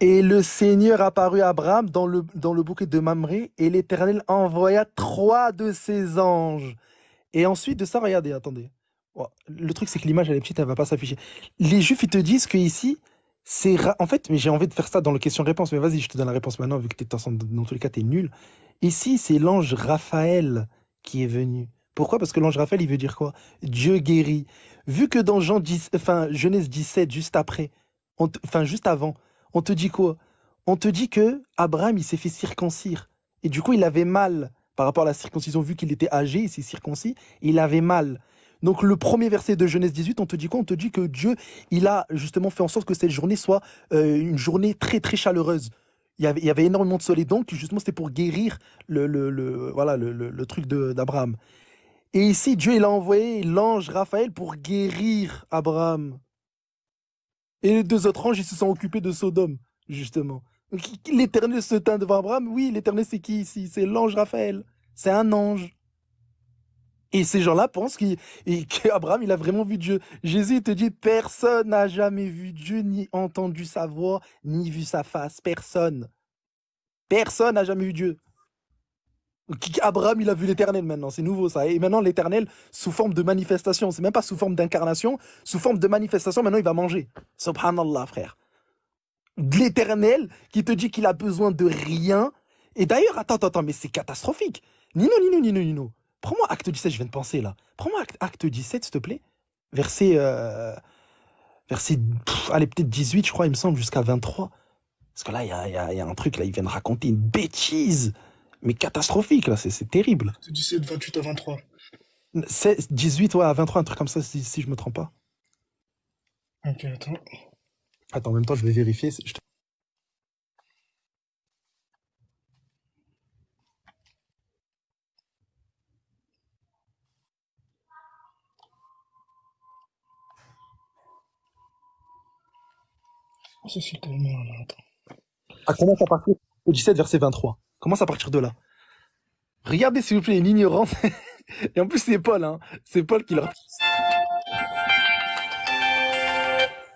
Et le Seigneur apparut à Abraham dans le bouquet de Mamré, et l'Éternel envoya trois de ses anges. Et ensuite de ça, regardez, attendez. Oh, le truc, c'est que l'image, elle est petite, elle va pas s'afficher. Les Juifs, ils te disent que ici, en fait, mais j'ai envie de faire ça dans le question-réponse, mais vas-y, je te donne la réponse maintenant, vu que dans tous les cas, t'es nul. Ici, c'est l'ange Raphaël qui est venu. Pourquoi? Parce que l'ange Raphaël, il veut dire quoi? Dieu guérit. Vu que dans Genèse 17, juste après, juste avant, on te dit quoi? On te dit que Abraham, il s'est fait circoncire. Et du coup, il avait mal par rapport à la circoncision, vu qu'il était âgé, il s'est circoncis, il avait mal. Donc le premier verset de Genèse 18, on te dit quoi? On te dit que Dieu, il a justement fait en sorte que cette journée soit une journée très très chaleureuse. Il y avait énormément de soleil, donc justement c'était pour guérir voilà, le truc d'Abraham. Et ici, Dieu, il a envoyé l'ange Raphaël pour guérir Abraham. Et les deux autres anges, ils se sont occupés de Sodome, justement. Donc, l'Éternel se tint devant Abraham. Oui, l'Éternel, c'est qui ici? C'est l'ange Raphaël. C'est un ange. Et ces gens-là pensent qu'Abraham, il a vraiment vu Dieu. Jésus, il te dit, personne n'a jamais vu Dieu, ni entendu sa voix, ni vu sa face. Personne. Personne n'a jamais vu Dieu. Abraham, il a vu l'Éternel maintenant, c'est nouveau ça. Et maintenant, l'Éternel, sous forme de manifestation, c'est même pas sous forme d'incarnation, sous forme de manifestation, maintenant il va manger. Subhanallah, frère. L'Éternel qui te dit qu'il a besoin de rien. Et d'ailleurs, attends, mais c'est catastrophique. Nino. Prends-moi acte 17, je viens de penser là. Prends-moi acte 17, s'il te plaît. Verset, allez, peut-être 18, je crois, il me semble, jusqu'à 23. Parce que là, il y a un truc, là, ils viennent raconter une bêtise. Mais catastrophique, là, c'est terrible. C'est 17, 28 à 23. 18, ouais, à 23, un truc comme ça, si je me trompe pas. Ok, attends. Attends, en même temps, je vais vérifier. C'est tellement là, attends. Ah, commence à partir au 17, verset 23. Commence à partir de là. Regardez, s'il vous plaît, une ignorance. Et en plus, c'est Paul, hein. C'est Paul qui leur...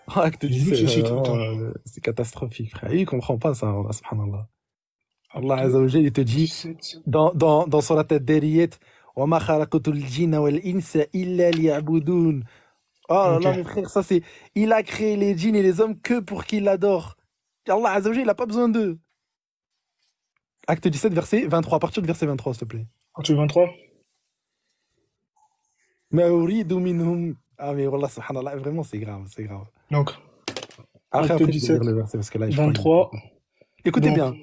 Oh, acte 17, c'est catastrophique, frère. Il comprend pas ça, Allah, subhanallah. Allah Azza wa Jal, il te dit, dans Surat Ad-Dariyat, وَمَا خَلَقْتُ الْجِنَّ وَالْإِنسَ إِلَّا لِيَعْبُدُونَ. Oh là, mes frères, ça c'est... Il a créé les djinns et les hommes que pour qu'ils l'adorent. Allah Azza wa Jal, il n'a pas besoin d'eux. Acte 17, verset 23, à partir du verset 23, s'il te plaît. Acte 23. مَا أُرِيدُ مِنْهُمْ. Ah mais wallah, subhanallah, vraiment c'est grave, c'est grave. Donc, Après, acte je vais 17, lire le verset, parce que là, 23. Écoutez donc, bien.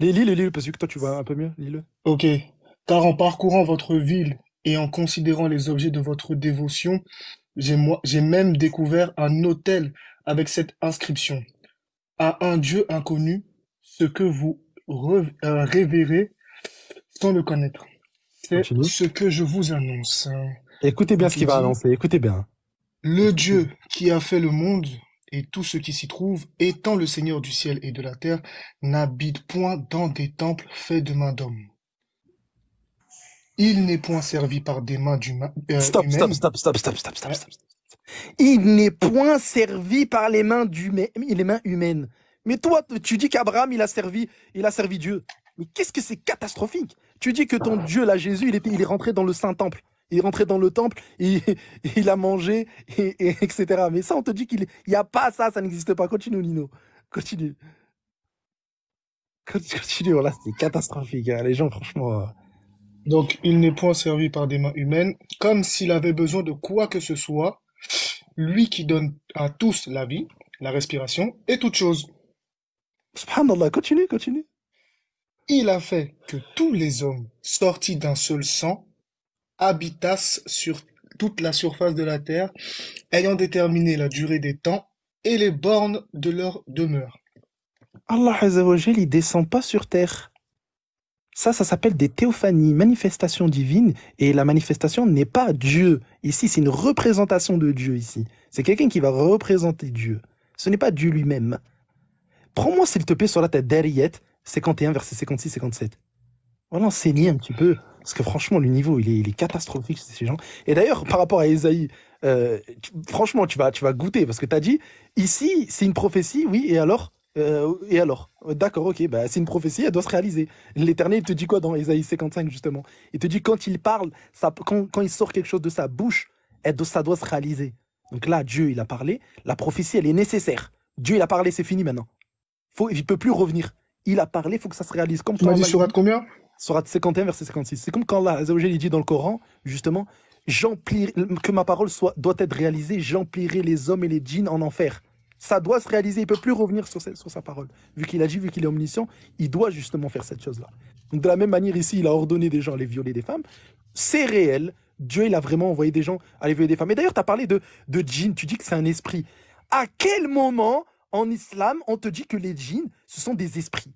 Lis-le, parce que toi tu vois un peu mieux, lis-le. Ok. Car en parcourant votre ville et en considérant les objets de votre dévotion, j'ai même découvert un autel avec cette inscription. À un Dieu inconnu, ce que vous révérez sans le connaître. C'est Continue. ce que je vous annonce. Écoutez bien Donc, ce qu'il va annoncer, écoutez bien. Le Dieu qui a fait le monde et tout ce qui s'y trouve, étant le Seigneur du ciel et de la terre, n'habite point dans des temples faits de mains d'hommes. Il n'est point servi par des mains humaines. Stop. Il n'est point servi par les mains humaines. Mais toi, tu dis qu'Abraham, il a servi Dieu. Mais qu'est-ce que c'est catastrophique? Tu dis que ton Dieu, là, Jésus, il est rentré dans le Saint-Temple. Il est rentré dans le temple, et il a mangé, etc. Mais ça, on te dit qu'il n'y a pas ça n'existe pas. Continue, Nino. Continue, voilà, c'est catastrophique. Hein. Les gens, franchement... Donc, il n'est point servi par des mains humaines, comme s'il avait besoin de quoi que ce soit, lui qui donne à tous la vie, la respiration et toute chose. Subhanallah, continue. Il a fait que tous les hommes sortis d'un seul sang habitassent sur toute la surface de la terre, ayant déterminé la durée des temps et les bornes de leur demeure. Allah Azza wa Jal, il descend pas sur terre. Ça s'appelle des théophanies, manifestations divines, et la manifestation n'est pas Dieu. Ici, c'est une représentation de Dieu, ici. C'est quelqu'un qui va représenter Dieu. Ce n'est pas Dieu lui-même. Prends-moi, s'il te plaît, sur la tête d'Ariyat, 51, verset 56-57. Voilà, enseignez un petit peu. Parce que franchement, le niveau, il est catastrophique, ces gens. Et d'ailleurs, par rapport à Ésaïe, franchement, tu vas goûter. Parce que tu as dit, ici, c'est une prophétie, oui, et alors Et alors? D'accord, ok, bah, c'est une prophétie, elle doit se réaliser. L'Éternel, il te dit quoi dans Ésaïe 55, justement? Il te dit quand il parle, quand il sort quelque chose de sa bouche, ça doit se réaliser. Donc là, Dieu, il a parlé, la prophétie, elle est nécessaire. Dieu, il a parlé, c'est fini maintenant. Il ne peut plus revenir. Il a parlé, il faut que ça se réalise. Comme Tu quand m'as dit Allah il sourate dit, combien? Sourate 51, verset 56. C'est comme quand Allah Azza wa Jalla, il dit dans le Coran, justement, que ma parole doit être réalisée, j'emplirai les hommes et les djinns en enfer. Ça doit se réaliser, il ne peut plus revenir sur sa parole. Vu qu'il a dit, vu qu'il est omniscient, il doit justement faire cette chose-là. Donc de la même manière, ici, il a ordonné des gens à aller violer des femmes. C'est réel. Dieu, il a vraiment envoyé des gens à aller violer des femmes. Et d'ailleurs, tu as parlé de djinn, tu dis que c'est un esprit. À quel moment, en islam, on te dit que les djinns, ce sont des esprits?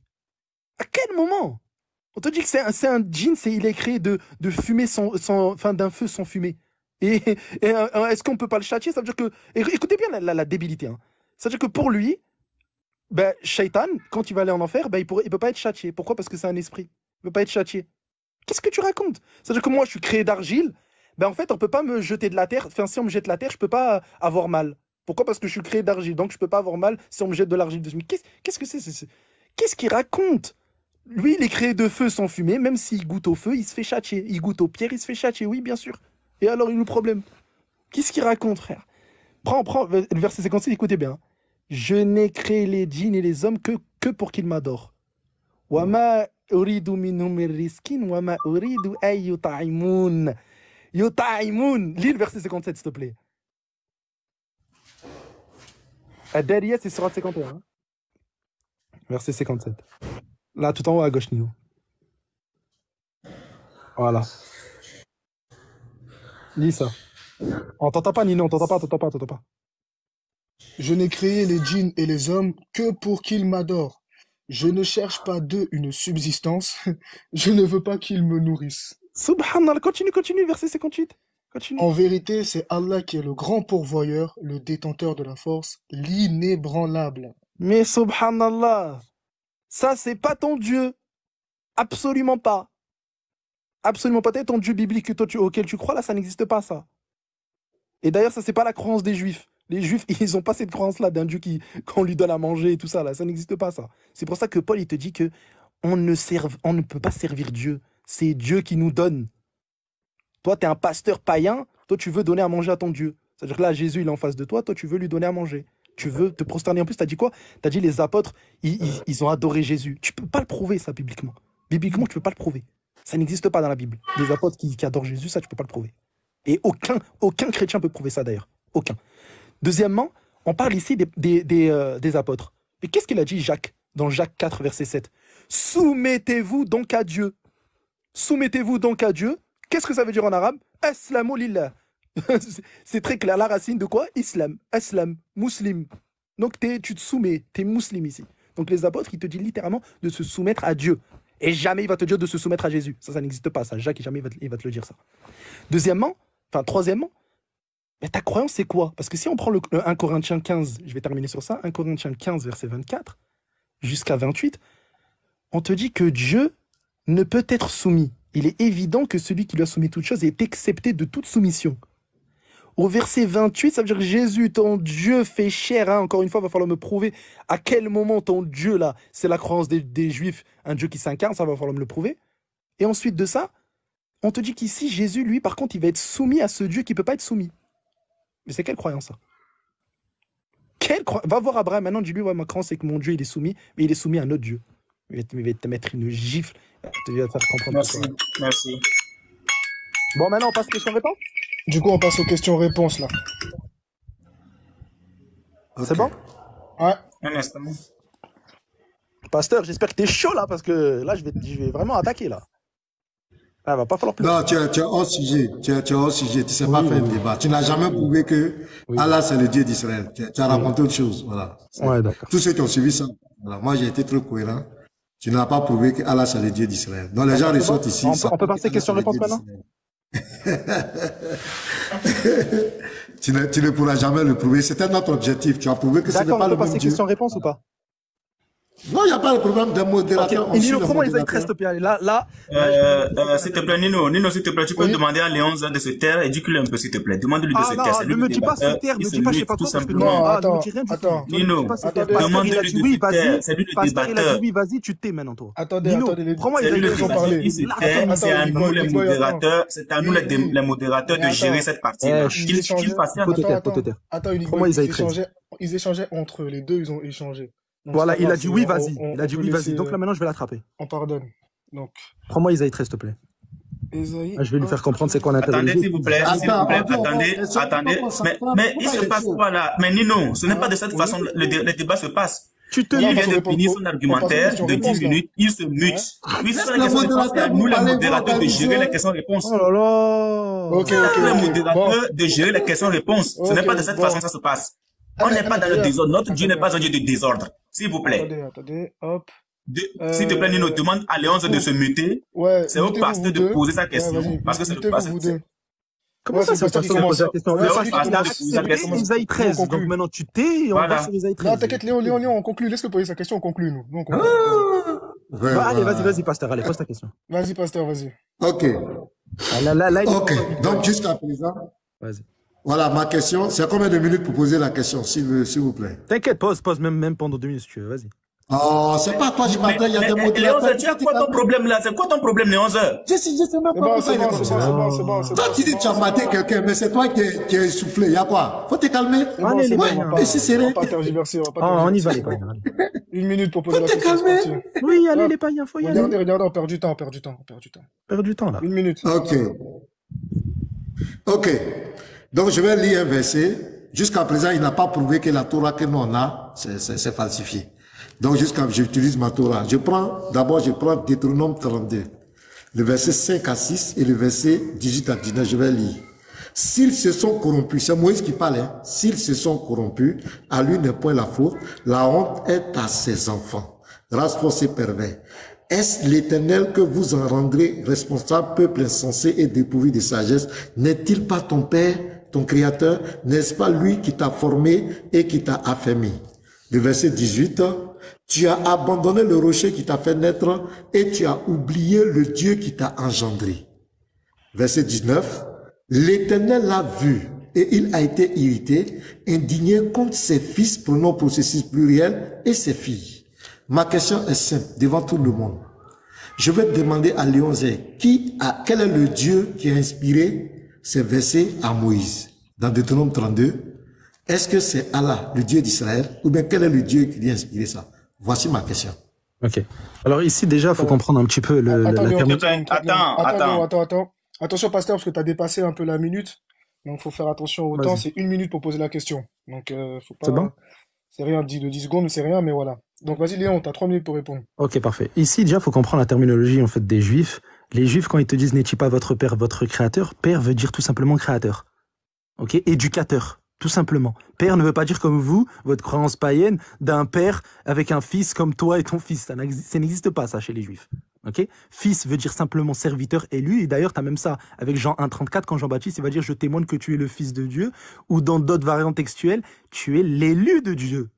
À quel moment? On te dit que c'est un djinn, il est créé de fumée enfin, d'un feu sans fumée. Et, est-ce qu'on peut pas le châtier? Ça veut dire que... Écoutez bien la débilité. Hein. Ça veut dire que pour lui, ben, Shaitan, quand il va aller en enfer, ben, il peut pas être châtié. Pourquoi? Parce que c'est un esprit. Il peut pas être châtié. Qu'est-ce que tu racontes? Ça veut dire que moi, je suis créé d'argile. Ben, en fait, on peut pas me jeter de la terre. Enfin, si on me jette la terre, je peux pas avoir mal. Pourquoi? Parce que je suis créé d'argile. Donc, je peux pas avoir mal si on me jette de l'argile dessus. Mais qu'est-ce que c'est? Qu'est-ce qu'il raconte? Lui, il est créé de feu sans fumée. Même s'il goûte au feu, il se fait châtier. Il goûte aux pierres, il se fait châtier. Oui, bien sûr. Et alors, il nous problème. Qu'est-ce qu'il raconte, frère? Prends le verset 56, écoutez bien. Je n'ai créé les djinns et les hommes que pour qu'ils m'adorent. Wama uridu minhum min riskin, wama uridu ay yutaimun. Yutaimun. Lis le verset 57, s'il te plaît. Derrière, c'est sur 51. Hein? Verset 57. Là, tout en haut à gauche, Nino. Voilà. Lis ça. On t'entend pas, Nino, on t'entend pas. Je n'ai créé les djinns et les hommes que pour qu'ils m'adorent. Je ne cherche pas d'eux une subsistance. Je ne veux pas qu'ils me nourrissent. Subhanallah, continue, verset 58. Continue. En vérité, c'est Allah qui est le grand pourvoyeur, le détenteur de la force, l'inébranlable. Mais subhanallah, ça, c'est pas ton Dieu. Absolument pas. Absolument pas. Ton Dieu biblique auquel tu crois, là, ça n'existe pas, ça. Et d'ailleurs, ça, c'est pas la croyance des Juifs. Les Juifs, ils n'ont pas cette croyance-là d'un Dieu qu'on lui donne à manger et tout ça, là. Ça n'existe pas, ça. C'est pour ça que Paul, il te dit que on ne peut pas servir Dieu. C'est Dieu qui nous donne. Toi, tu es un pasteur païen. Toi, tu veux donner à manger à ton Dieu. C'est-à-dire que là, Jésus, il est en face de toi. Toi, tu veux lui donner à manger. Tu veux te prosterner. En plus, tu as dit quoi? Tu as dit les apôtres, ils ont adoré Jésus. Tu peux pas le prouver, ça, bibliquement. Bibliquement, tu peux pas le prouver. Ça n'existe pas dans la Bible. Les apôtres qui adorent Jésus, ça, tu peux pas le prouver. Et aucun chrétien peut prouver ça, d'ailleurs. Aucun. Deuxièmement, on parle ici des apôtres. Et qu'est-ce qu'il a dit, Jacques, dans Jacques 4, verset 7? Soumettez-vous donc à Dieu. Soumettez-vous donc à Dieu. Qu'est-ce que ça veut dire en arabe? Aslamu lillah. C'est très clair. La racine de quoi? Islam. Aslam. Muslim. Donc tu te soumets. Tu es musulman ici. Donc les apôtres, ils te disent littéralement de se soumettre à Dieu. Et jamais il va te dire de se soumettre à Jésus. Ça n'existe pas, ça. Jacques, jamais il va te le dire, ça. Troisièmement, mais ta croyance, c'est quoi? Parce que si on prend le 1 Corinthiens 15, je vais terminer sur ça, 1 Corinthiens 15, verset 24, jusqu'à 28, on te dit que Dieu ne peut être soumis. Il est évident que celui qui lui a soumis toute chose est excepté de toute soumission. Au verset 28, ça veut dire que Jésus, ton Dieu, fait chair. Hein. Encore une fois, il va falloir me prouver à quel moment ton Dieu, là, c'est la croyance des Juifs, un Dieu qui s'incarne, ça va falloir me le prouver. Et ensuite de ça, on te dit qu'ici, Jésus, lui, par contre, il va être soumis à ce Dieu qui ne peut pas être soumis. Mais c'est quelle croyance, ça? Va voir Abraham maintenant, dis-lui, ouais, ma croyance, c'est que mon Dieu, il est soumis, mais il est soumis à un autre Dieu. Il va te mettre une gifle. Il va te faire comprendre. Merci. Bon, maintenant, on passe question-réponse. Du coup, on passe aux questions-réponses, là. Okay. C'est bon? Ouais. Un instant. Pasteur, j'espère que t'es chaud, là, parce que là, je vais vraiment attaquer, là. Ah, va pas falloir plus. Non, tu es hors sujet. Tu es hors sujet. Tu sais pas faire le débat. Tu n'as jamais prouvé que Allah, c'est le Dieu d'Israël. Tu as raconté autre chose. Voilà. Ouais, d'accord. Tous ceux qui ont suivi ça. Voilà. Moi, j'ai été trop cohérent. Tu n'as pas prouvé que Allah, c'est le Dieu d'Israël. Donc, les gens ressortent ici. On peut passer question-réponse maintenant? Tu ne pourras jamais le prouver. C'était notre objectif. Tu as prouvé que ce n'est pas le même Dieu. Question-réponse ou pas? Non, il n'y a pas de problème de Ok. modérateur. Et On suit Nino, le prends-moi les modérateur. s'il te plaît. Allez, là, je S'il te plaît, Nino, s'il te plaît, tu peux Oui. demander à Léonze de se taire et dis-le un peu, s'il te plaît. Demande-lui de Ah se non, taire. C'est lui ne le me dis pas se débatteur. taire, Il me se dis pas je sais mute, pas tout quoi, parce que simplement. Non, ne me attends, dis rien du tout. attends. Tu vois, ne me dis Nino, pas se taire. Attendez, Pasteur, il a demande-lui dit de oui, se taire. vas-y. C'est lui le Pasteur, il a dit débatteur. oui, vas-y, tu te tais maintenant, toi. attendez, Nino, attendez, prends-moi C'est les lui le ils ont Israéliens. parlé. débatteur. Il se Là, tait. Attends, C'est à Big nous, Boy, les Big Boy, attends. modérateurs. C'est à nous, Oui, oui. les modérateurs, de Mais gérer attends, cette partie-là. chut, ils Qu'il échangeaient. patiente. faut te taire, faut Attends, te taire. attends, Unique Prends-moi Boy, les Israéliens. ils échangeaient entre les deux, ils ont échangé. Donc c'est Voilà, pas il a grave, dit oui, vas-y. on, Il a dit peut oui, vas-y. laisser, Donc là, maintenant, je vais l'attraper. on pardonne. Donc, Prends-moi Isaïe 13, s'il te plaît. Esaïe, Ah, je vais lui hop. faire comprendre c'est quoi l'intérêt Attendez, des s'il vous plaît, s'il vous Attends, plaît, attends, attendez, attends, attendez. attends, Mais il pourquoi se il est passe chaud? quoi là? Mais Nino, ce n'est pas de cette Oui. façon le débat se passe. Tu te Il Maintenant, vient faut de répondre. finir Faut son passer argumentaire de 10 question-réponse là. minutes, il se Ouais. mute. Oui, c'est Laisse ça le la question de réponse. C'est modérateur à vous nous, les parler, vous modérateurs, de gérer les organisez. questions-réponses. Oh là là. Ok, C'est à ok, nous, les ok. Bon, modérateurs, de gérer les questions-réponses. Ce n'est ok, pas de cette bon. façon que ça se passe. On n'est pas dans le D'ailleurs, désordre. Notre Dieu n'est attendez, pas un Dieu de désordre. S'il vous plaît. attendez, hop. S'il te plaît, Nino, demande à Léonce de se muter. Ouais, C'est au mutez-vous, pasteur vous de deux. poser sa Ouais, question. vas-y, Parce que c'est le mutez-vous, pasteur. vous deux. Comment Ouais, ça, c'est le c'est le pasteur qui pasteur qui pose commence. la question? Ouais, Le c'est pasteur, lui qui il a commence. Vous avez accepté commencé. Isaïe Nous, on 13. Donc conclut. maintenant, tu t'es et on va Voilà. sur Isaïe Non, 13. t'inquiète, Léon, on conclut. Laisse-le poser sa question, on conclut, nous. Nous, on conclut. Ouais, Bah, allez, ouais. vas-y, pasteur. Allez, pose ta question. Vas-y, pasteur, vas-y. Ok, Ah, là, il est ok. pas Donc jusqu'à présent, Vas-y. voilà ma question. C'est combien de minutes pour poser la question, s'il vous plaît? T'inquiète, pose même pendant 2 minutes si tu veux. Vas-y. Oh, c'est pas toi, je m'attends, il y a des Léonce, modérateurs. tu as quoi ton problème là? C'est quoi ton problème, Léonce? Je sais même C'est pas bon, pourquoi c'est il est bon, comme c'est bon, ça. c'est bon, c'est bon, c'est Toi, bon. tu dis que tu as maté quelqu'un, mais c'est toi qui es essoufflé. Il y a quoi? Faut te calmer. C'est bon, Allez, c'est les bon, païens. on va Et si c'est pas tergiverser, on va pas Ah, on y va, tergiverser. les C'est bon. païens. Allez. 1 minute pour poser Faut la te question, c'est calmer. parti. Oui, allez, Hop. les païens, faut y aller. Regardez, on perd du temps. Perds du temps, là. 1 minute. Ok. Ok. Donc, je vais lire un verset. Jusqu'à présent, il n'a pas prouvé que la Torah que nous on a, c'est falsifié. Donc, j'utilise ma Torah. D'abord, je prends Deutéronome 32. Le verset 5 à 6 et le verset 18 à 19. Je vais lire. S'ils se sont corrompus, c'est Moïse qui parle, hein. S'ils se sont corrompus, à lui n'est point la faute. La honte est à ses enfants. Race fausse et pervers. Est-ce l'Éternel que vous en rendrez responsable, peuple insensé et dépourvu de sagesse? N'est-il pas ton Père, ton Créateur? N'est-ce pas lui qui t'a formé et qui t'a affermi? Le verset 18. Tu as abandonné le rocher qui t'a fait naître et tu as oublié le Dieu qui t'a engendré. Verset 19. L'Éternel l'a vu et il a été irrité, indigné contre ses fils, pronom possessif pluriel, et ses filles. Ma question est simple, devant tout le monde. Je vais demander à Léon Zé, quel est le Dieu qui a inspiré ces versets à Moïse? Dans Deutéronome 32, est-ce que c'est Allah, le Dieu d'Israël, ou bien quel est le Dieu qui lui a inspiré ça? Voici ma question. Ok. Alors ici, déjà, il faut comprendre un petit peu Attends, la Léon, terme. Attends. Attention, pasteur, parce que tu as dépassé un peu la minute. Donc, faut faire attention au temps. Vas-y. C'est 1 minute pour poser la question. Donc, faut C'est bon? pas. C'est rien, de 10 secondes, c'est rien, mais voilà. Donc, vas-y, Léon, tu as 3 minutes pour répondre. Ok, parfait. Ici, déjà, il faut comprendre la terminologie en fait des Juifs. Les Juifs, quand ils te disent n'est-il pas votre père, votre créateur, père veut dire tout simplement créateur. Ok, éducateur, tout simplement. Père ne veut pas dire comme vous, votre croyance païenne, d'un père avec un fils comme toi et ton fils. Ça n'existe pas, ça, chez les Juifs. Ok, fils veut dire simplement serviteur élu. Et d'ailleurs, tu as même ça avec Jean 1,34, quand Jean-Baptiste il va dire je témoigne que tu es le fils de Dieu. Ou dans d'autres variantes textuelles, tu es l'élu de Dieu.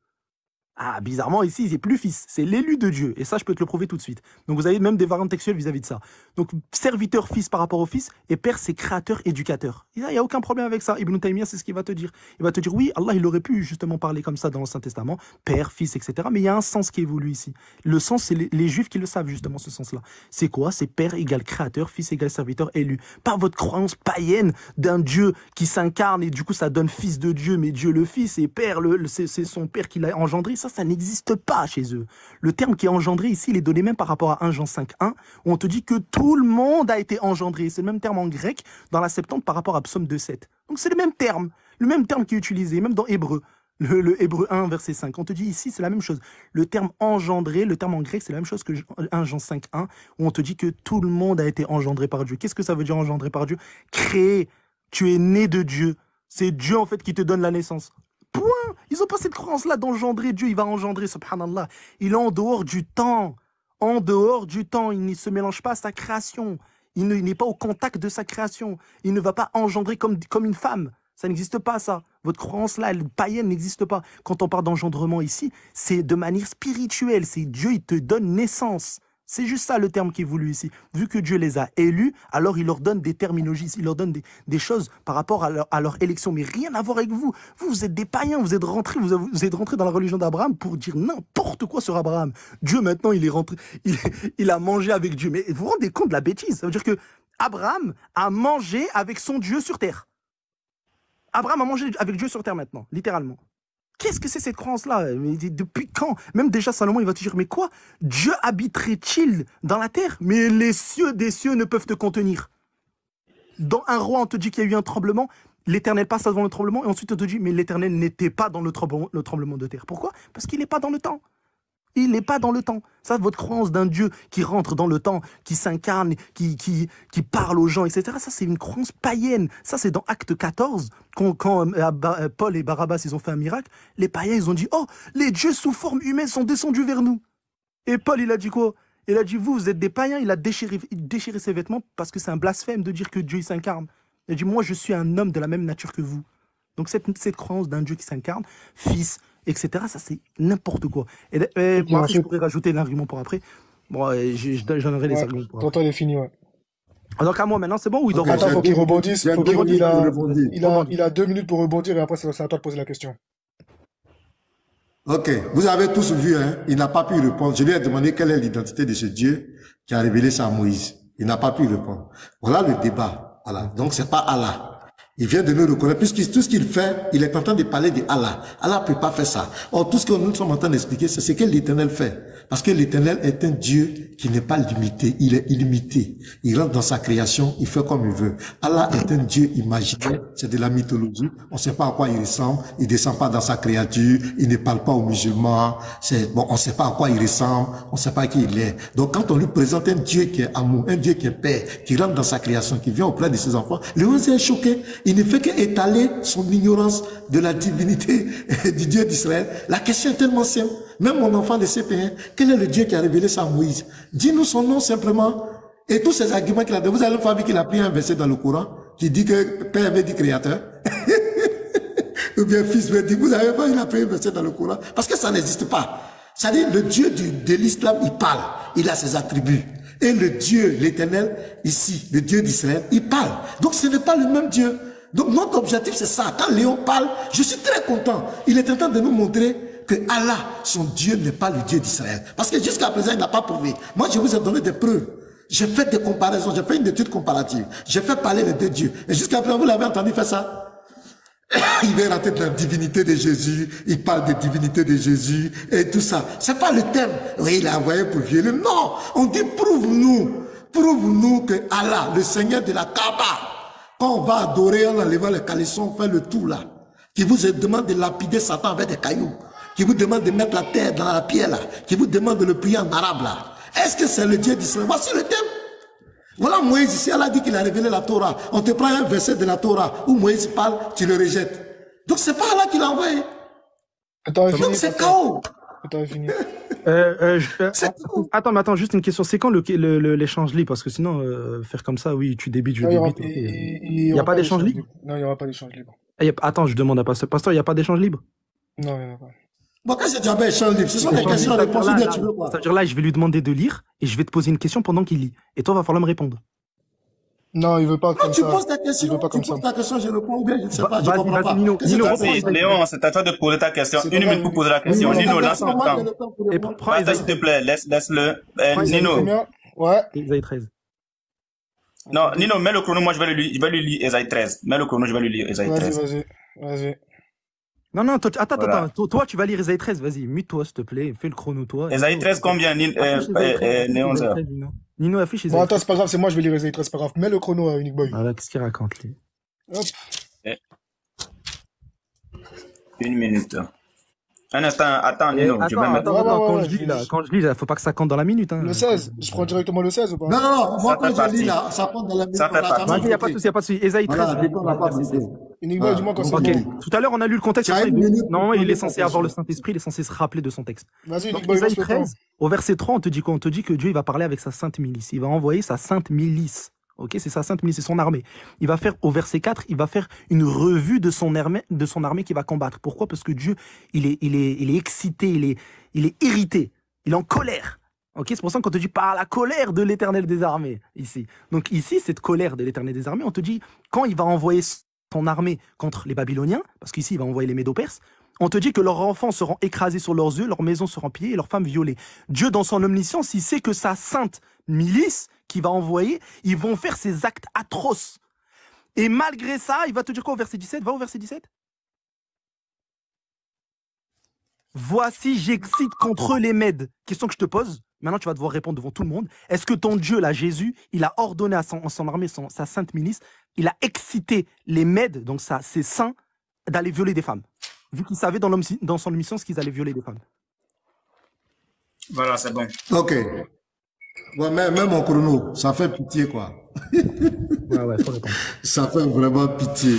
Ah, bizarrement, ici, c'est plus fils, c'est l'élu de Dieu. Et ça, je peux te le prouver tout de suite. Donc, vous avez même des variantes textuelles vis-à-vis de ça. Donc, serviteur, fils par rapport au fils, et père, c'est créateur, éducateur. Il n'y a aucun problème avec ça. Ibn Taymiyyah, c'est ce qu'il va te dire. Il va te dire, oui, Allah, il aurait pu justement parler comme ça dans l'Ancien Testament, père, fils, etc. Mais il y a un sens qui évolue ici. Le sens, c'est les Juifs qui le savent, justement, ce sens-là. C'est quoi? C'est père égale créateur, fils égale serviteur, élu. Pas votre croyance païenne d'un Dieu qui s'incarne et du coup, ça donne fils de Dieu, mais Dieu le fils et père, c'est son père qui l'a engendré. Ça n'existe pas chez eux. Le terme qui est engendré ici, il est donné même par rapport à 1 Jean 5.1, où on te dit que tout le monde a été engendré. C'est le même terme en grec dans la Septante par rapport à Psaume 2.7. Donc c'est le même terme qui est utilisé, même dans Hébreu. Le Hébreu 1, verset 5. On te dit ici, c'est la même chose. Le terme engendré, le terme en grec, c'est la même chose que 1 Jean 5.1, où on te dit que tout le monde a été engendré par Dieu. Qu'est-ce que ça veut dire engendré par Dieu? Créé. Tu es né de Dieu. C'est Dieu, en fait, qui te donne la naissance. Point. Ils n'ont pas cette croyance-là d'engendrer. Dieu, il va engendrer, subhanallah. Il est en dehors du temps. En dehors du temps. Il ne se mélange pas à sa création. Il n'est pas au contact de sa création. Il ne va pas engendrer comme une femme. Ça n'existe pas, ça. Votre croyance-là, elle, païenne, n'existe pas. Quand on parle d'engendrement ici, c'est de manière spirituelle. C'est Dieu, il te donne naissance. C'est juste ça le terme qui est voulu ici. Vu que Dieu les a élus, alors il leur donne des terminologies, il leur donne des choses par rapport à leur élection. Mais rien à voir avec vous. Vous êtes des païens, vous êtes rentrés dans la religion d'Abraham pour dire n'importe quoi sur Abraham. Dieu, maintenant, il est rentré, il a mangé avec Dieu. Mais vous vous rendez compte de la bêtise? Ça veut dire que Abraham a mangé avec son Dieu sur terre. Abraham a mangé avec Dieu sur terre maintenant, littéralement. Qu'est-ce que c'est cette croyance-là? Depuis quand? Même déjà, Salomon, il va te dire, mais quoi? Dieu habiterait-il dans la terre? Mais les cieux des cieux ne peuvent te contenir. Dans un roi, on te dit qu'il y a eu un tremblement, l'Éternel passe devant le tremblement, et ensuite on te dit, mais l'Éternel n'était pas dans le tremblement de terre. Pourquoi? Parce qu'il n'est pas dans le temps. Il n'est pas dans le temps. Ça, votre croyance d'un Dieu qui rentre dans le temps, qui s'incarne, qui parle aux gens, etc. Ça, c'est une croyance païenne. Ça, c'est dans Acte 14, quand Paul et Barabbas, ils ont fait un miracle. Les païens, ils ont dit, oh, les dieux sous forme humaine sont descendus vers nous. Et Paul, il a dit quoi? Il a dit, vous êtes des païens. Il a déchiré ses vêtements parce que c'est un blasphème de dire que Dieu, il s'incarne. Il a dit, moi, je suis un homme de la même nature que vous. Donc, cette croyance d'un Dieu qui s'incarne, fils, etc. Ça, c'est n'importe quoi. Et moi, je pourrais rajouter l'argument pour après. Bon, j'en aurai les arguments pour après. Ton temps est fini, ouais. Donc, à moi, maintenant, c'est bon ou il doit Attends, faut qu'il rebondisse. Il a 2 minutes pour rebondir et après, c'est à toi de poser la question. Ok, vous avez tous vu, hein, il n'a pas pu répondre. Je lui ai demandé quelle est l'identité de ce Dieu qui a révélé ça à Moïse. Il n'a pas pu répondre. Voilà le débat. Voilà. Donc, c'est pas Allah. Il vient de nous reconnaître, puisque tout ce qu'il fait, il est en train de parler de Allah. Allah ne peut pas faire ça. Or, tout ce que nous sommes en train d'expliquer, c'est ce que l'Éternel fait. Parce que l'Éternel est un Dieu qui n'est pas limité, il est illimité. Il rentre dans sa création, il fait comme il veut. Allah est un Dieu imaginaire, c'est de la mythologie. On ne sait pas à quoi il ressemble, il descend pas dans sa créature, il ne parle pas aux musulmans, on ne sait pas à quoi il ressemble, on ne sait pas qui il est. Donc quand on lui présente un Dieu qui est amour, un Dieu qui est paix, qui rentre dans sa création, qui vient auprès de ses enfants, le roi est choqué. Il ne fait qu'étaler son ignorance de la divinité du Dieu d'Israël. La question est tellement simple. Même mon enfant de CP1, quel est le Dieu qui a révélé ça à Moïse? Dis-nous son nom simplement. Et tous ces arguments qu'il a donnés. Vous avez une famille qu'il a pris un verset dans le Coran qui dit que Père avait dit créateur. Ou bien fils veut dire, vous avez pas, il a pris un verset dans le Coran. Parce que ça n'existe pas. C'est-à-dire, le Dieu de l'islam, il parle. Il a ses attributs. Et le Dieu, l'Éternel, ici, le Dieu d'Israël, il parle. Donc ce n'est pas le même Dieu. Donc notre objectif, c'est ça. Quand Léon parle, je suis très content. Il est en train de nous montrer que Allah, son Dieu, n'est pas le Dieu d'Israël. Parce que jusqu'à présent, il n'a pas prouvé. Moi, je vous ai donné des preuves. J'ai fait des comparaisons, j'ai fait une étude comparative. J'ai fait parler les deux dieux. Et jusqu'à présent, vous l'avez entendu faire ça? Il va rentrer dans la divinité de Jésus, il parle de divinité de Jésus et tout ça. C'est pas le thème. Oui, il a envoyé pour violer. Non, on dit prouve-nous que Allah, le Seigneur de la Kaaba, quand on va adorer en enlevant les caleçons, on fait le tout là, qui vous demande de lapider Satan avec des cailloux, qui vous demande de mettre la terre dans la pierre là, qui vous demande de le prier en arabe là. Est-ce que c'est le Dieu d'Israël? Voici le thème. Voilà Moïse ici, Allah dit qu'il a révélé la Torah. On te prend un verset de la Torah où Moïse parle, tu le rejettes. Donc c'est pas Allah qui l'a envoyé. Donc c'est chaos. Attends, mais attends, juste une question. C'est quand l'échange libre? Parce que sinon, faire comme ça, oui, tu débites, je débite. Il n'y a pas d'échange libre? Non, il n'y aura pas d'échange libre. Attends, je demande à Pasteur. Pasteur, il n'y a pas d'échange libre? Non, il n'y en a pas. Bon, qu'est-ce que tu appelles échange libre? Ce sont des questions à réponse. C'est-à-dire là, je vais lui demander de lire et je vais te poser une question pendant qu'il lit. Et toi, il va falloir me répondre. Non, il veut pas comme ça. Tu poses ta question, je réponds ou bien je ne sais pas, je comprends pas. Nino, Léon, c'est à toi de poser ta question. 1 minute pour poser la question. Nino, lance le temps. Et prends Attends, s'il te plaît, laisse-le. Nino. Ouais. Isaïe 13. Non, Nino, mets le chrono, moi je vais lui lire Isaïe 13. Mets le chrono, je vais lui lire Isaïe 13. Vas-y. Non, attends. Toi, tu vas lire Isaïe 13. Vas-y, mute-toi, s'il te plaît. Fais le chrono, toi. Isaïe 13, combien, Néon? Nino affiche Isaïe 13. Bon, attends, c'est pas grave, c'est moi, je vais lire Isaïe 13, c'est pas grave. Mets le chrono, Unique Boy. Voilà, qu'est-ce qu'il raconte, lui? Hop. 1 minute. Un instant, attends, Nino. Quand je lis, là, faut pas que ça compte dans la minute. Hein. Le 16, je prends directement le 16 ou pas? Non, moi quand je lis là, ça compte dans la minute. Ça fait partie. Il n'y a pas de souci, Isaïe 13. Unique Boy, dis-moi quand c'est bon. Tout à l'heure, on a lu le contexte. Non, il est censé avoir le Saint-Esprit, il est censé se rappeler de son texte. Vas-y, Unique Donc, Boy, Isaïe 13, au verset 3, on te dit quoi? On te dit que Dieu, il va parler avec sa sainte milice. Il va envoyer sa sainte milice. Ok, c'est sa sainte milice, c'est son armée. Il va faire, au verset 4, il va faire une revue de son armée qui va combattre. Pourquoi? Parce que Dieu, il est excité, il est irrité, il est en colère. Ok, c'est pour ça qu'on te dit par la colère de l'Éternel des armées, ici. Donc ici, cette colère de l'Éternel des armées, on te dit, quand il va envoyer son armée contre les Babyloniens, parce qu'ici, il va envoyer les Médo-Perses, on te dit que leurs enfants seront écrasés sur leurs yeux, leurs maisons seront pillées et leurs femmes violées. Dieu, dans son omniscience, il sait que sa sainte milice qu'il va envoyer, ils vont faire ces actes atroces. Et malgré ça, il va te dire quoi au verset 17? Va au verset 17. Voici, j'excite contre eux les Mèdes. Question que je te pose. Maintenant, tu vas devoir répondre devant tout le monde. Est-ce que ton Dieu, là, Jésus, il a ordonné à son armée, sa sainte milice, il a excité les Mèdes, donc ses saints, d'aller violer des femmes, vu qu'il savait dans son omniscience qu'ils allaient violer des femmes? Voilà, c'est bon. Ok. Ouais, même mon chrono, ça fait pitié, quoi. Ouais, faut répondre. Ça fait vraiment pitié.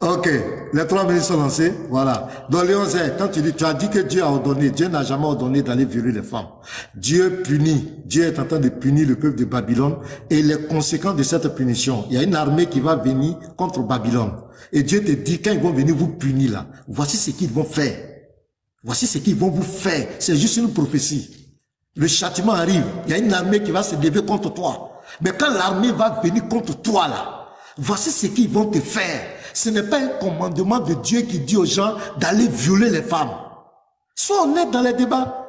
Ok, les 3 minutes sont lancées, voilà. Dans Léon Z, quand tu as dit que Dieu a ordonné, Dieu n'a jamais ordonné d'aller violer les femmes. Dieu punit, Dieu est en train de punir le peuple de Babylone et les conséquences de cette punition. Il y a une armée qui va venir contre Babylone. Et Dieu te dit, quand ils vont venir vous punir là, voici ce qu'ils vont faire. Voici ce qu'ils vont vous faire. C'est juste une prophétie. Le châtiment arrive, il y a une armée qui va se lever contre toi. Mais quand l'armée va venir contre toi là, voici ce qu'ils vont te faire. Ce n'est pas un commandement de Dieu qui dit aux gens d'aller violer les femmes. Sois honnête dans les débats.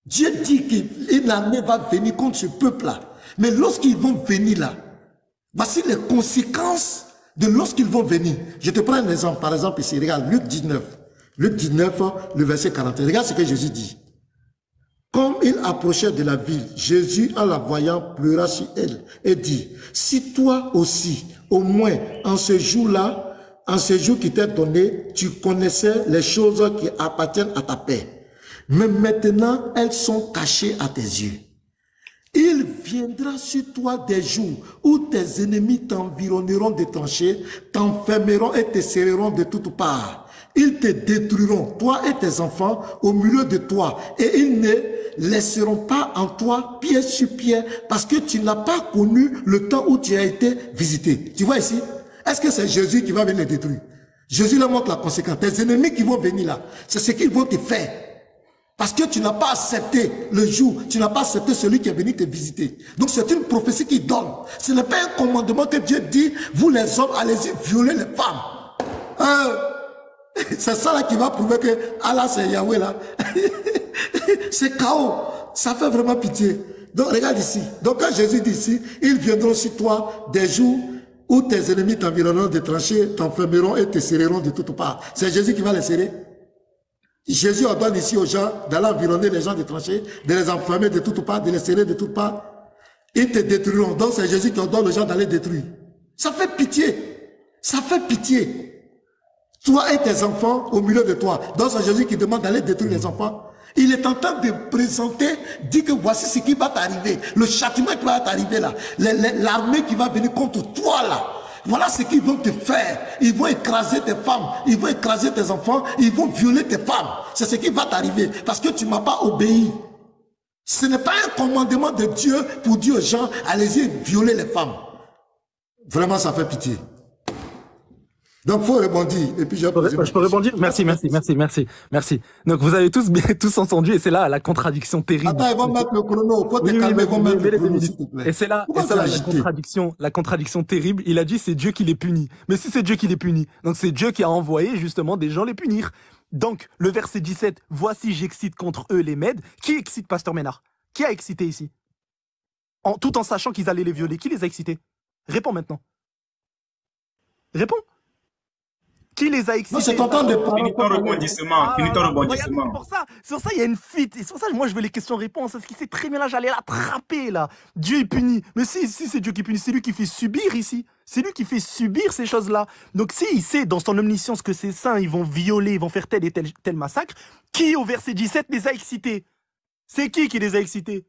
Dieu dit qu'une armée va venir contre ce peuple-là. Mais lorsqu'ils vont venir là, voici les conséquences de lorsqu'ils vont venir. Je te prends un exemple. Par exemple ici, regarde, Luc 19. Luc 19, le verset 41. Regarde ce que Jésus dit. Comme il approchait de la ville, Jésus, en la voyant, pleura sur elle et dit, si toi aussi, au moins en ce jour-là, en ce jour qui t'est donné, tu connaissais les choses qui appartiennent à ta paix. Mais maintenant, elles sont cachées à tes yeux. Il viendra sur toi des jours où tes ennemis t'environneront de tranchées, t'enfermeront et te serreront de toutes parts. Ils te détruiront, toi et tes enfants, au milieu de toi, et ils ne laisseront pas en toi pied sur pied, parce que tu n'as pas connu le temps où tu as été visité. Tu vois ici? Est-ce que c'est Jésus qui va venir les détruire? Jésus leur montre la conséquence. Tes ennemis qui vont venir là, c'est ce qu'ils vont te faire. Parce que tu n'as pas accepté le jour, tu n'as pas accepté celui qui est venu te visiter. Donc c'est une prophétie qui donne. Ce n'est pas un commandement que Dieu dit, vous les hommes, allez-y violer les femmes. C'est ça là qui va prouver que Allah c'est Yahweh là. C'est chaos. Ça fait vraiment pitié. Donc regarde ici. Donc quand Jésus dit ici, ils viendront sur toi des jours où tes ennemis t'environneront de tranchées, t'enfermeront et te serreront de toutes parts. C'est Jésus qui va les serrer. Jésus ordonne ici aux gens d'aller environner les gens de tranchées, de les enfermer de toutes parts, de les serrer de toutes parts. Ils te détruiront. Donc c'est Jésus qui ordonne aux gens d'aller détruire. Ça fait pitié. Ça fait pitié. Toi et tes enfants au milieu de toi. Donc c'est Jésus qui demande d'aller détruire les enfants. Il est en train de présenter, dit que voici ce qui va t'arriver. Le châtiment qui va t'arriver là. L'armée qui va venir contre toi là. Voilà ce qu'ils vont te faire. Ils vont écraser tes femmes. Ils vont écraser tes enfants. Ils vont violer tes femmes. C'est ce qui va t'arriver. Parce que tu ne m'as pas obéi. Ce n'est pas un commandement de Dieu pour dire aux gens, allez-y violer les femmes. Vraiment, ça fait pitié. Donc, il faut rebondir. Et puis, je peux rebondir? Merci. Donc, vous avez tous entendu, et c'est là la contradiction terrible. Attends, ils vont mettre le chrono. Faut te calmer, ils vont mettre le chrono, s'il te plaît. Et c'est là la contradiction terrible. Il a dit, c'est Dieu qui les punit. Mais si c'est Dieu qui les punit, donc c'est Dieu qui a envoyé, justement, des gens les punir. Donc, le verset 17, voici, j'excite contre eux les Mèdes. Qui excite, Pasteur Ménard? Qui a excité ici? Tout en sachant qu'ils allaient les violer. Qui les a excités? Réponds maintenant. Réponds. Qui les a excités? Non, c'est tentant de parler. Finis ton rebondissement. Finis ton rebondissement. Sur ça, il y a une fuite. Et sur ça, moi, je veux les questions-réponses. Parce qu'il sait très bien là, j'allais l'attraper là. Dieu est puni. Mais si c'est Dieu qui punit, c'est lui qui fait subir ici. C'est lui qui fait subir ces choses-là. Donc, s'il sait dans son omniscience que ces saints, ils vont violer, ils vont faire tel et tel massacre, qui au verset 17 les a excités? C'est qui les a excités?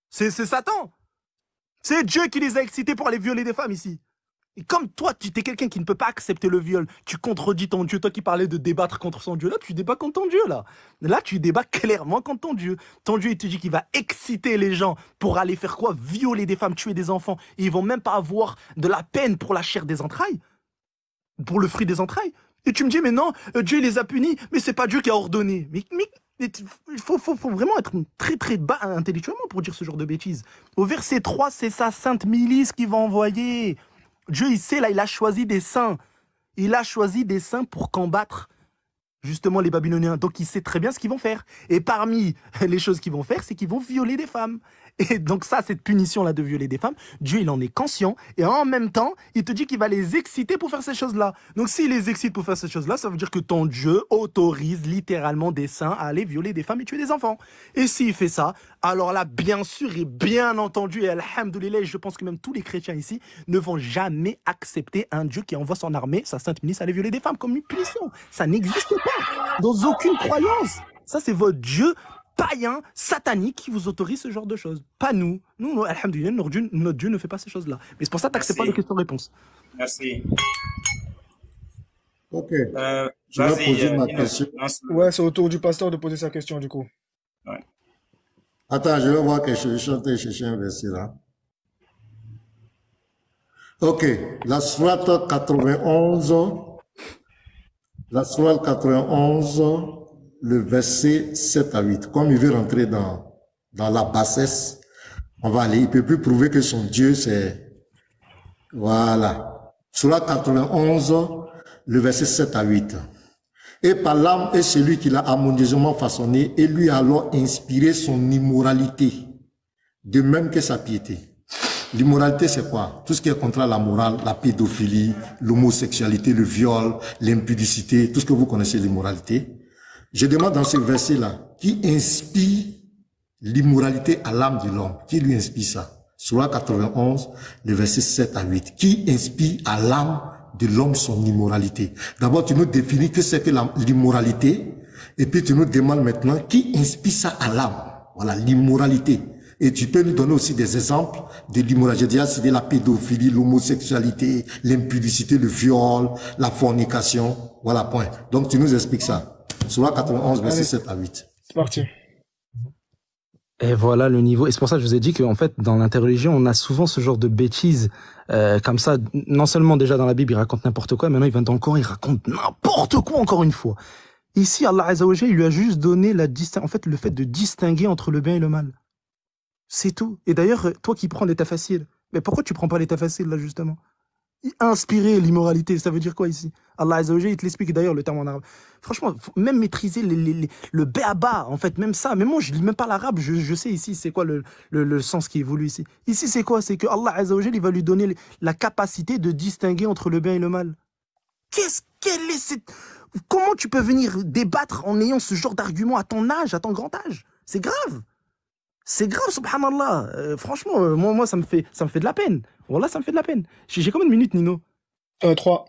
C'est Satan. C'est Dieu qui les a excités pour aller violer des femmes ici. Et comme toi, tu es quelqu'un qui ne peut pas accepter le viol, tu contredis ton Dieu. Toi qui parlais de débattre contre son Dieu, là, tu débats contre ton Dieu, là. Là, tu débats clairement contre ton Dieu. Ton Dieu, il te dit qu'il va exciter les gens pour aller faire quoi? Violer des femmes, tuer des enfants. Et ils vont même pas avoir de la peine pour la chair des entrailles, pour le fruit des entrailles. Et tu me dis, mais non, Dieu il les a punis, mais c'est pas Dieu qui a ordonné. Mais il faut vraiment être très très bas intellectuellement pour dire ce genre de bêtises. Au verset 3, c'est sa sainte milice qui va envoyer. Dieu, il sait, là, il a choisi des saints. Il a choisi des saints pour combattre justement les Babyloniens. Donc, il sait très bien ce qu'ils vont faire. Et parmi les choses qu'ils vont faire, c'est qu'ils vont violer des femmes. Et donc ça, cette punition-là de violer des femmes, Dieu, il en est conscient. Et en même temps, il te dit qu'il va les exciter pour faire ces choses-là. Donc, s'il les excite pour faire ces choses-là, ça veut dire que ton Dieu autorise littéralement des saints à aller violer des femmes et tuer des enfants. Et s'il fait ça, alors là, bien sûr et bien entendu, et alhamdoulilah, je pense que même tous les chrétiens ici ne vont jamais accepter un Dieu qui envoie son armée, sa sainte milice, à aller violer des femmes comme une punition. Ça n'existe pas dans aucune croyance. Ça, c'est votre Dieu païen, satanique qui vous autorise ce genre de choses. Pas nous. Nous, alhamdoulilah, notre Dieu ne fait pas ces choses-là. Mais c'est pour ça que tu n'acceptes pas les questions-réponses. Merci. Ok. Je vais poser ma question. Ouais, c'est au tour du pasteur de poser sa question, du coup. Ouais. Attends, je vais voir que je chante et chercher un verset là. Ok. La sourate 91. La sourate 91. Le verset 7 à 8. Comme il veut rentrer dans la bassesse, on va aller. Il ne peut plus prouver que son Dieu, c'est... Voilà. Sourate 91, le verset 7 à 8. Et par l'âme est celui qui l'a harmonieusement façonné et lui a alors inspiré son immoralité, de même que sa piété. L'immoralité, c'est quoi? Tout ce qui est contre la morale, la pédophilie, l'homosexualité, le viol, l'impudicité, tout ce que vous connaissez, l'immoralité. Je demande dans ce verset-là, qui inspire l'immoralité à l'âme de l'homme? Qui lui inspire ça? Sourate 91, le verset 7 à 8. Qui inspire à l'âme de l'homme son immoralité? D'abord, tu nous définis que c'est que l'immoralité, et puis tu nous demandes maintenant qui inspire ça à l'âme. Voilà, l'immoralité. Et tu peux nous donner aussi des exemples de l'immoralité. J'ai déjà cité la pédophilie, l'homosexualité, l'impudicité, le viol, la fornication. Voilà, point. Donc, tu nous expliques ça. Sourate 91, verset 7 à 8. C'est parti. Et voilà le niveau. Et c'est pour ça que je vous ai dit qu'en fait, dans l'interreligion, on a souvent ce genre de bêtises comme ça. Non seulement déjà dans la Bible, il raconte n'importe quoi, maintenant il vient dans le Coran, il raconte n'importe quoi encore une fois. Ici, Allah Azza wa Jalla, il lui a juste donné en fait, le fait de distinguer entre le bien et le mal. C'est tout. Et d'ailleurs, toi qui prends l'état facile, mais pourquoi tu prends pas l'état facile là justement? Inspirer l'immoralité, ça veut dire quoi ici? Allah Azza wa Jalla, il te l'explique d'ailleurs le terme en arabe. Franchement, faut même maîtriser le béaba, en fait, même ça. Mais moi, je lis même pas l'arabe, je sais ici c'est quoi le sens qui est voulu ici. Ici, c'est quoi? C'est que Allah Azza wa Jalla, il va lui donner la capacité de distinguer entre le bien et le mal. Quelle est cette... Comment tu peux venir débattre en ayant ce genre d'argument à ton âge, à ton grand âge? C'est grave. C'est grave, subhanallah. Franchement, moi, ça me fait de la peine. Voilà, ça me fait de la peine. J'ai combien de minutes, Nino? 3.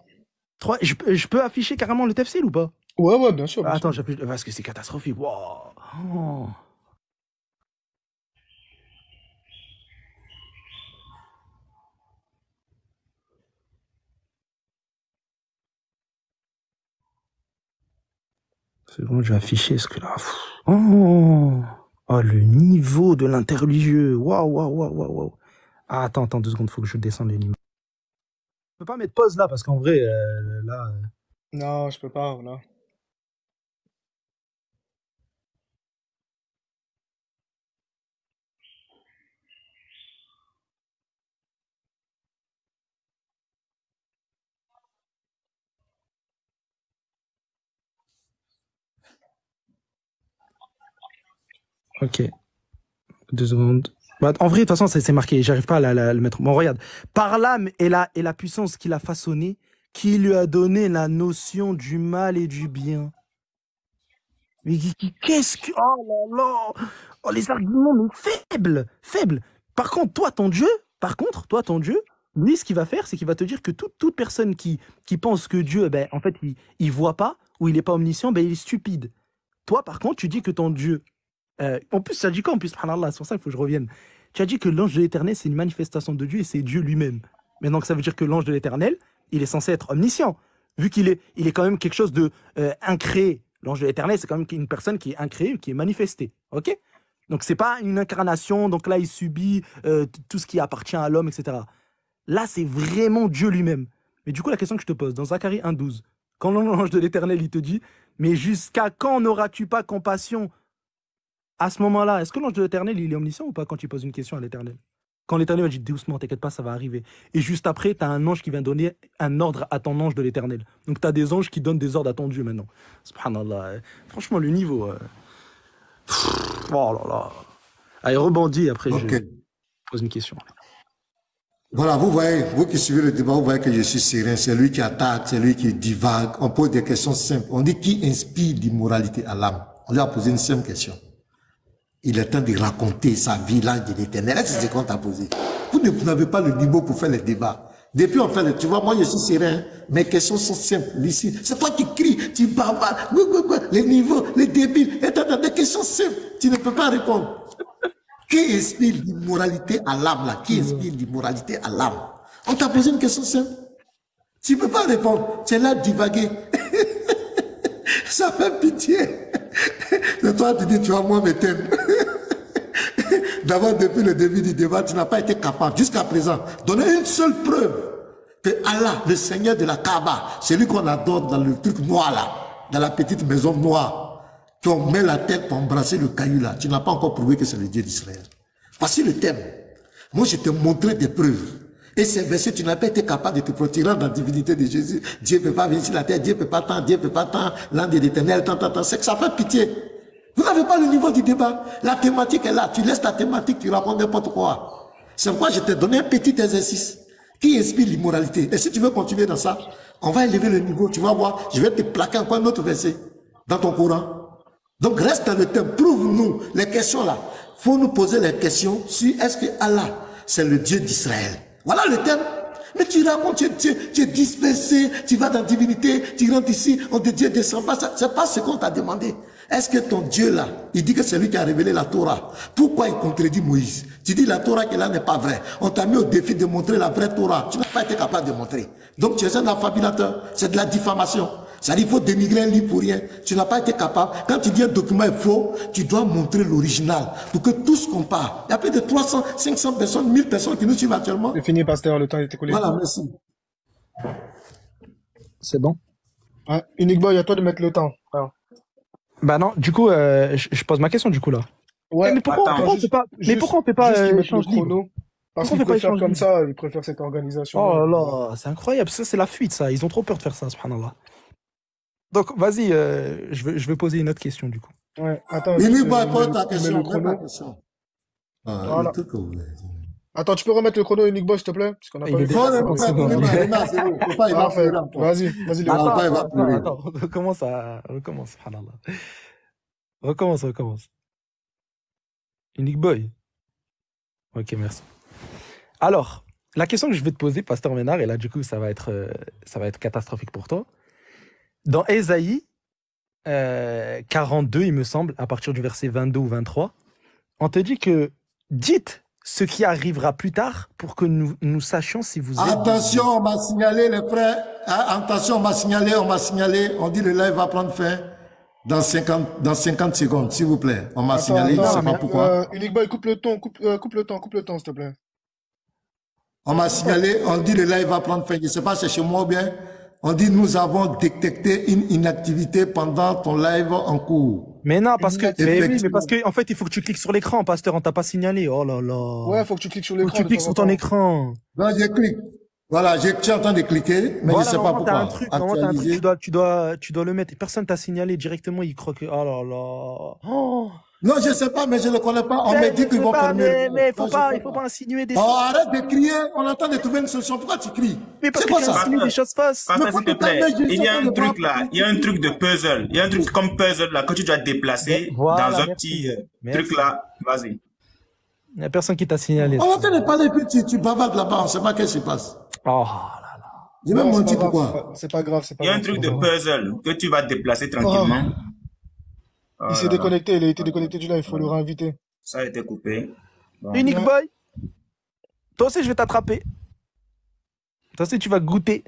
3. Je peux afficher carrément le tafsir ou pas? Ouais, bien sûr. Attends, j'affiche parce que c'est catastrophique. Wow. Oh. C'est bon, je vais afficher ce que là. Oh, le niveau de l'interreligieux. Waouh. Ah, attends 2 secondes, faut que je descende les limites. Je peux pas mettre pause là parce qu'en vrai, là. Non, je peux pas, voilà. Ok. 2 secondes. Bah, en vrai, de toute façon, c'est marqué. J'arrive pas à le mettre. Bon, regarde. Par l'âme et la puissance qu'il a façonné, qui lui a donné la notion du mal et du bien. Mais qu'est-ce que... Oh là là. Oh, les arguments, mais faibles. Par contre, toi, ton Dieu, lui, ce qu'il va faire, c'est qu'il va te dire que toute personne qui pense que Dieu, ben, en fait, il voit pas, ou il est pas omniscient, ben, il est stupide. Toi, par contre, tu dis que ton Dieu... en plus, ça dit quoi en plus, subhanallah, c'est pour ça qu'il faut que je revienne. Tu as dit que l'ange de l'éternel, c'est une manifestation de Dieu et c'est Dieu lui-même. Mais donc, ça veut dire que l'ange de l'Éternel, il est censé être omniscient, vu il est quand même quelque chose de incréé. L'ange de l'Éternel, c'est quand même une personne qui est incréée, qui est manifestée. Ok? Donc, c'est pas une incarnation, donc là, il subit tout ce qui appartient à l'homme, etc. Là, c'est vraiment Dieu lui-même. Mais du coup, la question que je te pose, dans Zacharie 1,12, quand l'ange de l'Éternel, il te dit, mais jusqu'à quand n'auras-tu pas compassion? À ce moment-là, est-ce que l'ange de l'Éternel, il est omniscient ou pas quand tu poses une question à l'Éternel? Quand l'Éternel va dire doucement, t'inquiète pas, ça va arriver. Et juste après, tu as un ange qui vient donner un ordre à ton ange de l'Éternel. Donc tu as des anges qui donnent des ordres à ton Dieu maintenant. Subhanallah. Franchement, le niveau. Oh là là. Allez, rebondis, après je pose une question. Voilà, vous voyez, vous qui suivez le débat, vous voyez que je suis serein. C'est lui qui attaque, c'est lui qui divague. On pose des questions simples. On dit qui inspire l'immoralité à l'âme. On lui a posé une simple question. Il est temps de raconter sa vie, l'ange de l'Éternel. C'est ce qu'on t'a posé. Vous n'avez pas le niveau pour faire les débats. Depuis, on fait le, tu vois, moi, je suis serein. Mes questions sont simples, ici. C'est toi qui cries, tu bavardes, les niveaux, les débiles, et t'as des questions simples. Tu ne peux pas répondre. Qui inspire l'immoralité à l'âme, là? Qui inspire l'immoralité à l'âme? On t'a posé une question simple. Tu ne peux pas répondre. Tu es là, divaguer. Ça fait pitié. Et toi, tu dis, tu vois, moi, mes thèmes. D'abord, depuis le début du débat, tu n'as pas été capable, jusqu'à présent, donner une seule preuve que Allah, le Seigneur de la Kaaba, c'est lui qu'on adore dans le truc noir là, dans la petite maison noire, qu'on met la tête pour embrasser le caillou là. Tu n'as pas encore prouvé que c'est le Dieu d'Israël. Voici le thème. Moi, je t'ai montré des preuves. Et ces versets, tu n'as pas été capable de te protéger dans la divinité de Jésus. Dieu ne peut pas venir sur la terre, Dieu ne peut pas tant, Dieu ne peut pas tant, l'âme de l'Éternel, tant. C'est que ça fait pitié. Vous n'avez pas le niveau du débat. La thématique est là. Tu laisses ta thématique, tu racontes n'importe quoi. C'est pourquoi je t'ai donné un petit exercice qui inspire l'immoralité. Et si tu veux continuer dans ça, on va élever le niveau. Tu vas voir, je vais te plaquer encore un autre verset dans ton Coran. Donc reste dans le thème. Prouve-nous les questions là. Faut nous poser les questions sur est-ce que Allah, c'est le Dieu d'Israël. Voilà le thème. Mais tu racontes, tu es dispersé, tu vas dans la divinité, tu rentres ici, on te dit descend pas. C'est pas ce qu'on t'a demandé. Est-ce que ton Dieu là, il dit que c'est lui qui a révélé la Torah? Pourquoi il contredit Moïse? Tu dis la Torah qui là n'est pas vraie. On t'a mis au défi de montrer la vraie Torah. Tu n'as pas été capable de montrer. Donc tu es un affabulateur. C'est de la diffamation. Ça dit, il faut dénigrer un livre pour rien. Tu n'as pas été capable. Quand tu dis un document est faux, tu dois montrer l'original pour que tous comparent. Il y a plus de 300, 500 personnes, 1000 personnes qui nous suivent actuellement. C'est fini, pasteur, le temps est écoulé. Voilà, merci. C'est bon? Ouais, Unique Boy, à toi de mettre le temps. Alors. Bah non, du coup, je pose ma question du coup là. Ouais, mais pourquoi on fait pas, pourquoi on fait pas échange libre? Parce qu'ils préfèrent comme ça, ils préfèrent cette organisation. Oh là là, c'est incroyable, ça c'est la fuite ça, ils ont trop peur de faire ça, subhanallah. Donc vas-y, je vais poser une autre question du coup. Ouais, attends. Unique Boy, pose ta question. Voilà. Attends, tu peux remettre le chrono Unique Boy, s'il te plaît? Parce qu'on a pas Vas-y, vas-y, Attends, recommence, subhanallah. Recommence. Unique Boy. Ok, merci. Alors, la question que je vais te poser, Pasteur Ménard, et là, du coup, ça va être catastrophique pour toi. Dans Ésaïe 42, il me semble, à partir du verset 22 ou 23, on te dit que dites ce qui arrivera plus tard pour que nous sachions si vous êtes... Attention, on m'a signalé, les frères. Attention, on m'a signalé. On dit le live va prendre fin dans 50 secondes, s'il vous plaît. On m'a signalé, je ne sais pas pourquoi. Unique Boy, coupe le temps, s'il te plaît. On m'a signalé, on dit le live va prendre fin. Je ne sais pas si c'est chez moi ou bien. On dit nous avons détecté une inactivité pendant ton live en cours. Mais non, parce que, mais parce que, en fait, il faut que tu cliques sur l'écran, Pasteur, on t'a pas signalé. Oh là là. Ouais, faut que tu cliques sur l'écran. Faut que tu cliques sur ton écran. Non, je clique. Voilà, je suis en train de cliquer, mais voilà, je ne sais pas pourquoi. T'as un truc, tu dois le mettre. Et personne t'a signalé directement, il croit que, oh là là. Oh. Non, je ne sais pas, mais je ne le connais pas. On m'a dit qu'ils vont fermer. Mais il faut pas insinuer des choses. Oh, arrête de crier. On attend de trouver une solution. Pourquoi tu cries? Mais parce que tu insinues des choses fausses. Pasteur, s'il te plaît, il y a un truc là. Il y a un truc de puzzle. Il y a un truc comme puzzle là que tu dois déplacer dans un petit truc là. Vas-y. Il n'y a personne qui t'a signalé. On entend de parler, puis tu bavardes là-bas. On ne sait pas qu'est-ce qui se passe. Oh là là. Je vais me dire pourquoi. C'est pas grave. Il y a un truc de puzzle que tu vas déplacer tranquillement. Il s'est déconnecté, il a été déconnecté du live, il faut le réinviter. Ça a été coupé. Bon. Unique Boy, toi aussi je vais t'attraper. Toi aussi, tu vas goûter.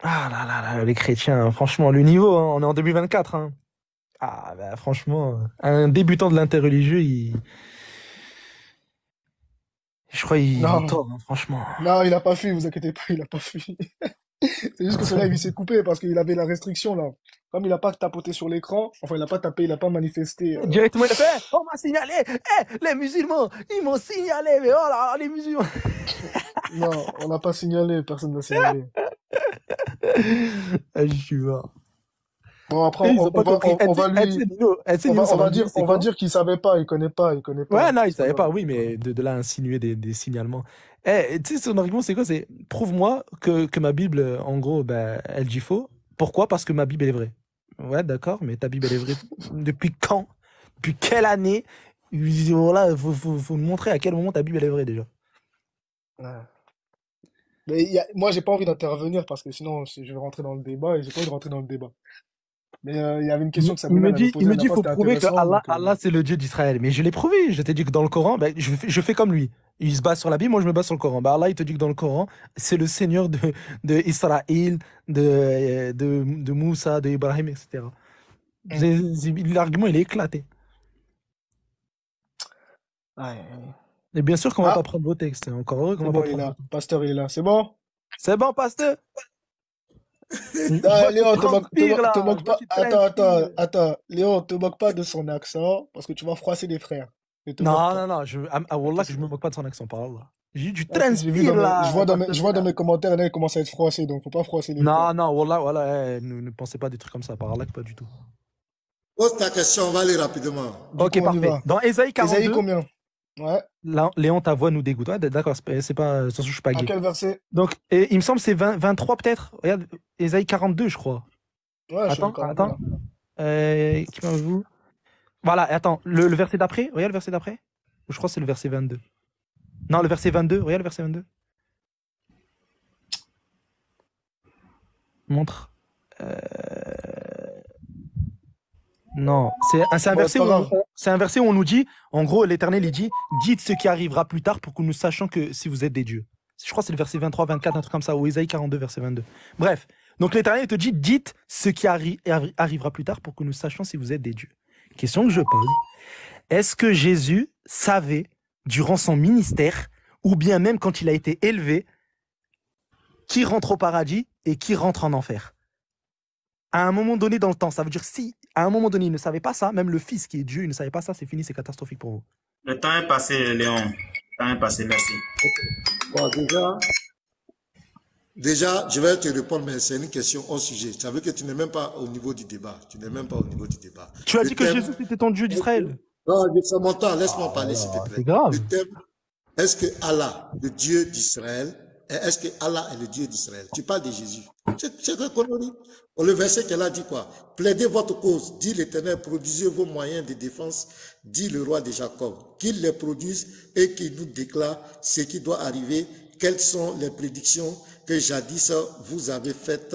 Ah là là là, les chrétiens, franchement, le niveau, hein, on est en 2024. Hein. Ah, bah, franchement, un débutant de l'interreligieux, je crois qu'il est Non, tort, hein, franchement. non, il a pas fui, vous inquiétez pas, il a pas fui. C'est juste que ce live, il s'est coupé parce qu'il avait la restriction, là. Comme il a pas tapoté sur l'écran, enfin, il a pas tapé, il a pas manifesté. Directement, il a fait, on m'a signalé, les musulmans, ils m'ont signalé, mais oh là, les musulmans. Non, on n'a pas signalé, personne n'a signalé. Ah, je suis mort. Bon, après, Ils ont pas compris. on va lui, on va dire qu'il savait pas, il connaît pas. Ouais, non, il Ça savait va. pas, oui, mais de là à insinuer des signalements. Tu sais, son argument, c'est quoi? C'est prouve-moi que ma Bible, en gros, ben, elle dit faux. Pourquoi? Parce que ma Bible est vraie. Ouais, d'accord, mais ta Bible, elle est vraie. Depuis quand? Depuis quelle année? Voilà, faut nous montrer à quel moment ta Bible, elle est vraie, déjà. Ouais. Mais moi, j'ai pas envie d'intervenir parce que sinon, je vais rentrer dans le débat et j'ai pas envie de rentrer dans le débat. Mais il y avait une question que Il Sabrina me avait dit, posée il me la dit, dernière faut fois, c'était prouver que intéressant. Allah, Donc, Allah, c'est le Dieu d'Israël. Mais je l'ai prouvé. Je t'ai dit que dans le Coran, ben, je fais comme lui. Il se base sur la Bible, moi je me base sur le Coran. Ben, Allah, il te dit que dans le Coran, c'est le Seigneur de Israël, de Moussa, d'Ibrahim, etc. L'argument, il est éclaté. ouais. Et bien sûr qu'on va Ah, pas prendre vos textes. Encore heureux qu'on c'est va bon, pas il est prendre vos là. textes. Pasteur, il est là. C'est bon? C'est bon, pasteur? Je Ah, vois que tu Léon, transpires te là. moque Je vois pas. que tu Attends, transpires. Léon, te moque pas de son accent parce que tu vas froisser les frères. Ne te moque Non, pas. non, non. Wallah, que je Attention. me moque pas de son accent, par Allah. J'ai dit, tu Parce que j'ai vu transpires là, je pasteur vois dans Bilal. mes commentaires, là, il commence à être froissé, donc faut pas froisser les frères. Non, non, Wallah, voilà, ne pensez pas des trucs comme ça, par Allah, que pas du tout. Pose ta question, on va aller rapidement. Du coup, Ok, on y parfait. va. Dans Ésaïe Ésaïe 42, combien? Ouais. là, Léon, ta voix nous dégoûte. Ouais, d'accord, c'est pas, de toute façon, je suis pas À gay. quel verset? Donc, il me semble que c'est 23 peut-être. Regarde, Ésaïe 42, je crois. Ouais, je suis Attends, d'accord. attends. Qui m'a vu? Voilà, attends, le verset d'après. Regarde le verset d'après. Je crois que c'est le verset 22. Non, le verset 22. Regarde le verset 22. Montre. Non, c'est un Bon, verset c'est pas grave. c'est un verset où on nous dit, en gros, l'Éternel, il dit, dites ce qui arrivera plus tard pour que nous sachions que si vous êtes des dieux. Je crois que c'est le verset 23, 24, un truc comme ça, ou Ésaïe 42, verset 22. Bref, donc l'Éternel il te dit, dites ce qui arrivera plus tard pour que nous sachions si vous êtes des dieux. Question que je pose, est-ce que Jésus savait, durant son ministère, ou bien même quand il a été élevé, qui rentre au paradis et qui rentre en enfer? À un moment donné dans le temps, ça veut dire si à un moment donné il ne savait pas ça, même le Fils qui est Dieu, il ne savait pas ça, c'est fini, c'est catastrophique pour vous. Le temps est passé, Léon. Le temps est passé, merci. Bon, déjà, je vais te répondre, mais c'est une question au sujet. Ça veut dire que tu n'es même pas au niveau du débat. Tu n'es même pas au niveau du débat. Tu as Le dit que thème- Jésus c'était ton Dieu d'Israël. Non, c'est mon temps, laisse-moi parler, s'il te plaît. C'est grave. Le thème, est-ce que Allah, le Dieu d'Israël, est-ce que Allah est le Dieu d'Israël? Tu parles de Jésus. C'est un connerie. Le verset qu'elle a dit quoi? Plaidez votre cause, dit l'Éternel, produisez vos moyens de défense, dit le roi de Jacob, qu'il les produise et qu'il nous déclare ce qui doit arriver, quelles sont les prédictions que jadis vous avez faites,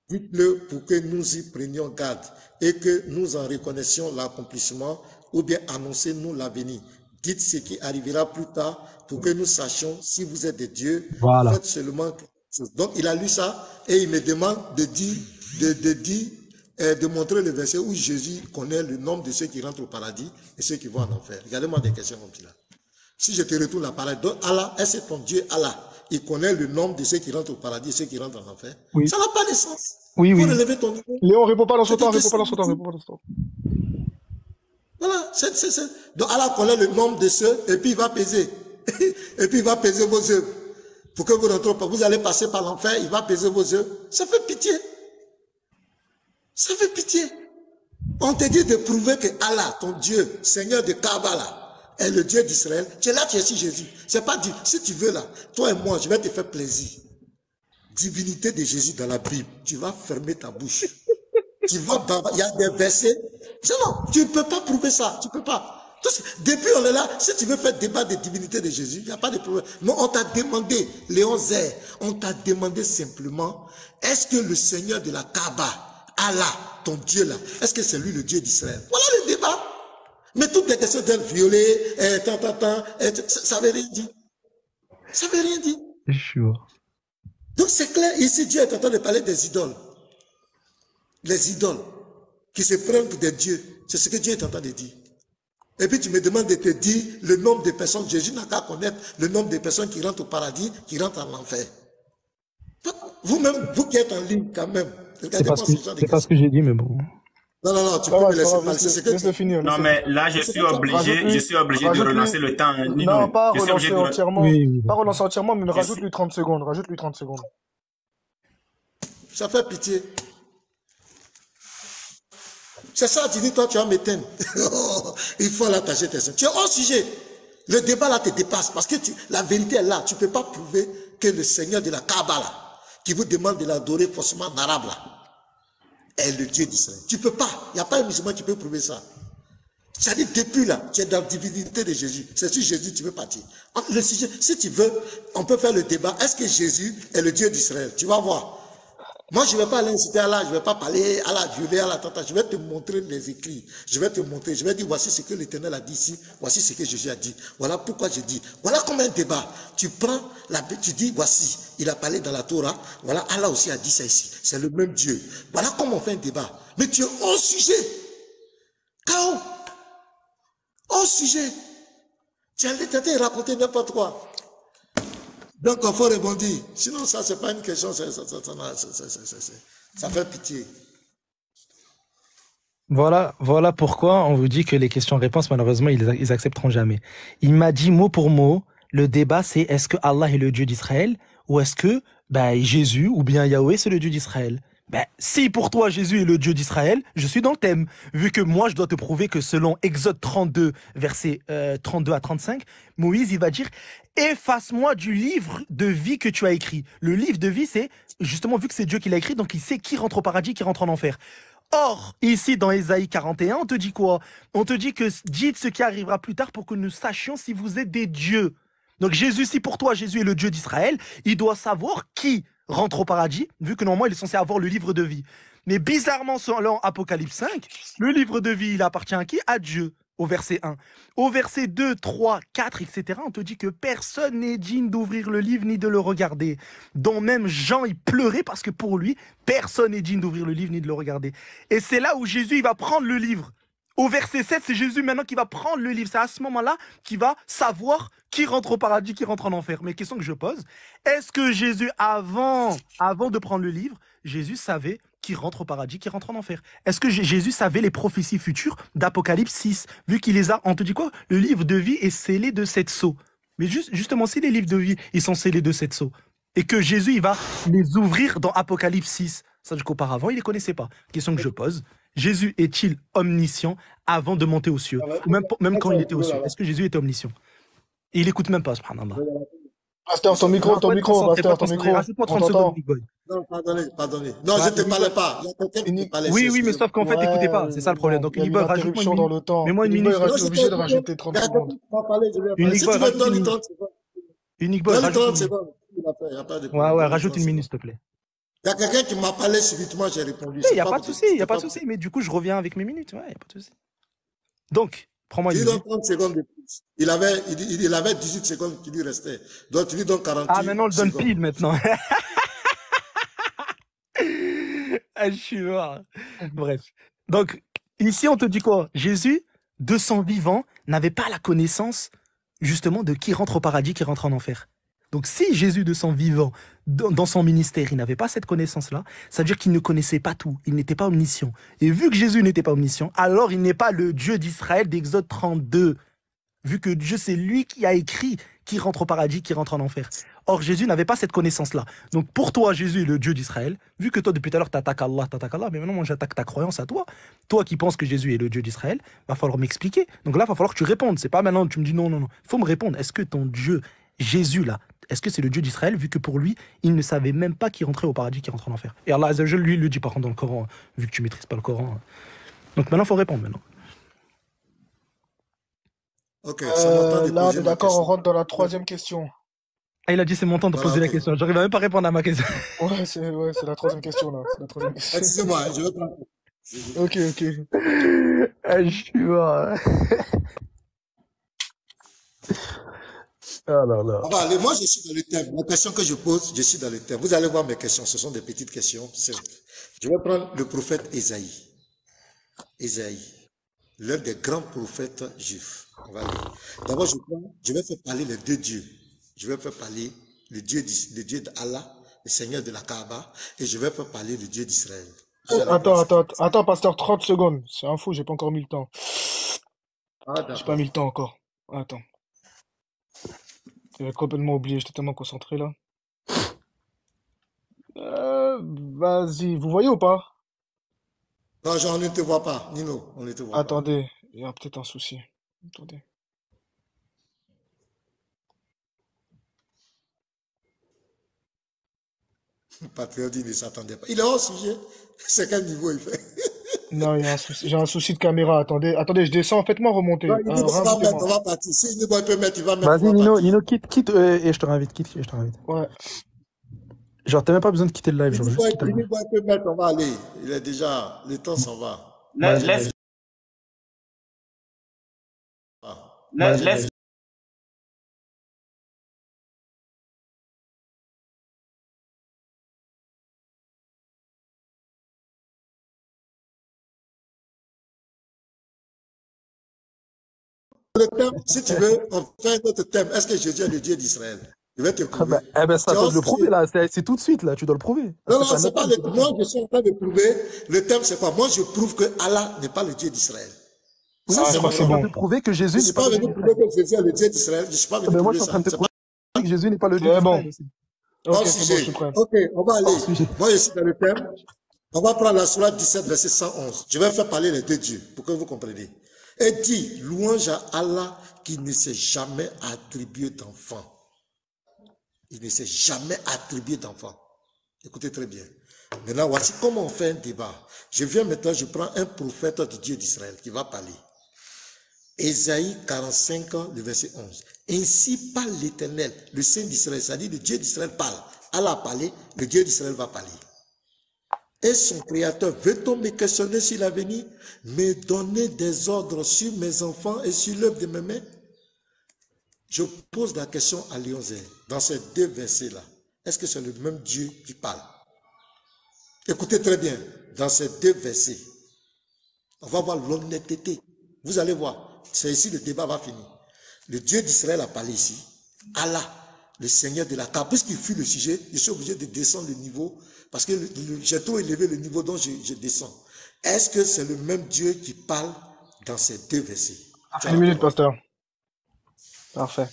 dites-le pour que nous y prenions garde et que nous en reconnaissions l'accomplissement ou bien annoncez-nous l'avenir. Dites ce qui arrivera plus tard pour que nous sachions si vous êtes des dieux. Voilà. Faites seulement quelque chose. Donc il a lu ça et il me demande de dire, de montrer le verset où Jésus connaît le nombre de ceux qui rentrent au paradis et ceux qui vont en enfer. Regardez-moi des questions comme ça. Si je te retourne la parole, donc Allah, est-ce que ton Dieu Allah, il connaît le nombre de ceux qui rentrent au paradis et ceux qui rentrent en enfer? Oui. Ça n'a pas de sens. Oui, Il faut oui. relever ton niveau. Léon, réponds pas dans son C'est temps, une réponds pas dans son temps, question. réponds pas dans son temps. Voilà, donc Allah connaît le nombre de ceux et puis il va peser. Et puis il va peser vos œuvres. Pour que vous rentrez pas, vous allez passer par l'enfer, il va peser vos œuvres. Ça fait pitié. Ça fait pitié. On te dit de prouver que Allah, ton Dieu, Seigneur de Kaaba, là, est le Dieu d'Israël. Tu es là, tu es si Jésus. C'est pas dit, si tu veux là, toi et moi, je vais te faire plaisir. Divinité de Jésus dans la Bible, tu vas fermer ta bouche. Tu vas, il y a des versets. Non, tu ne peux pas prouver ça. Tu peux pas. Depuis on est là, si tu veux faire débat des divinités de Jésus, il n'y a pas de problème. Non, on t'a demandé, Léon Zé, on t'a demandé simplement, est-ce que le Seigneur de la Kaaba, Allah, ton Dieu là, est-ce que c'est lui le Dieu d'Israël? Voilà le débat. Mais toutes les questions d'être violé, ça veut rien dire. Ça ne veut rien dire. Je suis mort. Donc c'est clair, ici Dieu est en train de parler des idoles. Les idoles qui se prennent pour des dieux. C'est ce que Dieu est en train de dire. Et puis tu me demandes de te dire le nombre de personnes. Jésus n'a qu'à connaître le nombre de personnes qui rentrent au paradis, qui rentrent en enfer. Vous-même, vous qui êtes en ligne quand même. C'est pas ce que j'ai dit, mais bon. Non, tu peux me laisser parler. C'est ce que tu finir. Non, mais là, je suis obligé de relancer le temps. Non, pas relancer entièrement. Oui. Pas relancer entièrement, mais rajoute-lui 30 secondes. Rajoute-lui 30 secondes. Ça fait pitié. C'est ça, tu dis, toi, tu vas m'éteindre. Il faut l'attacher tes seins. Tu es hors sujet. Le débat là te dépasse parce que la vérité est là. Tu ne peux pas prouver que le Seigneur de la Kaaba là, qui vous demande de l'adorer forcément en arabe là, est le Dieu d'Israël. Tu ne peux pas. Il n'y a pas un musulman qui peut prouver ça. C'est-à-dire, depuis là, tu es dans la divinité de Jésus. C'est sur Jésus que tu veux partir. Le sujet, si tu veux, on peut faire le débat. Est-ce que Jésus est le Dieu d'Israël? Tu vas voir. Moi, je ne vais pas aller inciter Allah, je ne vais pas parler à la violer, à la tentative. Je vais te montrer les écrits. Je vais te montrer. Je vais dire, voici ce que l'Éternel a dit ici. Voici ce que Jésus a dit. Voilà pourquoi je dis. Voilà comme un débat. Tu prends, tu dis, voici, il a parlé dans la Torah. Voilà, Allah aussi a dit ça ici. C'est le même Dieu. Voilà comment on fait un débat. Mais tu es hors sujet. K.O. Hors sujet. Tu es allé tenter de raconter n'importe quoi. Donc, il faut rebondir. Sinon, ça, c'est pas une question, ça fait pitié. Voilà pourquoi on vous dit que les questions-réponses, malheureusement, ils accepteront jamais. Il m'a dit mot pour mot, le débat, c'est est-ce que Allah est le Dieu d'Israël ou est-ce que Jésus ou bien Yahweh, c'est le Dieu d'Israël? Si pour toi Jésus est le Dieu d'Israël, je suis dans le thème. Vu que moi, je dois te prouver que selon Exode 32, versets 32 à 35, Moïse, il va dire « Efface-moi du livre de vie que tu as écrit ». Le livre de vie, c'est justement, vu que c'est Dieu qui l'a écrit, donc il sait qui rentre au paradis, qui rentre en enfer. Or, ici, dans Ésaïe 41, on te dit quoi? On te dit que dites ce qui arrivera plus tard pour que nous sachions si vous êtes des dieux. Donc Jésus, si pour toi, Jésus est le Dieu d'Israël, il doit savoir qui rentre au paradis, vu que normalement, il est censé avoir le livre de vie. Mais bizarrement, selon Apocalypse 5, le livre de vie, il appartient à qui? À Dieu, au verset 1. Au verset 2, 3, 4, etc., on te dit que personne n'est digne d'ouvrir le livre ni de le regarder. Dont même Jean, il pleurait parce que pour lui, personne n'est digne d'ouvrir le livre ni de le regarder. Et c'est là où Jésus, il va prendre le livre. Au verset 7, c'est Jésus maintenant qui va prendre le livre. C'est à ce moment-là qu'il va savoir qui rentre au paradis, qui rentre en enfer. Mais question que je pose, est-ce que Jésus, avant de prendre le livre, Jésus savait qui rentre au paradis, qui rentre en enfer? Est-ce que Jésus savait les prophéties futures d'Apocalypse 6? Vu qu'il les a, on te dit quoi? Le livre de vie est scellé de 7 sceaux. Mais justement, si les livres de vie, ils sont scellés de 7 sceaux, et que Jésus, il va les ouvrir dans Apocalypse 6, ça veut dire qu'auparavant, il ne les connaissait pas. Question que je pose. Jésus est-il omniscient avant de monter aux cieux? Ou même quand il était aux cieux? Est-ce que Jésus était omniscient? Et il n'écoute même pas, subhanallah. Pasteur, ton micro, Pasteur, ton micro. Rajoute-moi 30 secondes, Big Boy. Non, pardonnez. Non, je ne te parlais pas. Oui, mais sauf qu'en fait, t'écoutez pas. C'est ça le problème. Donc, Big Boy, rajoute-moi une minute. Mets-moi une minute. Je suis obligé de rajouter 30 secondes. Unique Boy, rajoute 30 secondes. Ouais, rajoute une minute, s'il te plaît. Il y a quelqu'un qui m'a parlé subitement, j'ai répondu. Il n'y a pas de souci, mais du coup, je reviens avec mes minutes. Ouais, il n'y a pas de souci. Donc, prends-moi une minute. Il donne 30 secondes de plus. Il avait 18 secondes qui lui restaient. Donc, tu lui donnes 40 secondes. Ah, maintenant, on le donne pile, maintenant. Je suis mort. Bref. Donc, ici, on te dit quoi? Jésus, de son vivant, n'avait pas la connaissance, justement, de qui rentre au paradis, qui rentre en enfer. Donc, si Jésus, de son vivant, dans son ministère, il n'avait pas cette connaissance-là, ça veut dire qu'il ne connaissait pas tout. Il n'était pas omniscient. Et vu que Jésus n'était pas omniscient, alors il n'est pas le Dieu d'Israël d'Exode 32. Vu que Dieu, c'est lui qui a écrit qui rentre au paradis, qui rentre en enfer. Or, Jésus n'avait pas cette connaissance-là. Donc, pour toi, Jésus est le Dieu d'Israël. Vu que toi, depuis tout à l'heure, t'attaques Allah, mais maintenant, moi, j'attaque ta croyance à toi. Toi qui penses que Jésus est le Dieu d'Israël, va falloir m'expliquer. Donc là, il va falloir que tu répondes. C'est pas maintenant, tu me dis non. Il faut me répondre. Est-ce que ton Dieu, Jésus, là, est-ce que c'est le Dieu d'Israël, vu que pour lui, il ne savait même pas qui rentrait au paradis, qui rentrait en enfer? Et Allah Azzawajal, lui, il le dit par contre dans le Coran, vu que tu maîtrises pas le Coran. Donc maintenant, il faut répondre maintenant. Ok, c'est mon temps de là, poser ma d'accord, question. on rentre dans la troisième question. Ah, il a dit c'est mon temps de Voilà, poser la ok. question. J'arrive même pas à répondre à ma question. Ouais, c'est la troisième question, là. C'est la troisième question. Excusez-moi, je vais prendre. Ok. Je suis mort. Ah là là. On va aller. Moi, je suis dans le thème. La question que je pose, je suis dans le thème. Vous allez voir mes questions. Ce sont des petites questions simples. Je vais prendre le prophète Ésaïe. Ésaïe, l'un des grands prophètes juifs. On va aller. D'abord, je vais faire parler les deux dieux. Je vais faire parler le Dieu d'Allah, le Seigneur de la Kaaba, et je vais faire parler le Dieu d'Israël. Attends, pasteur, 30 secondes. C'est un fou, j'ai pas encore mis le temps. Ah, J'ai pas mis le d'accord. temps encore. Attends. J'avais complètement oublié, j'étais tellement concentré là. Vas-y, vous voyez ou pas? Non, on ne te voit pas, Nino, on ne te voit pas. Attendez, il y a peut-être un souci. Attendez. Patriote, il ne s'attendait pas. Il est hors sujet. C'est quel niveau il fait? Non, il y a un souci. J'ai un souci de caméra. Attendez, je descends. Faites-moi Non, remonter. il dit, on va mettre, on Réinvitez-moi. va partir. Si Nino peut mettre, il va mettre, on Vas-y, va Nino, partir. Nino, quitte, et je te réinvite, quitte, et je te réinvite. Ouais. Genre, t'as même pas besoin de quitter le live, Il genre, dit, juste quitte le live. peut mettre, on va aller. Il est déjà, le temps s'en va. Vas-y, Laisse, vas-y. Ah. Vas-y, laisse. vas-y. Le thème, si tu veux, on fait un autre thème. Est-ce que Jésus est le Dieu d'Israël? Je vais te Ah prouver. bah, eh ben, ça, Tu es toi hors de le prouver, sujet. là. C'est tout de suite, là. Tu dois le prouver. Non, C'est non, pas c'est pas maintenant, le, c'est tout de moi, suite. je suis en train de prouver. Le thème, c'est quoi? Moi, je prouve que Allah n'est pas le Dieu d'Israël. Oui, Ça, Ah, je c'est crois mon que tu es c'est en train thème. de bon. prouver que Je Jésus ne n'est suis pas pas le Dieu venu prouver d'Israël. que Jésus est le Dieu d'Israël. Je ne suis pas Ah venu ben, moi, prouver je suis en train ça. de te C'est pas prouver que Jésus n'est pas le Dieu C'est bon. d'Israël aussi. Ok, hors c'est bon, je suis sujet. prêt. Ok, on va aller. Hors sujet. Moi, je suis dans le thème. On va prendre la sourate 17, verset 111. Je vais faire parler les deux dieux pour que vous compreniez. Et dit, louange à Allah qui ne s'est jamais attribué d'enfant. Il ne s'est jamais attribué d'enfant. Écoutez très bien. Maintenant, voici comment on fait un débat. Je viens maintenant, je prends un prophète du Dieu d'Israël qui va parler. Ésaïe 45, le verset 11. Ainsi parle l'Éternel, le Saint d'Israël, c'est-à-dire le Dieu d'Israël parle. Allah a parlé, le Dieu d'Israël va parler. Et son créateur, veut-on me questionner sur l'avenir, me donner des ordres sur mes enfants et sur l'œuvre de mes mains? Je pose la question à Lionzé, dans ces deux versets-là. Est-ce que c'est le même Dieu qui parle? Écoutez très bien, dans ces deux versets, on va voir l'honnêteté. Vous allez voir, c'est ici le débat va finir. Le Dieu d'Israël a parlé ici. Allah, le Seigneur de la Kaaba. Puisqu'il fut le sujet, je suis obligé de descendre le niveau parce que j'ai trop élevé le niveau dont je descends. Est-ce que c'est le même Dieu qui parle dans ces deux versets? Tu as Une la minute, parole. pasteur. Parfait.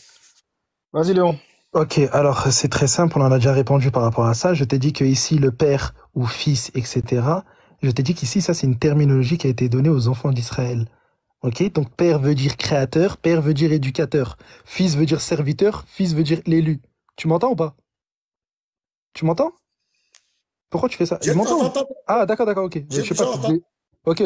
Vas-y, Léon. Ok, alors c'est très simple, on en a déjà répondu par rapport à ça. Je t'ai dit que ici le père ou fils, etc. Je t'ai dit qu'ici ça c'est une terminologie qui a été donnée aux enfants d'Israël. Ok, donc père veut dire créateur, père veut dire éducateur, fils veut dire serviteur, fils veut dire l'élu. Tu m'entends ou pas? Tu m'entends? Pourquoi tu fais ça? Je Il m'entend? t'entends. Ah d'accord, ok. Je sais pas. J'entends. Ok.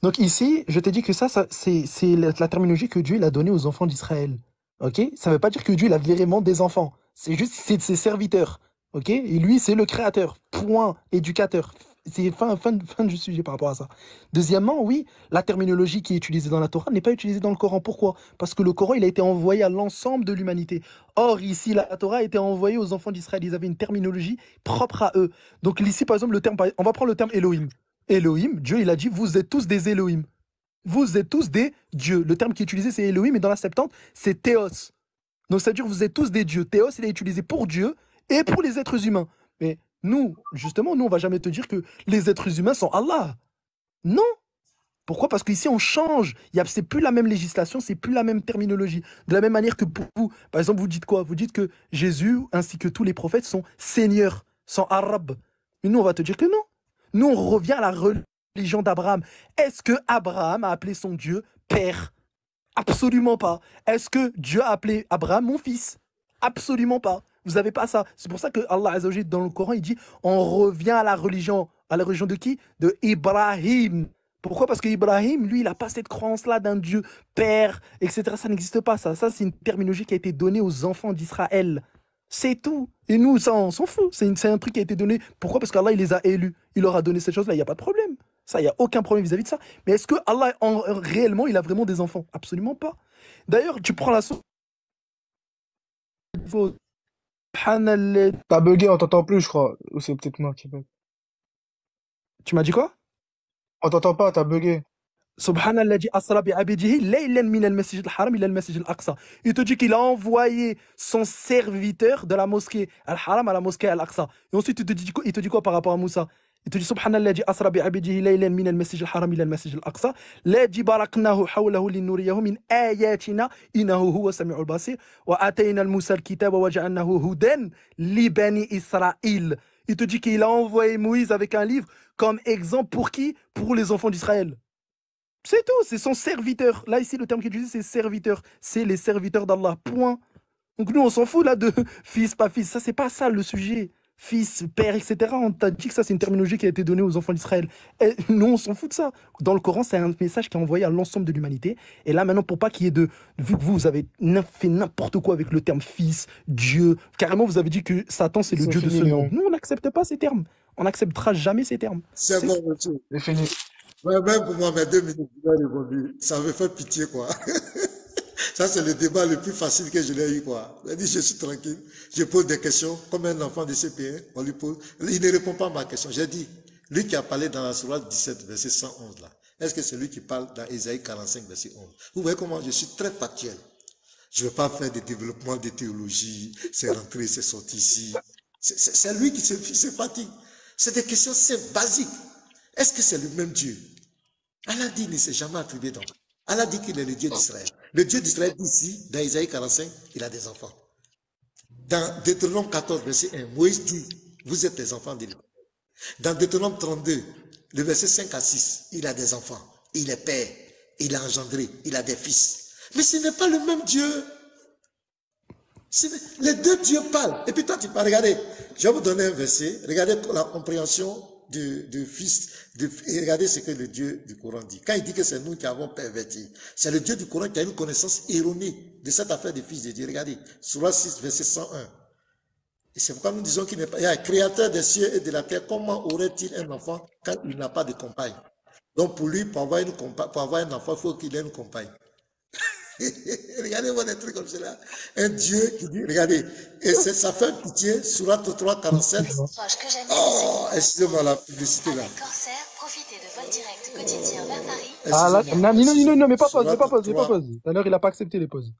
Donc ici, je t'ai dit que ça c'est la terminologie que Dieu il a donnée aux enfants d'Israël. Ok? Ça veut pas dire que Dieu il a vraiment des enfants. C'est juste c'est ses serviteurs. Ok? Et lui c'est le créateur. Point. Éducateur. C'est fin du sujet par rapport à ça. Deuxièmement, oui, la terminologie qui est utilisée dans la Torah n'est pas utilisée dans le Coran. Pourquoi? Parce que le Coran il a été envoyé à l'ensemble de l'humanité. Or ici la Torah a été envoyée aux enfants d'Israël. Ils avaient une terminologie propre à eux. Donc ici par exemple le terme, on va prendre le terme Elohim. Elohim, Dieu il a dit vous êtes tous des Elohim. Vous êtes tous des dieux. Le terme qui est utilisé, c'est Elohim, et dans la Septante, c'est Théos. Donc, c'est-à-dire que vous êtes tous des dieux. Théos, il est utilisé pour Dieu et pour les êtres humains. Mais nous, justement, nous, on va jamais te dire que les êtres humains sont Allah. Non. Pourquoi? Parce qu'ici, on change. C'est plus la même législation, c'est plus la même terminologie. De la même manière que pour vous, par exemple, vous dites quoi? Vous dites que Jésus, ainsi que tous les prophètes, sont seigneurs, sont arabes. Mais nous, on va te dire que non. Nous, on revient à la religion d'Abraham. Est-ce que Abraham a appelé son Dieu père? Absolument pas. Est-ce que Dieu a appelé Abraham mon fils? Absolument pas. Vous n'avez pas ça. C'est pour ça que Allah Azza wa Jalla, dans le Coran, il dit on revient à la religion. À la religion de qui? De Ibrahim. Pourquoi? Parce que Ibrahim, lui, il n'a pas cette croyance-là d'un Dieu père, etc. Ça n'existe pas, ça. Ça, c'est une terminologie qui a été donnée aux enfants d'Israël. C'est tout. Et nous, ça, on s'en fout. C'est un truc qui a été donné. Pourquoi? Parce qu'Allah, il les a élus. Il leur a donné cette chose-là. Il n'y a pas de problème. Ça, il n'y a aucun problème vis-à-vis de ça. Mais est-ce que Allah, réellement, il a vraiment des enfants? Absolument pas. D'ailleurs, tu prends la source T'as bugué, on t'entend plus, je crois. Ou c'est peut-être moi qui bug. Tu m'as dit quoi? On t'entend pas, t'as bugué. Subhana alladhi asra bi'abdihi laylan min al-masjid al-haram ila al-masjid al-aqsa. Il te dit qu'il a envoyé son serviteur de la mosquée al-haram à la mosquée al-aqsa. Et ensuite, il te dit quoi par rapport à Moussa? Il te dit Subhana alladhi asra bi'abdihi laylan min al-masjid al-haram ila al-masjid al-aqsa. Ladhi baraknahu hawlahu linuriyahu min ayatina innahu huwa sami'ul basir. Wa atayna al-Musa al-kitaba wa ja'alnahu hudan li bani Israël. Il te dit qu'il a envoyé Moïse avec un livre comme exemple pour qui? Pour les enfants d'Israël. C'est tout, c'est son serviteur. Là, ici, le terme qu'il utilise, c'est serviteur. C'est les serviteurs d'Allah. Point. Donc, nous, on s'en fout là de fils, pas fils. Ça, c'est pas ça le sujet. Fils, père, etc. On t'a dit que ça, c'est une terminologie qui a été donnée aux enfants d'Israël. Et nous, on s'en fout de ça. Dans le Coran, c'est un message qui est envoyé à l'ensemble de l'humanité. Et là, maintenant, pour pas qu'il y ait de. Vu que vous avez fait n'importe quoi avec le terme fils, Dieu, carrément, vous avez dit que Satan, c'est le Dieu de ce monde. Nous, on n'accepte pas ces termes. On n'acceptera jamais ces termes. C'est bon, monsieur. C'est fini. Ouais, même pour moi, mes 2 minutes, je vais répondre. Ça me fait pitié, quoi. Ça, c'est le débat le plus facile que je l'ai eu, quoi. Il a dit, je suis tranquille. Je pose des questions, comme un enfant de CP1, on lui pose. Il ne répond pas à ma question. J'ai dit, lui qui a parlé dans la sourate 17, verset 111, là. Est-ce que c'est lui qui parle dans Ésaïe 45, verset 11? Vous voyez comment je suis très factuel. Je ne vais pas faire de développement de théologie. C'est rentré, c'est sorti ici. C'est lui qui se fatigue. C'est des questions simples, basiques. Est-ce que c'est le même Dieu? Allah dit, il ne s'est jamais attribué d'enfant. Allah dit qu'il est le Dieu d'Israël. Le Dieu d'Israël dit ici, dans Isaïe 45, il a des enfants. Dans Deutéronome 14, verset 1, Moïse dit, vous êtes les enfants de l'Éternel. Dans Deutéronome 32, le verset 5 à 6, il a des enfants. Il est père. Il a engendré. Il a des fils. Mais ce n'est pas le même Dieu. Les deux dieux parlent. Et puis toi, tu parles. Regardez, je vais vous donner un verset. Regardez la compréhension du fils. Et regardez ce que le Dieu du Coran dit. Quand il dit que c'est nous qui avons perverti, c'est le Dieu du Coran qui a une connaissance erronée de cette affaire des fils de Dieu. Regardez, Sourate 6, verset 101. Et c'est pourquoi nous disons qu'il n'est pas. Il y a un créateur des cieux et de la terre. Comment aurait-il un enfant quand il n'a pas de compagne? Donc pour lui, pour avoir un enfant, il faut qu'il ait une compagne. Regardez-moi des trucs comme cela. Un Dieu qui dit, regardez, et ça fait pitié, Sourate 3, 47. Oh, excusez-moi la publicité là. Corsair, profitez de vol direct quotidien vers Paris. Ah là, non, mais pas pause, pas pause. Tout à l'heure, il n'a pas accepté les pauses.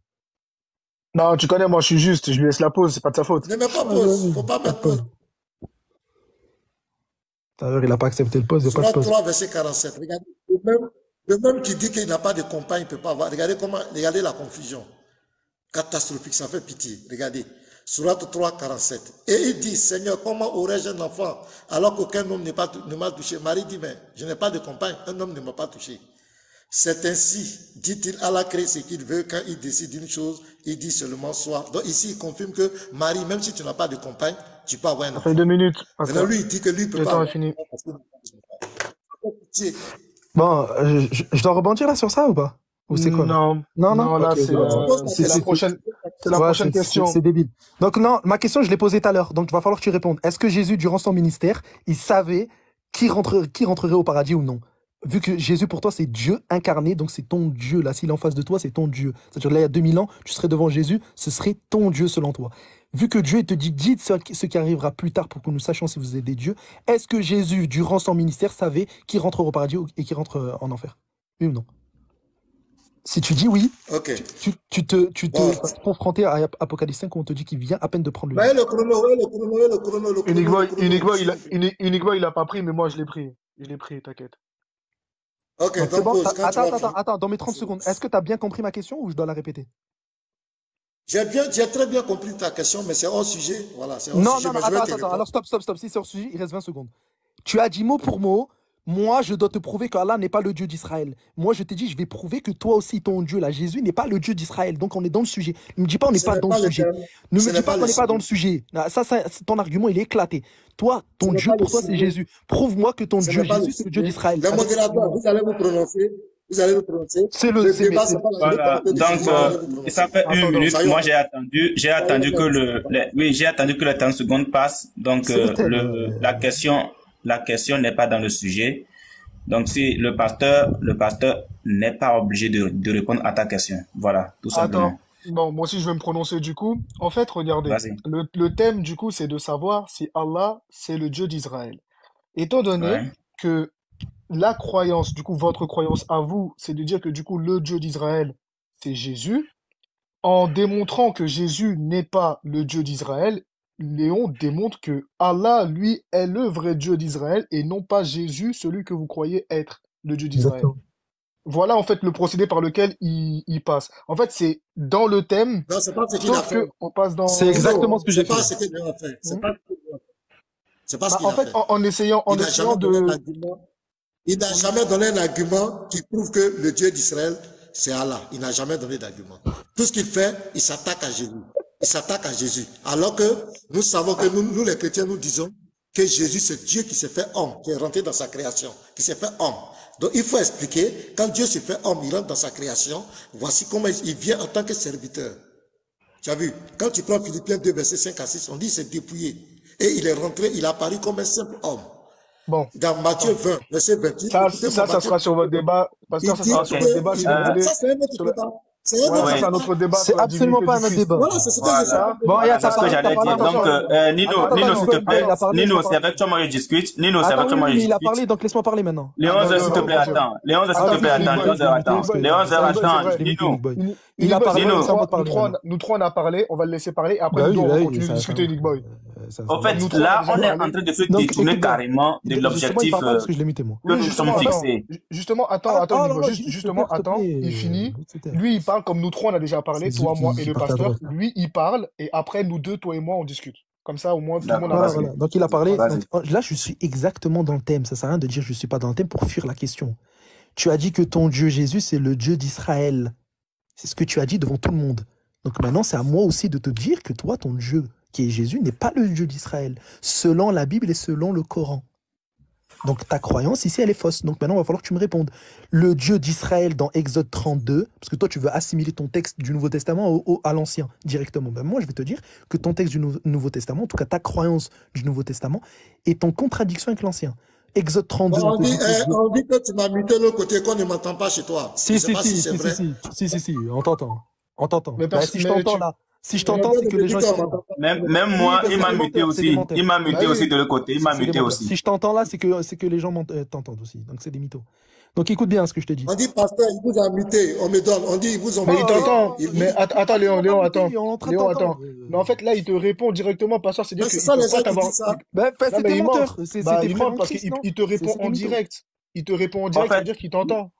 Non, tu connais, moi, je suis juste, je lui laisse la pause, c'est pas de sa faute. Ne mets pas pause, faut pas mettre pause. Tout à l'heure, il n'a pas accepté le pause, il n'y a pas de pause. 3, verset 47. Regardez, le même qui dit qu'il n'a pas de compagne ne peut pas avoir. Regardez la confusion. Catastrophique, ça fait pitié. Regardez. Sourate 3, 47. Et il dit, Seigneur, comment aurais-je un enfant alors qu'aucun homme ne m'a touché? Marie dit, mais je n'ai pas de compagne, un homme ne m'a pas touché. C'est ainsi, dit-il, Allah crée ce qu'il veut. Quand il décide une chose, il dit seulement soit. Donc ici, il confirme que Marie, même si tu n'as pas de compagne, tu peux avoir un enfant. Ça fait 2 minutes. Maintenant, lui, il dit que lui ne peut pas. Le temps est fini. Bon, je dois rebondir là sur ça ou pas? Ou c'est quoi? Non, là, okay, c'est la prochaine, prochaine question. C'est débile. Donc non, ma question, je l'ai posée tout à l'heure. Donc il va falloir que tu répondes. Est-ce que Jésus, durant son ministère, il savait qui rentrerait au paradis ou non? Vu que Jésus, pour toi, c'est Dieu incarné, donc c'est ton Dieu. Là, s'il est en face de toi, c'est ton Dieu. C'est-à-dire, là, il y a 2000 ans, tu serais devant Jésus, ce serait ton Dieu selon toi. Vu que Dieu te dit, dites ce qui arrivera plus tard pour que nous sachions si vous êtes des dieux, est-ce que Jésus, durant son ministère, savait qui rentre au paradis et qui rentre en enfer? Oui ou non? Si tu dis oui, okay. tu te confronté à Apocalypse 5 où on te dit qu'il vient à peine de prendre le le chrono. Uniquement, il a pas pris, mais moi, je l'ai pris. Je l'ai pris, t'inquiète. Ok, donc bon, attends, dans mes 30 secondes, est-ce que tu as bien compris ma question ou je dois la répéter? J'ai très bien compris ta question, mais c'est hors sujet. Voilà, c'est hors sujet. Non, attends, alors stop. Si c'est hors sujet, il reste 20 secondes. Tu as dit mot pour mot, moi je dois te prouver qu'Allah n'est pas le Dieu d'Israël. Moi je t'ai dit, je vais prouver que toi aussi ton Dieu, là, Jésus, n'est pas le Dieu d'Israël. Donc on est dans le sujet. Ne me dis pas on n'est pas dans le sujet. Ne me dis pas qu'on n'est pas dans le sujet. Ça, ton argument, il est éclaté. Toi, ton Dieu, pour toi, c'est Jésus. Prouve-moi que ton Dieu, Jésus, c'est le Dieu d'Israël. Le modérateur, vous allez vous prononcer. C'est le débat. Voilà. Donc, ça fait 1 minute. Moi, j'ai attendu que les 30 secondes passent. Donc, la question n'est pas dans le sujet. Donc, si le pasteur n'est pas obligé de répondre à ta question. Voilà, tout simplement. Bon, moi aussi, je vais me prononcer du coup. En fait, regardez, Vas-y. le thème du coup, c'est de savoir si Allah, c'est le Dieu d'Israël. Étant donné Ouais. que la croyance, du coup, votre croyance à vous, c'est de dire que du coup, le Dieu d'Israël, c'est Jésus, en démontrant que Jésus n'est pas le Dieu d'Israël, Léon démontre que Allah, lui, est le vrai Dieu d'Israël et non pas Jésus, celui que vous croyez être le Dieu d'Israël. Exactement. Voilà en fait le procédé par lequel il passe. En fait, c'est dans le thème, Non, c'est pas ce qu'il a sauf fait. que on passe C'est dans... exactement Nino, ce que c'est j'ai pas fait. ce qu'il a fait. Hmm. C'est pas ce Bah, qu'il en a fait, fait. en essayant, Il n'a jamais donné un de... argument. Il n'a jamais donné un argument qui prouve que le Dieu d'Israël, c'est Allah. Il n'a jamais donné d'argument. Tout ce qu'il fait, il s'attaque à Jésus. Il s'attaque à Jésus. Alors que nous savons que nous les chrétiens, nous disons que Jésus, c'est Dieu qui s'est fait homme, qui est rentré dans sa création, qui s'est fait homme. Donc il faut expliquer, quand Dieu s'est fait homme, il rentre dans sa création, voici comment il vient en tant que serviteur. Tu as vu, quand tu prends Philippiens 2, versets 5 à 6, on dit c'est dépouillé. Et il est rentré, il a apparu comme un simple homme. Bon, Dans Matthieu 20, verset 28, ça écoutez-moi, ça Matthieu, sera sur votre débat. il Pasteur, ça dit sera Ok. sur votre débat que, si vous voulez. ça c'est un autre Sur le... débat. C'est un Voilà, autre ça c'est un débat. autre débat C'est sur la absolument divinité pas du un autre Christ. débat. Voilà, c'est ce que je Voilà. Ça, Bon, regarde, C'est t'as ce que parlé, j'allais dire. attention. Donc, Nino, Attends, Nino, attends, s'il te attends, plaît. il a parlé, Nino, laisse-moi c'est parler. avec toi moi je discute. Nino, c'est Attends, avec toi oui, moi oui, je mais il a discute. parlé, donc laisse-moi parler maintenant. Les 11 heures, s'il te plaît, attends. Les 11 heures, s'il te Attends, plaît, attends. Nick Les Boy, 11 heures, attends. Nick Boy, Les 11 heures, Nick Boy, c'est attends. vrai. Je l'ai muté, Nino, Nick Boy. Nick Il a Boy, c'est parlé, vrai. Nino. c'est à moi de parler maintenant. Nous trois, on a parlé. On va le laisser parler. Après, Bah nous deux, oui, on bah va oui, continuer de discuter, Nick Boy. Au va. fait, Nous trois, on a là, déjà on est en parlé. train de se Donc, détourner écoute bien. carrément de Justement, il l'objectif parle pas parce que je l'ai muté, moi. que Oui, nous sommes justement, attends. fixés. Justement, Ah, attends, oh Nick là Boy. là, Guy, s'il te plaît, Justement, s'il te attends. plaît. Il finit. Etc. Lui, il parle comme nous trois, on a déjà parlé. C'est Toi, Zouk moi et qui le partage pasteur. droite. Lui, il parle. Et après, nous deux, toi et moi, on discute. Comme ça, au moins, tout le monde a D'accord, Voilà, parlé. vas-y. voilà. Donc, il a parlé. Vas-y. Donc, là, je suis exactement dans le thème. Ça sert à rien de dire je suis pas dans le thème pour fuir la question. Tu as dit que ton Dieu Jésus, c'est le Dieu d'Israël. C'est ce que tu as dit devant tout le monde. Donc maintenant, c'est à moi aussi de te dire que toi, ton Dieu, qui est Jésus, n'est pas le Dieu d'Israël, selon la Bible et selon le Coran. Donc ta croyance ici, elle est fausse. Donc maintenant, il va falloir que tu me répondes. Le Dieu d'Israël dans Exode 32, parce que toi, tu veux assimiler ton texte du Nouveau Testament à l'Ancien directement. Ben moi, je vais te dire que ton texte du Nouveau Testament, en tout cas ta croyance du Nouveau Testament, est en contradiction avec l'Ancien. Exode 32, Bon, on te dit que on dit que tu m'as muté de l'autre côté, qu'on ne m'entend pas chez toi. Je ne sais pas si c'est vrai. si, on t'entend. On t'entend. Mais Bah, si je t'entends là, si je t'entends, c'est que les gens. Même moi, il m'a muté aussi. Il m'a muté aussi de l'autre côté. Il m'a muté aussi. Si je t'entends là, c'est que les gens t'entendent aussi. Donc c'est des mythos. Donc écoute bien ce que je te dis. On dit, pasteur, il vous a muté. On me donne. On dit, ils vous ont Mais muté. il t'entend. Mais attends, Léon, attends. On est en train de Léon, t'entendre. attends. Mais en fait, là, il te répond directement, pasteur. C'est-à-dire Mais qu'il c'est ça, peut les pas gens qui t'avoir. disent ça. Bah, Non, c'est mais des il menteurs. ment. C'est Bah, des il frères ment en parce Christ, qu'il non il te répond C'est des en mythos. direct. Il te répond en En direct, ça veut fait, dire qu'il t'entend.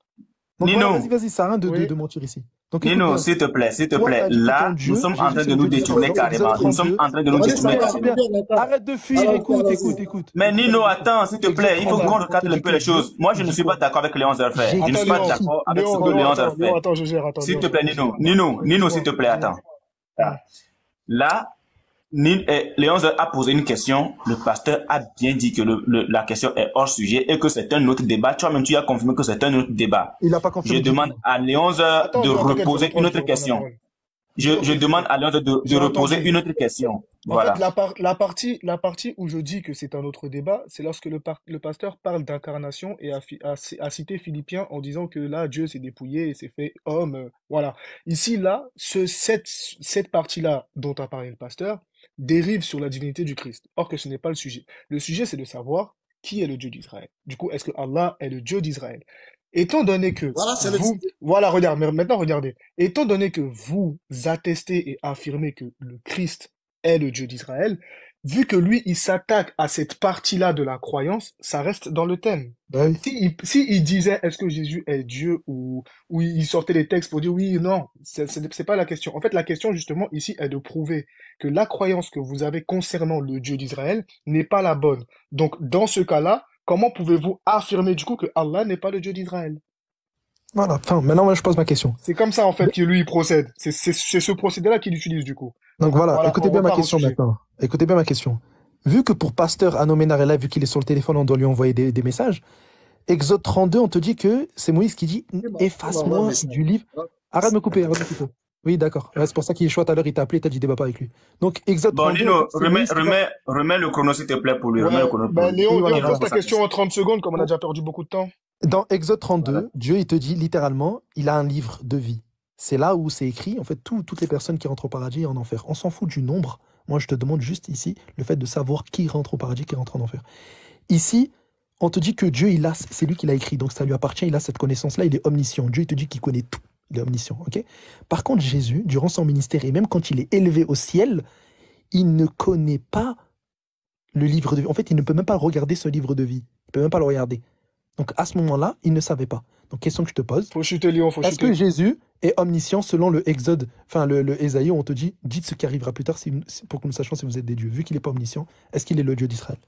Donc voilà, Nino, vas-y, ça sert à rien Oui. de mentir ici. Donc écoute Nino, bien. s'il te plaît, Toi, t'as dit que ton là, Dieu, nous sommes en Jésus, train c'est de le nous Dieu détourner d'Israël. carrément. Exode Nous sommes 32. en train de nous On dit, détourner ça va, carrément. Arrête de fuir, Alors, écoute. Mais Nino, attends, s'il te plaît, il faut Exode qu'on 32, recadre un peu les choses. Moi, je ne suis pas d'accord avec les 11 heures fait. Je ne Attends, suis pas Léon. d'accord avec ce Léon, que les 11 heures Léon, fait. attends, je gère. Attends, S'il Léon, te plaît, je gère. Nino, s'il te plaît, attends. Là, Léon a posé une question. Le pasteur a bien dit que la question est hors sujet et que c'est un autre débat. Toi-même, tu as confirmé que c'est un autre débat. Il n'a pas Je confirmé. demande à Léon de Attends, Léon, t'inquiète, reposer je une vais autre reprendre la question. parole. Je demande à Léon de J'ai reposer entendu. une autre question. En Voilà. fait, la partie où je dis que c'est un autre débat, c'est lorsque le pasteur parle d'incarnation et a cité Philippiens en disant que là, Dieu s'est dépouillé et s'est fait homme. Voilà. Ici, là, cette partie-là dont a parlé le pasteur dérive sur la divinité du Christ. Or que ce n'est pas le sujet. Le sujet, c'est de savoir qui est le Dieu d'Israël. Du coup, est-ce que Allah est le Dieu d'Israël? Étant donné que Voilà, c'est le vous, voilà, regarde, mais maintenant regardez. Étant donné que vous attestez et affirmez que le Christ est le Dieu d'Israël, vu que lui, il s'attaque à cette partie-là de la croyance, ça reste dans le thème. Bah oui. Si il disait est-ce que Jésus est Dieu ou il sortait les textes pour dire oui, non, c'est pas la question. En fait, la question justement ici est de prouver que la croyance que vous avez concernant le Dieu d'Israël n'est pas la bonne. Donc, dans ce cas-là, comment pouvez-vous affirmer du coup que Allah n'est pas le Dieu d'Israël? Voilà. Enfin, maintenant, moi, je pose ma question. C'est comme ça en fait que lui il procède. C'est ce procédé-là qu'il utilise du coup. Donc voilà, Voilà, écoutez on bien ma repart au question sujet. maintenant. Écoutez bien ma question. Vu que pour Pasteur Anomenar est là, vu qu'il est sur le téléphone, on doit lui envoyer des messages. Exode 32, on te dit que c'est Moïse qui dit efface-moi du livre. Arrête de me couper, arrête de me couper. Oui, d'accord. Ouais, c'est pour ça qu'il est chaud tout à l'heure, il t'a appelé, t'as dit débat pas avec lui. Donc Exode Bon, 32. Nino, c'est Moïse qui va- remets le chrono, s'il te plaît, pour lui. Ouais, Remets le chrono pour bah, lui. Léon, Oui, voilà, Léon, pose voilà. ta question en 30 secondes comme on a déjà perdu beaucoup de temps. Dans Exode 32, Voilà. Dieu il te dit littéralement, il a un livre de vie. C'est là où c'est écrit, en fait, toutes les personnes qui rentrent au paradis et en enfer. On s'en fout du nombre. Moi, je te demande juste ici le fait de savoir qui rentre au paradis, qui rentre en enfer. Ici, on te dit que Dieu, c'est lui qui l'a écrit, donc ça lui appartient, il a cette connaissance-là, il est omniscient. Dieu, il te dit qu'il connaît tout, il est omniscient, ok? Par contre, Jésus, durant son ministère, et même quand il est élevé au ciel, il ne connaît pas le livre de vie. En fait, il ne peut même pas regarder ce livre de vie. Il ne peut même pas le regarder. Donc, à ce moment-là, il ne savait pas. Donc, question que je te pose, Faut chuter, Lyon, faut est-ce que chuter. Jésus est omniscient selon le Exode, enfin le Ésaïe, où on te dit, dites ce qui arrivera plus tard pour que nous sachions si vous êtes des dieux. Vu qu'il n'est pas omniscient, est-ce qu'il est le Dieu d'Israël?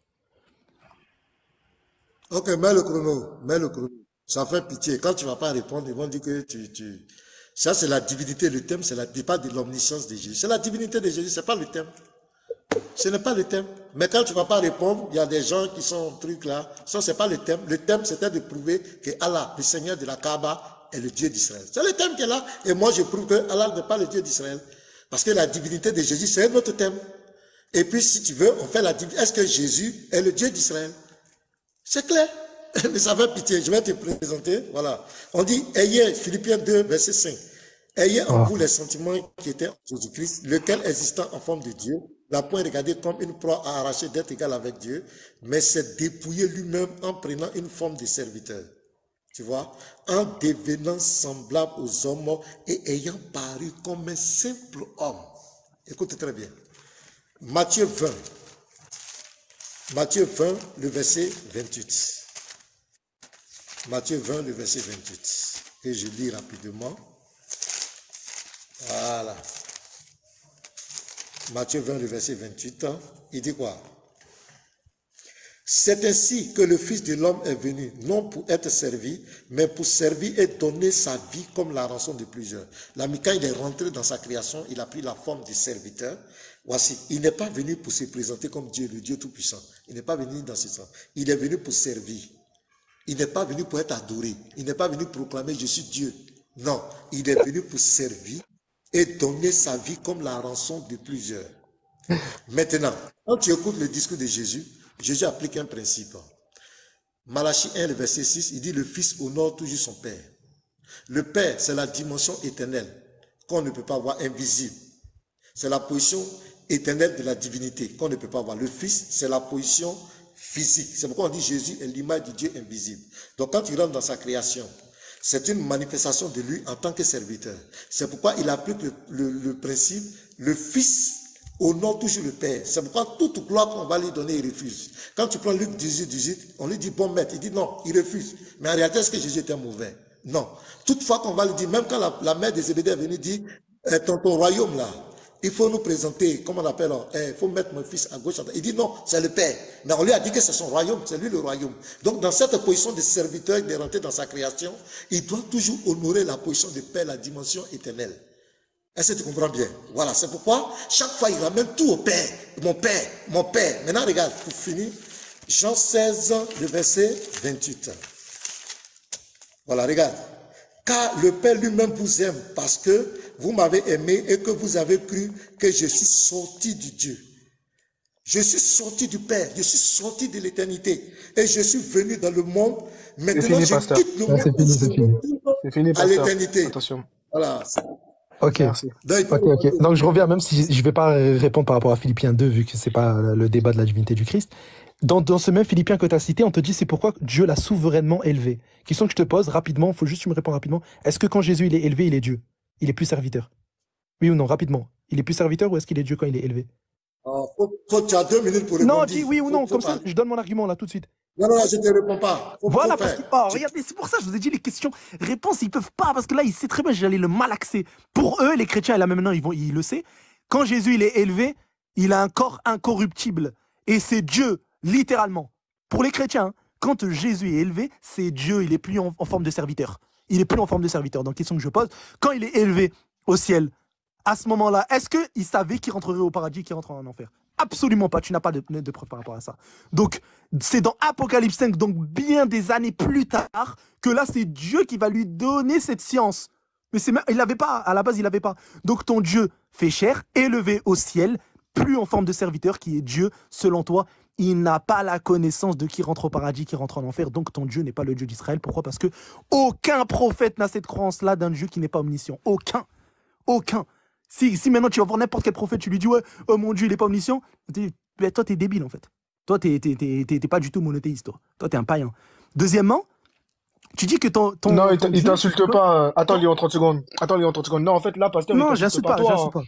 Ok, mets le chrono, mets le chrono. Ça fait pitié. Quand tu vas pas répondre, ils vont dire que Ça, c'est la divinité. Le thème, c'est pas de l'omniscience de Jésus. C'est la divinité de Jésus, c'est pas le thème. Ce n'est pas le thème. Mais quand tu vas pas répondre, il y a des gens qui sont truc là. Ça, c'est pas le thème. Le thème, c'était de prouver que Allah, le Seigneur de la Kaaba, est le Dieu d'Israël. C'est le thème qui est là. Et moi, je prouve que Allah n'est pas le Dieu d'Israël. Parce que la divinité de Jésus, c'est un autre thème. Et puis, si tu veux, on fait la divinité. Est-ce que Jésus est le Dieu d'Israël? C'est clair. Mais ça fait pitié. Je vais te présenter. Voilà. On dit, ayez, Philippiens 2, verset 5. Ayez en vous les sentiments qui étaient en Jésus-Christ, lequel existant en forme de Dieu, n'a point regardé comme une proie à arracher d'être égal avec Dieu, mais s'est dépouillé lui-même en prenant une forme de serviteur. Tu vois, en devenant semblable aux hommes et ayant paru comme un simple homme. Écoute très bien. Matthieu 20. Matthieu 20, le verset 28. Matthieu 20, le verset 28. Et je lis rapidement. Voilà. Matthieu 20, le verset 28. Il dit quoi? C'est ainsi que le Fils de l'homme est venu, non pour être servi, mais pour servir et donner sa vie comme la rançon de plusieurs. L'ami, quand il est rentré dans sa création, il a pris la forme de serviteur. Voici, il n'est pas venu pour se présenter comme Dieu, le Dieu Tout-Puissant. Il n'est pas venu dans ce sens. Il est venu pour servir. Il n'est pas venu pour être adoré. Il n'est pas venu proclamer « Je suis Dieu ». Non, il est venu pour servir et donner sa vie comme la rançon de plusieurs. Maintenant, quand tu écoutes le discours de Jésus, Jésus applique un principe. Malachie 1, le verset 6, il dit « Le Fils honore toujours son Père ». Le Père, c'est la dimension éternelle qu'on ne peut pas voir, invisible. C'est la position éternelle de la divinité qu'on ne peut pas voir. Le Fils, c'est la position physique. C'est pourquoi on dit Jésus est l'image du Dieu invisible. Donc quand tu rentres dans sa création, c'est une manifestation de lui en tant que serviteur. C'est pourquoi il applique le principe, le Fils honore toujours le Père. C'est pourquoi toute gloire qu'on va lui donner, il refuse. Quand tu prends Luc 18, 18, on lui dit bon maître, il dit non, il refuse. Mais en réalité, est-ce que Jésus était mauvais? Non. Toutefois qu'on va lui dire, même quand la mère de Zébédée est venue dire, ton royaume là, il faut nous présenter, comment on appelle, il faut mettre mon fils à gauche. Il dit non, c'est le Père. Mais on lui a dit que c'est son royaume, c'est lui le royaume. Donc dans cette position de serviteur, de rentrer dans sa création, il doit toujours honorer la position de Père, la dimension éternelle. Est-ce que tu comprends bien? Voilà, c'est pourquoi chaque fois il ramène tout au Père. Mon Père, mon Père. Maintenant regarde, pour finir, Jean 16, le verset 28. Voilà, regarde. Car le Père lui-même vous aime parce que vous m'avez aimé et que vous avez cru que je suis sorti du Dieu. Je suis sorti du Père, je suis sorti de l'éternité et je suis venu dans le monde. Maintenant, je quitte le monde c'est fini, à l'éternité. Attention. Voilà. Ok. Merci. Donc je reviens, même si je ne vais pas répondre par rapport à Philippiens 2, vu que ce n'est pas le débat de la divinité du Christ. Dans ce même Philippiens que tu as cité, on te dit c'est pourquoi Dieu l'a souverainement élevé. Question que je te pose rapidement, il faut juste que tu me réponds rapidement. Est-ce que quand Jésus il est élevé, il est Dieu? Il est plus serviteur? Oui ou non, rapidement. Il est plus serviteur ou est-ce qu'il est Dieu quand il est élevé? Tu as 2 minutes pour répondre. Non, dis oui ou non, comme ça je donne mon argument là tout de suite. Non, je ne te réponds pas. Voilà, parce que, regardez, c'est pour ça que je vous ai dit les questions-réponses, ils peuvent pas, parce que là, il sait très bien que j'allais le malaxer. Pour eux, les chrétiens, et là maintenant, ils le savent, quand Jésus, il est élevé, il a un corps incorruptible. Et c'est Dieu, littéralement. Pour les chrétiens, hein, quand Jésus est élevé, c'est Dieu, il est plus en forme de serviteur. Il est plus en forme de serviteur. Donc, question que je pose, quand il est élevé au ciel, à ce moment-là, est-ce qu'il savait qu'il rentrerait au paradis, qu'il rentrerait en enfer? Absolument pas, tu n'as pas de preuve par rapport à ça. Donc, c'est dans Apocalypse 5, donc bien des années plus tard, que là, c'est Dieu qui va lui donner cette science. Mais il l'avait pas, à la base, il l'avait pas. Donc, ton Dieu fait chair, élevé au ciel, plus en forme de serviteur, qui est Dieu, selon toi, il n'a pas la connaissance de qui rentre au paradis, qui rentre en enfer. Donc ton Dieu n'est pas le Dieu d'Israël. Pourquoi? Parce que aucun prophète n'a cette croyance-là d'un Dieu qui n'est pas omniscient. Aucun. Aucun. Si maintenant tu vas voir n'importe quel prophète, tu lui dis ouais, oh mon Dieu, il n'est pas omniscient, toi, t'es débile en fait. Toi, t'es pas du tout monothéiste, toi. Toi, t'es un païen. Deuxièmement, tu dis que ton Non, il Dieu, t'insulte pas. Attends, Léon, 30 secondes. Attends, Léon, 30 secondes. Non, en fait, là, pasteur, il non, t'insulte j'insulte pas pas, toi. j'insulte pas.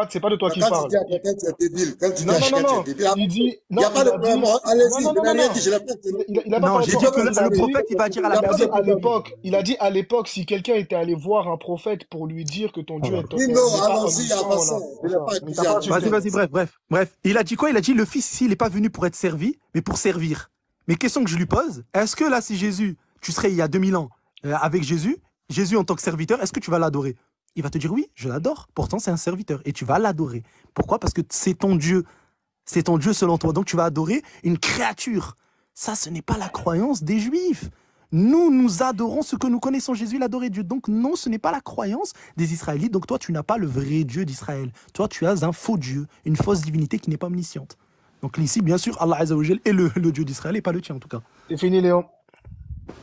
C'est pas de toi qui Quand tu parle. dis à quelqu'un que tu es débile, quand tu dis Non, à non, quelqu'un non, que tu es non. débile, Il dit, il n'y non, a pas il de a problème. dit, Allez-y, non, je non, non, n'ai rien non. dit, je l'ai pas dit. Il a pas Non, parlé de j'ai toi. dit que le prophète, il va dire à la Il a dit personne. à l'époque, il a dit à l'époque, si quelqu'un était allé voir un prophète pour lui dire que ton Dieu Voilà. n'est Nino, pas allons-y, omniscient, avançons. là. Je C'est n'ai ça. pas Mais dit t'as pas à Vas-y, insulté. bref. Il a dit quoi? Il a dit le fils ici, il n'est pas venu pour être servi, mais pour servir. Mais question que je lui pose, est-ce que là, si Jésus, tu serais il y a 2000 ans avec Jésus en tant que serviteur, est-ce que tu vas l'adorer? Il va te dire oui, je l'adore. Pourtant, c'est un serviteur et tu vas l'adorer. Pourquoi? Parce que c'est ton Dieu. C'est ton Dieu selon toi. Donc, tu vas adorer une créature. Ça, ce n'est pas la croyance des Juifs. Nous adorons ce que nous connaissons. Jésus, il adorait Dieu. Donc, non, ce n'est pas la croyance des Israélites. Donc, toi, tu n'as pas le vrai Dieu d'Israël. Toi, tu as un faux Dieu, une fausse divinité qui n'est pas omnisciente. Donc, ici, bien sûr, Allah Azza wa Jal est le Dieu d'Israël et pas le tien, en tout cas. C'est fini, Léon.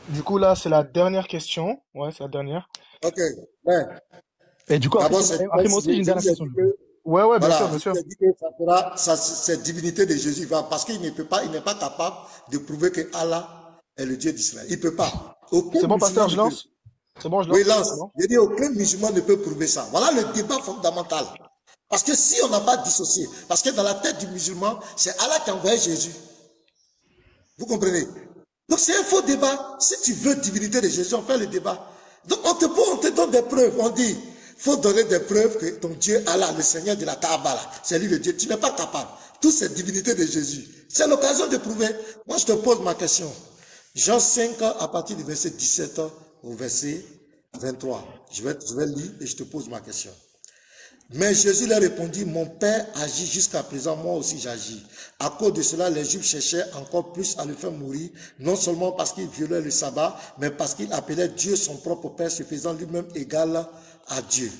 Du coup, là, c'est la dernière question. Ouais, c'est la dernière. Ok, ouais. Et du coup, D'abord, après moi aussi, j'ai une dernière question. Ouais, bien voilà, sûr, bien sûr. il a dit que ça fera, cette divinité de Jésus va, parce qu'il n'est pas capable de prouver que Allah est le Dieu d'Israël. Il ne peut pas. Aucun C'est bon, pasteur, musulman je ne peut. lance? C'est bon, je lance? Oui, lance. C'est bon? Je dis, aucun musulman ne peut prouver ça. Voilà le débat fondamental. Parce que si on n'a pas dissocié, parce que dans la tête du musulman, c'est Allah qui a envoyé Jésus. Vous comprenez? Donc c'est un faux débat. Si tu veux divinité de Jésus, on fait le débat. Donc on te donne des preuves. On dit, faut donner des preuves que ton Dieu, Allah, le Seigneur de la Kaaba, c'est lui le Dieu. Tu n'es pas capable. Toutes ces divinités de Jésus. C'est l'occasion de prouver. Moi, je te pose ma question. Jean 5, à partir du verset 17 au verset 23. Je vais lire et je te pose ma question. Mais Jésus leur répondit, mon Père agit jusqu'à présent, moi aussi j'agis. À cause de cela, les Juifs cherchaient encore plus à le faire mourir, non seulement parce qu'il violait le sabbat, mais parce qu'il appelait Dieu son propre Père, se faisant lui-même égal à Dieu.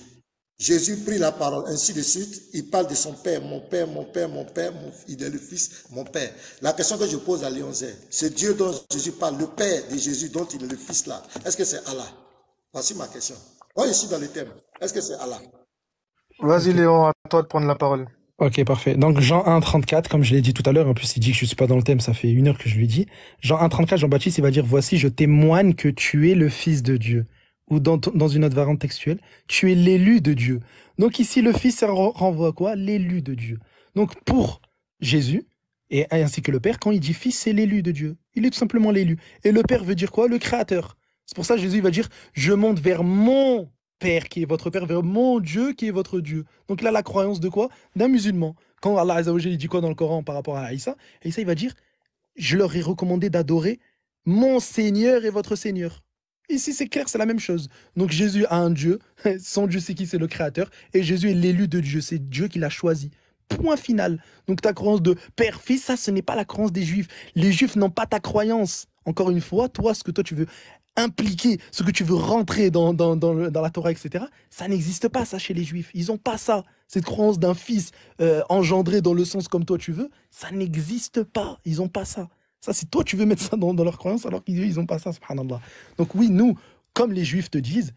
Jésus prit la parole, ainsi de suite, il parle de son Père, mon Père, mon Père, mon Père, il est le Fils, mon Père. La question que je pose à Léon Zé, c'est Dieu dont Jésus parle, le Père de Jésus dont il est le Fils là. Est-ce que c'est Allah? Voici ma question. Moi, je suis dans le thème. Est-ce que c'est Allah? Vas-y, Ok. Léon, à toi de prendre la parole. Ok, parfait. Donc, Jean 1, 34, comme je l'ai dit tout à l'heure, en plus, il dit que je suis pas dans le thème, ça fait 1 heure que je lui dis. Jean 1, 34, Jean-Baptiste, il va dire, voici, je témoigne que tu es le Fils de Dieu. Ou dans une autre variante textuelle, tu es l'élu de Dieu. Donc, ici, le Fils, ça renvoie à quoi? L'élu de Dieu. Donc, pour Jésus, et ainsi que le Père, quand il dit Fils, c'est l'élu de Dieu. Il est tout simplement l'élu. Et le Père veut dire quoi? Le Créateur. C'est pour ça que Jésus il va dire, je monte vers mon Père qui est votre Père, vers mon Dieu qui est votre Dieu. Donc là, la croyance de quoi? D'un musulman. Quand Allah Azza wa Jalla, il dit quoi dans le Coran par rapport à Aïssa? Aïssa, il va dire, je leur ai recommandé d'adorer mon Seigneur et votre Seigneur. Ici, c'est clair, c'est la même chose. Donc Jésus a un Dieu, son Dieu c'est qui? C'est le Créateur, et Jésus est l'élu de Dieu, c'est Dieu qui l'a choisi. Point final. Donc ta croyance de Père, Fils, ça, ce n'est pas la croyance des Juifs. Les Juifs n'ont pas ta croyance. Encore une fois, toi, ce que toi tu veux impliquer, ce que tu veux rentrer dans la Torah, etc., ça n'existe pas, ça, chez les Juifs. Ils n'ont pas ça. Cette croyance d'un fils engendré dans le sens comme toi tu veux, ça n'existe pas. Ils n'ont pas ça. Ça, c'est toi, tu veux mettre ça dans leur croyance, alors qu'ils n'ont pas ça, subhanallah. Donc oui, nous, comme les Juifs te disent,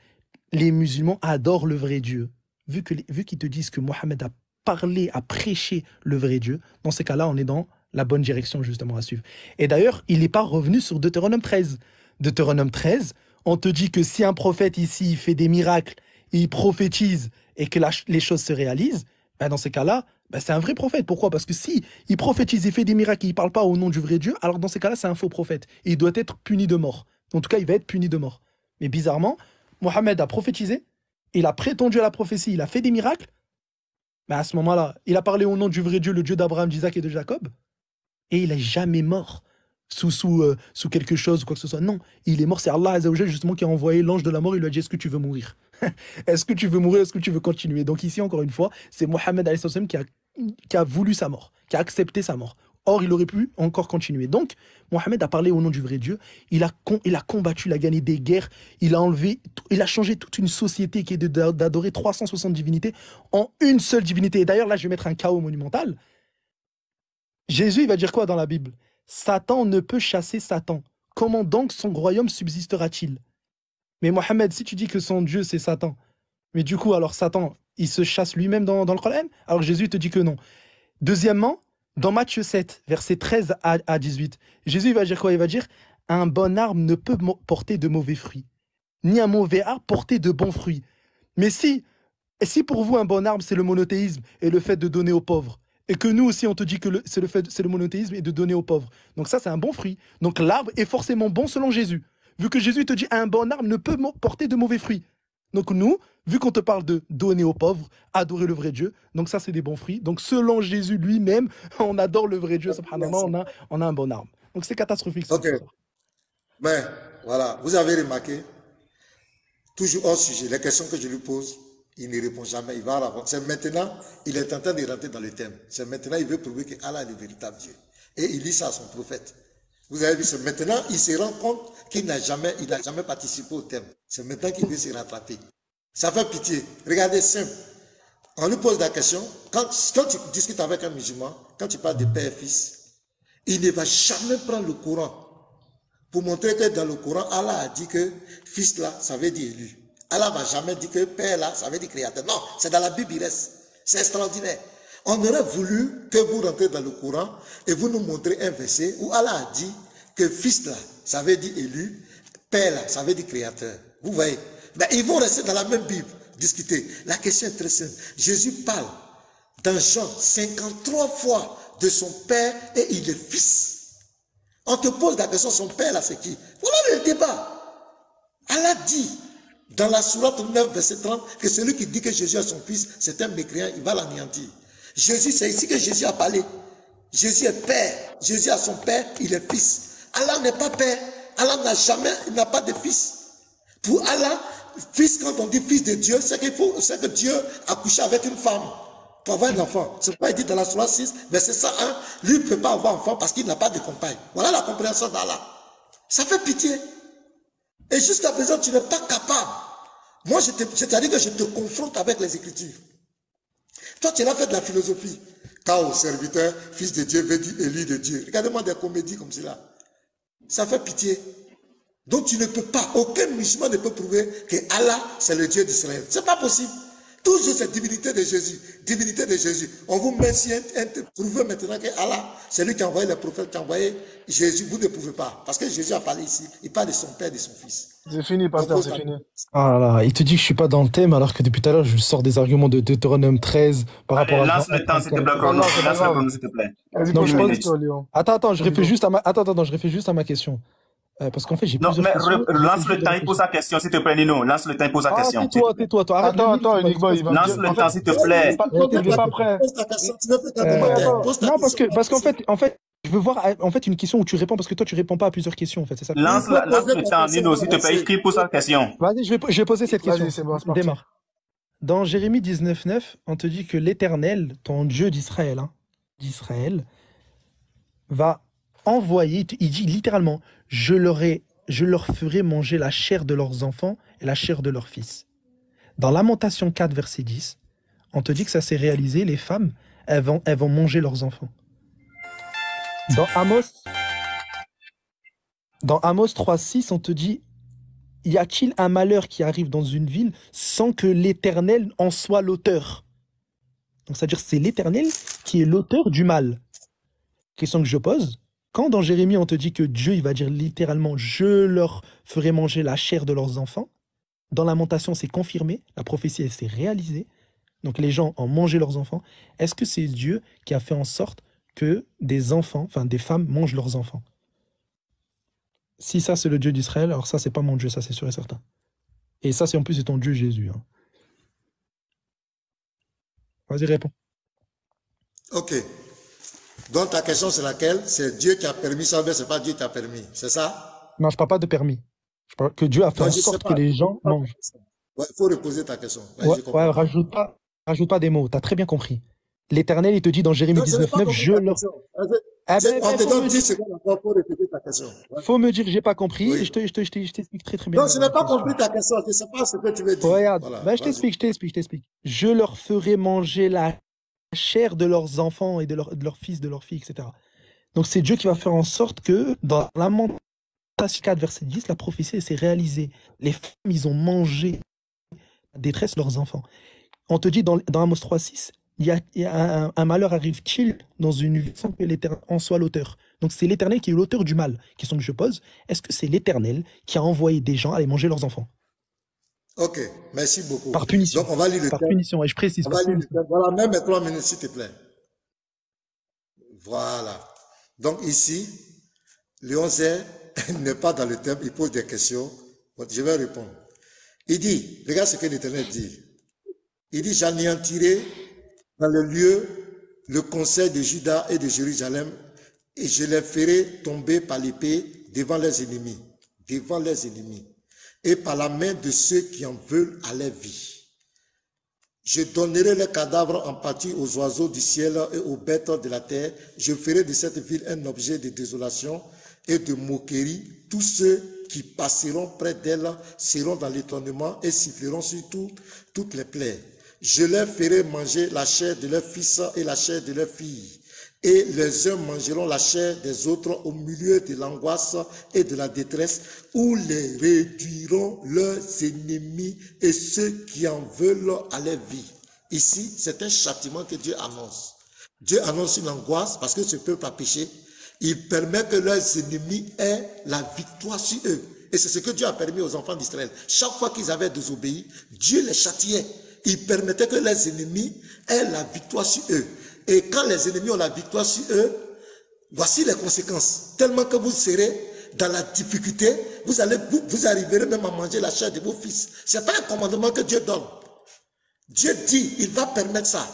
les musulmans adorent le vrai Dieu. Vu qu'ils te disent que Mohammed a parlé, a prêché le vrai Dieu, dans ces cas-là, on est dans la bonne direction, justement, à suivre. Et d'ailleurs, il n'est pas revenu sur Deutéronome 13. Deutéronome 13, on te dit que si un prophète ici fait des miracles, il prophétise et que les choses se réalisent, ben dans ces cas-là, ben c'est un vrai prophète. Pourquoi? Parce que si il prophétise et fait des miracles et il ne parle pas au nom du vrai Dieu, alors dans ces cas-là, c'est un faux prophète. Et il doit être puni de mort. En tout cas, il va être puni de mort. Mais bizarrement, Mohammed a prophétisé, il a prétendu à la prophétie, il a fait des miracles, mais à ce moment-là, il a parlé au nom du vrai Dieu, le Dieu d'Abraham, d'Isaac et de Jacob, et il n'est jamais mort sous quelque chose ou quoi que ce soit. Non, il est mort, c'est Allah Azza wa Jalla justement qui a envoyé l'ange de la mort, il lui a dit, est-ce que tu veux mourir? Est-ce que tu veux mourir? Est-ce que tu veux continuer? Donc ici, encore une fois, c'est Mohammed alayhi salam qui a voulu sa mort, qui a accepté sa mort. Or, il aurait pu encore continuer. Donc, Mohammed a parlé au nom du vrai Dieu, il a combattu, il a gagné des guerres, il a changé toute une société qui est d'adorer 360 divinités en une seule divinité. Et d'ailleurs, là, je vais mettre un chaos monumental. Jésus, il va dire quoi dans la Bible? Satan ne peut chasser Satan. Comment donc son royaume subsistera-t-il? Mais Mohammed, si tu dis que son Dieu, c'est Satan, mais du coup, alors Satan, il se chasse lui-même dans le Coran? Alors Jésus te dit que non. Deuxièmement, dans Matthieu 7, versets 13 à 18, Jésus il va dire quoi? Il va dire, un bon arbre ne peut porter de mauvais fruits, ni un mauvais arbre porter de bons fruits. Mais si pour vous un bon arbre, c'est le monothéisme et le fait de donner aux pauvres, et que nous aussi on te dit que c'est le monothéisme et de donner aux pauvres, donc ça c'est un bon fruit. Donc l'arbre est forcément bon selon Jésus. Vu que Jésus te dit un bon arbre ne peut porter de mauvais fruits. Donc nous, vu qu'on te parle de donner aux pauvres, adorer le vrai Dieu, donc ça c'est des bons fruits. Donc selon Jésus lui-même, on adore le vrai Dieu, subhanallah, on a un bon arbre. Donc c'est catastrophique. Ok. Mais voilà, vous avez remarqué, toujours hors sujet, les questions que je lui pose, il ne répond jamais, il va à la vente. C'est maintenant, il est en train de rentrer dans le thème. C'est maintenant, il veut prouver qu'Allah est le véritable Dieu. Et il lit ça à son prophète. Vous avez vu, c'est maintenant, il se rend compte qu'il n'a jamais participé au thème. C'est maintenant qu'il veut se rattraper. Ça fait pitié. Regardez, simple. On lui pose la question, quand tu discutes avec un musulman, quand tu parles de père et fils, il ne va jamais prendre le Coran pour montrer que dans le Coran, Allah a dit que fils là, ça veut dire élu. Allah va jamais dire que père là, ça veut dire créateur. Non, c'est dans la Bible, il reste. C'est extraordinaire. On aurait voulu que vous rentrez dans le Coran et vous nous montrez un verset où Allah a dit que fils là, ça veut dire élu, père là, ça veut dire créateur. Vous voyez? Mais ils vont rester dans la même Bible, discuter. La question est très simple. Jésus parle dans Jean 53 fois de son père et il est fils. On te pose la question, son père là c'est qui? Voilà le débat. Allah dit dans la sourate 9 verset 30 que celui qui dit que Jésus est son fils, c'est un mécréant, il va l'anéantir. Jésus, c'est ici que Jésus a parlé. Jésus est père. Jésus a son père, il est fils. Allah n'est pas père. Allah il n'a pas de fils. Pour Allah, fils, quand on dit fils de Dieu, c'est que Dieu a couché avec une femme pour avoir un enfant. C'est pourquoi il dit dans la sourate 6, verset 101, lui ne peut pas avoir enfant parce qu'il n'a pas de compagne. Voilà la compréhension d'Allah. Ça fait pitié. Et jusqu'à présent, tu n'es pas capable. Moi, c'est-à-dire que je te confronte avec les Écritures. Toi, tu as fait de la philosophie. Quand au serviteur, fils de Dieu, veut dire élu de Dieu. Regardez-moi des comédies comme cela. Ça fait pitié. Donc tu ne peux pas, aucun musulman ne peut prouver que Allah, c'est le Dieu d'Israël. C'est pas possible. Toujours cette divinité de Jésus. Divinité de Jésus. On vous met si prouvez maintenant que Allah, c'est lui qui a envoyé les prophètes, qui a envoyé Jésus. Vous ne pouvez pas. Parce que Jésus a parlé ici. Il parle de son père et de son fils. C'est fini, pasteur, c'est fini. Ah là, il te dit que je suis pas dans le thème alors que depuis tout à l'heure je sors des arguments de Deutéronome 13 par rapport à... Lance le temps s'il te plaît, Chrono. Lance le temps s'il te plaît. Non, je pense... Attends, je réfléchis juste à ma question. Parce qu'en fait, j'ai plusieurs questions. Lance le temps, il pose sa question, s'il te plaît, Nino. Lance le temps, il pose sa question. Tais-toi. Attends, Nick Boy, il va... Lance le temps, s'il te plaît. Il n'est pas prêt. Non, parce qu'en fait, je veux voir une question où tu réponds, parce que toi, tu réponds pas à plusieurs questions, en fait, c'est ça. Lance le temps, Nino, s'il te plaît, écris pour sa question. Vas-y, je vais poser cette question. Vas-y, c'est bon, c'est parti. Démarre. Dans Jérémie 19:9, on te dit que l'Éternel, ton Dieu d'Israël, va envoyer, il dit littéralement, je leur ferai manger la chair de leurs enfants et la chair de leurs fils. Dans Lamentation 4, verset 10, on te dit que ça s'est réalisé, les femmes, elles vont manger leurs enfants. Dans Amos 3,6, on te dit, y a-t-il un malheur qui arrive dans une ville sans que l'Éternel en soit l'auteur? Donc, c'est-à-dire c'est l'Éternel qui est l'auteur du mal. Question que je pose, quand dans Jérémie, on te dit que Dieu, il va dire littéralement, je leur ferai manger la chair de leurs enfants, dans Lamentation, c'est confirmé, la prophétie, elle s'est réalisée, donc les gens ont mangé leurs enfants. Est-ce que c'est Dieu qui a fait en sorte que des enfants, enfin des femmes, mangent leurs enfants? Si ça, c'est le Dieu d'Israël, alors ça, c'est pas mon Dieu, ça, c'est sûr et certain. Et ça, c'est en plus, c'est ton Dieu Jésus. Hein. Vas-y, réponds. Ok. Donc ta question, c'est laquelle? C'est Dieu qui a permis ça, mais c'est pas Dieu qui a permis. C'est ça? Non, je parle pas de permis. Je parle que Dieu a fait en sorte que les gens mangent. Il faut reposer ta question. Ouais, rajoute pas des mots. Tu as très bien compris. L'Éternel, il te dit dans Jérémie 19:9, je leur... On te donne 10 secondes encore pour répéter ta question. Faut me dire que j'ai pas compris et je t'explique très bien. Non, je n'ai pas compris ta question. Je ne sais pas ce que tu veux dire. Regarde, je t'explique. Je leur ferai manger la chair de leurs enfants et de leurs fils, de leurs filles, etc. Donc c'est Dieu qui va faire en sorte que dans Lamentation 4, verset 10, la prophétie s'est réalisée. Les femmes, ils ont mangé la détresse de leurs enfants. On te dit dans Amos 3,6, il y a un malheur arrive-t-il dans une vie sans que l'Éternel en soit l'auteur. Donc c'est l'Éternel qui est l'auteur du mal. Question que je pose, est-ce que c'est l'Éternel qui a envoyé des gens aller manger leurs enfants? Ok, merci beaucoup. Par punition. Donc on va lire le Par texte. punition, et je précise. On va lire le texte. Voilà, même 3 minutes s'il te plaît. Voilà. Donc ici, Léon Zé n'est pas dans le thème, il pose des questions. Je vais répondre. Il dit, regarde ce que l'Éternel dit. Il dit, j'anéantirai dans le lieu le conseil de Juda et de Jérusalem, et je les ferai tomber par l'épée devant leurs ennemis, et par la main de ceux qui en veulent à leur vie. Je donnerai les cadavres en partie aux oiseaux du ciel et aux bêtes de la terre. Je ferai de cette ville un objet de désolation et de moquerie. Tous ceux qui passeront près d'elle seront dans l'étonnement et siffleront sur toutes les plaies. Je leur ferai manger la chair de leurs fils et la chair de leurs filles. Et les uns mangeront la chair des autres au milieu de l'angoisse et de la détresse, où les réduiront leurs ennemis et ceux qui en veulent à leur vie. Ici, c'est un châtiment que Dieu annonce. Dieu annonce une angoisse parce que ce peuple a péché. Il permet que leurs ennemis aient la victoire sur eux. Et c'est ce que Dieu a permis aux enfants d'Israël. Chaque fois qu'ils avaient désobéi, Dieu les châtiait. Il permettait que leurs ennemis aient la victoire sur eux. Et quand les ennemis ont la victoire sur eux, voici les conséquences. Tellement que vous serez dans la difficulté, vous arriverez même à manger la chair de vos fils. Ce n'est pas un commandement que Dieu donne. Dieu dit, il va permettre ça.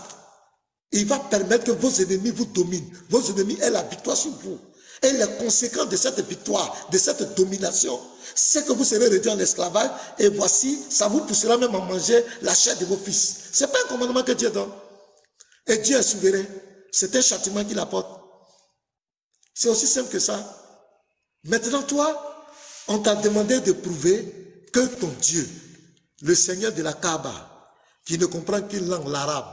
Il va permettre que vos ennemis vous dominent. Vos ennemis aient la victoire sur vous. Et les conséquences de cette victoire, de cette domination, c'est que vous serez réduits en esclavage. Et voici, ça vous poussera même à manger la chair de vos fils. Ce n'est pas un commandement que Dieu donne. Et Dieu est souverain. C'est un châtiment qu'il apporte. C'est aussi simple que ça. Maintenant, toi, on t'a demandé de prouver que ton Dieu, le Seigneur de la Kaaba, qui ne comprend qu'une langue, l'arabe,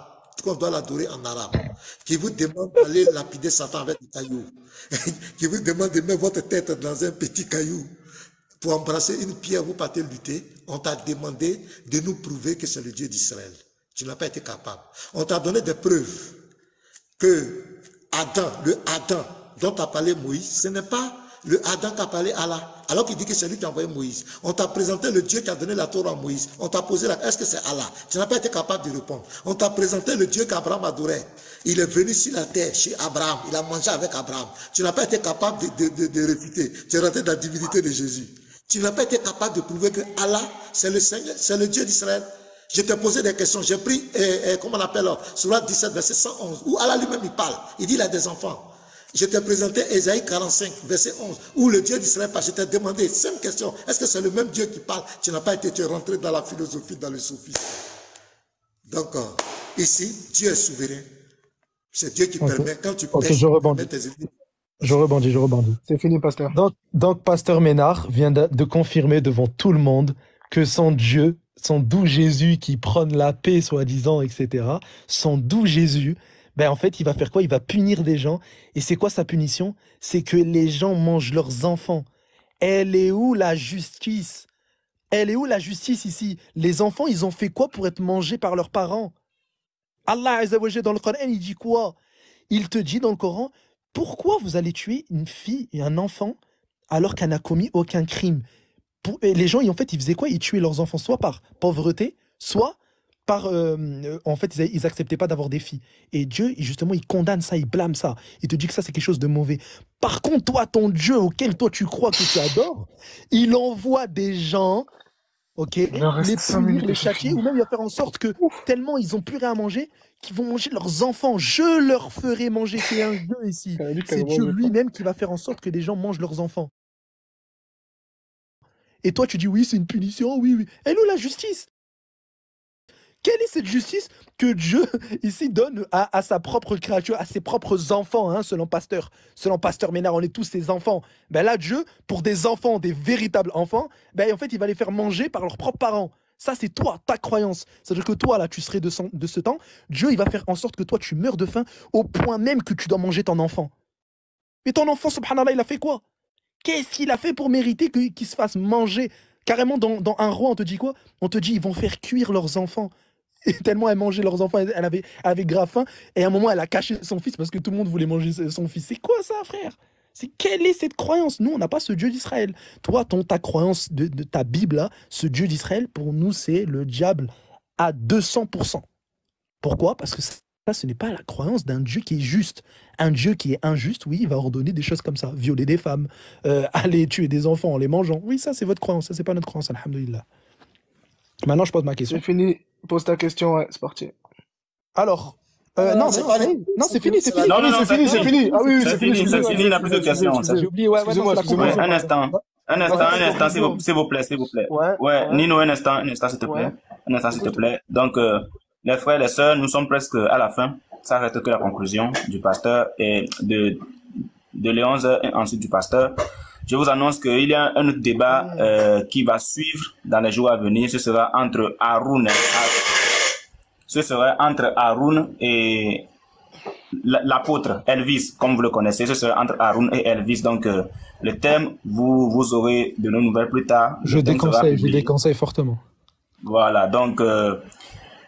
qu'on doit l'adorer en arabe, qui vous demande d'aller lapider Satan avec des cailloux, qui vous demande de mettre votre tête dans un petit caillou pour embrasser une pierre, vous partez lutter, on t'a demandé de nous prouver que c'est le Dieu d'Israël. Tu n'as pas été capable. On t'a donné des preuves que Adam, le Adam dont a parlé Moïse, ce n'est pas le Adam qui a parlé Allah. Alors qu'il dit que c'est lui qui a envoyé Moïse. On t'a présenté le Dieu qui a donné la Torah à Moïse. On t'a posé la question, est-ce que c'est Allah? Tu n'as pas été capable de répondre. On t'a présenté le Dieu qu'Abraham adorait. Il est venu sur la terre chez Abraham. Il a mangé avec Abraham. Tu n'as pas été capable de réfuter. Tu es rentré dans la divinité de Jésus. Tu n'as pas été capable de prouver que Allah, c'est le Seigneur, c'est le Dieu d'Israël. Je t'ai posé des questions. J'ai pris, comment on appelle, Sourate 17, verset 111, où Allah lui-même il parle. Il dit il a des enfants. Je t'ai présenté Ésaïe 45, verset 11, où le Dieu d'Israël parle. Je t'ai demandé, simple question, est-ce que c'est le même Dieu qui parle? Tu n'as pas été, tu es rentré dans la philosophie, dans le sophisme. Donc, ici, Dieu est souverain. C'est Dieu qui permet, quand tu pèches, je rebondis. Je rebondis. C'est fini, pasteur. Donc, pasteur Ménard vient de confirmer devant tout le monde que son Dieu, son doux Jésus qui prône la paix, soi-disant, etc., son doux Jésus, ben en fait, il va faire quoi? Il va punir des gens. Et c'est quoi sa punition? C'est que les gens mangent leurs enfants. Elle est où la justice? Elle est où la justice ici? Les enfants, ils ont fait quoi pour être mangés par leurs parents? Allah Azza wa Jalla dans le Coran, il dit quoi? Il te dit dans le Coran, pourquoi vous allez tuer une fille et un enfant alors qu'elle n'a commis aucun crime? Et les gens, en fait, ils faisaient quoi? Ils tuaient leurs enfants soit par pauvreté, soit par... en fait, ils acceptaient pas d'avoir des filles. Et Dieu, justement, il condamne ça, il blâme ça. Il te dit que ça, c'est quelque chose de mauvais. Par contre, toi, ton Dieu auquel toi, tu crois, que tu adores, il envoie des gens, ok, les punir, les châtier, ou même il va faire en sorte que tellement ils ont plus rien à manger, qu'ils vont manger leurs enfants. Je leur ferai manger. C'est un Dieu ici. C'est Dieu lui-même qui va faire en sorte que des gens mangent leurs enfants. Et toi, tu dis, oui, c'est une punition, oui. Elle est où la justice? Quelle est cette justice que Dieu, ici, donne à sa propre créature, à ses propres enfants, hein, selon Pasteur Ménard, on est tous ses enfants. Ben là, Dieu, pour des enfants, des véritables enfants, ben en fait, il va les faire manger par leurs propres parents. Ça, c'est toi, ta croyance. C'est-à-dire que toi, là, tu serais de ce temps. Dieu, il va faire en sorte que toi, tu meurs de faim au point même que tu dois manger ton enfant. Mais ton enfant, subhanallah, il a fait quoi? Qu'est-ce qu'il a fait pour mériter qu'il se fasse manger? Carrément, dans un roi, on te dit quoi? On te dit, ils vont faire cuire leurs enfants. Et tellement elle mangeait leurs enfants, elle avait grave faim. Et à un moment, elle a caché son fils parce que tout le monde voulait manger son fils. C'est quoi ça, frère? Quelle est cette croyance? Nous, on n'a pas ce Dieu d'Israël. Toi, ta croyance de ta Bible, là, ce Dieu d'Israël, pour nous, c'est le diable à 200%. Pourquoi? Parce que ça, ce n'est pas la croyance d'un Dieu qui est juste. Un Dieu qui est injuste, oui, il va ordonner des choses comme ça. Violer des femmes, aller tuer des enfants en les mangeant. Oui, ça, c'est votre croyance. Ça, c'est pas notre croyance, alhamdoulilah. Maintenant, je pose ma question. C'est fini. Pose ta question, ouais, c'est parti. Alors, Non, c'est pas les- non, c'est fini, c'est fini. Non, non, c'est fini, c'est fini. Ah oui, C'est fini, c'est fini, il n'y a plus de questions. J'ai oublié, ouais, non, c'est la Excusez-moi, Ouais, conclusion. un instant, s'il vous plaît, s'il vous plaît. Ouais, Nino, un instant, s'il te plaît. Un instant, s'il te plaît. Donc, les frères et les sœurs, nous sommes presque à la fin. Ça reste que la conclusion du pasteur et de Léonce et ensuite du pasteur. Je vous annonce qu'il y a un autre débat qui va suivre dans les jours à venir. Ce sera entre Haroun et l'apôtre Elvis, comme vous le connaissez. Ce sera entre Haroun et Elvis. Donc, le thème, vous aurez de nos nouvelles plus tard. Je déconseille fortement. Voilà, donc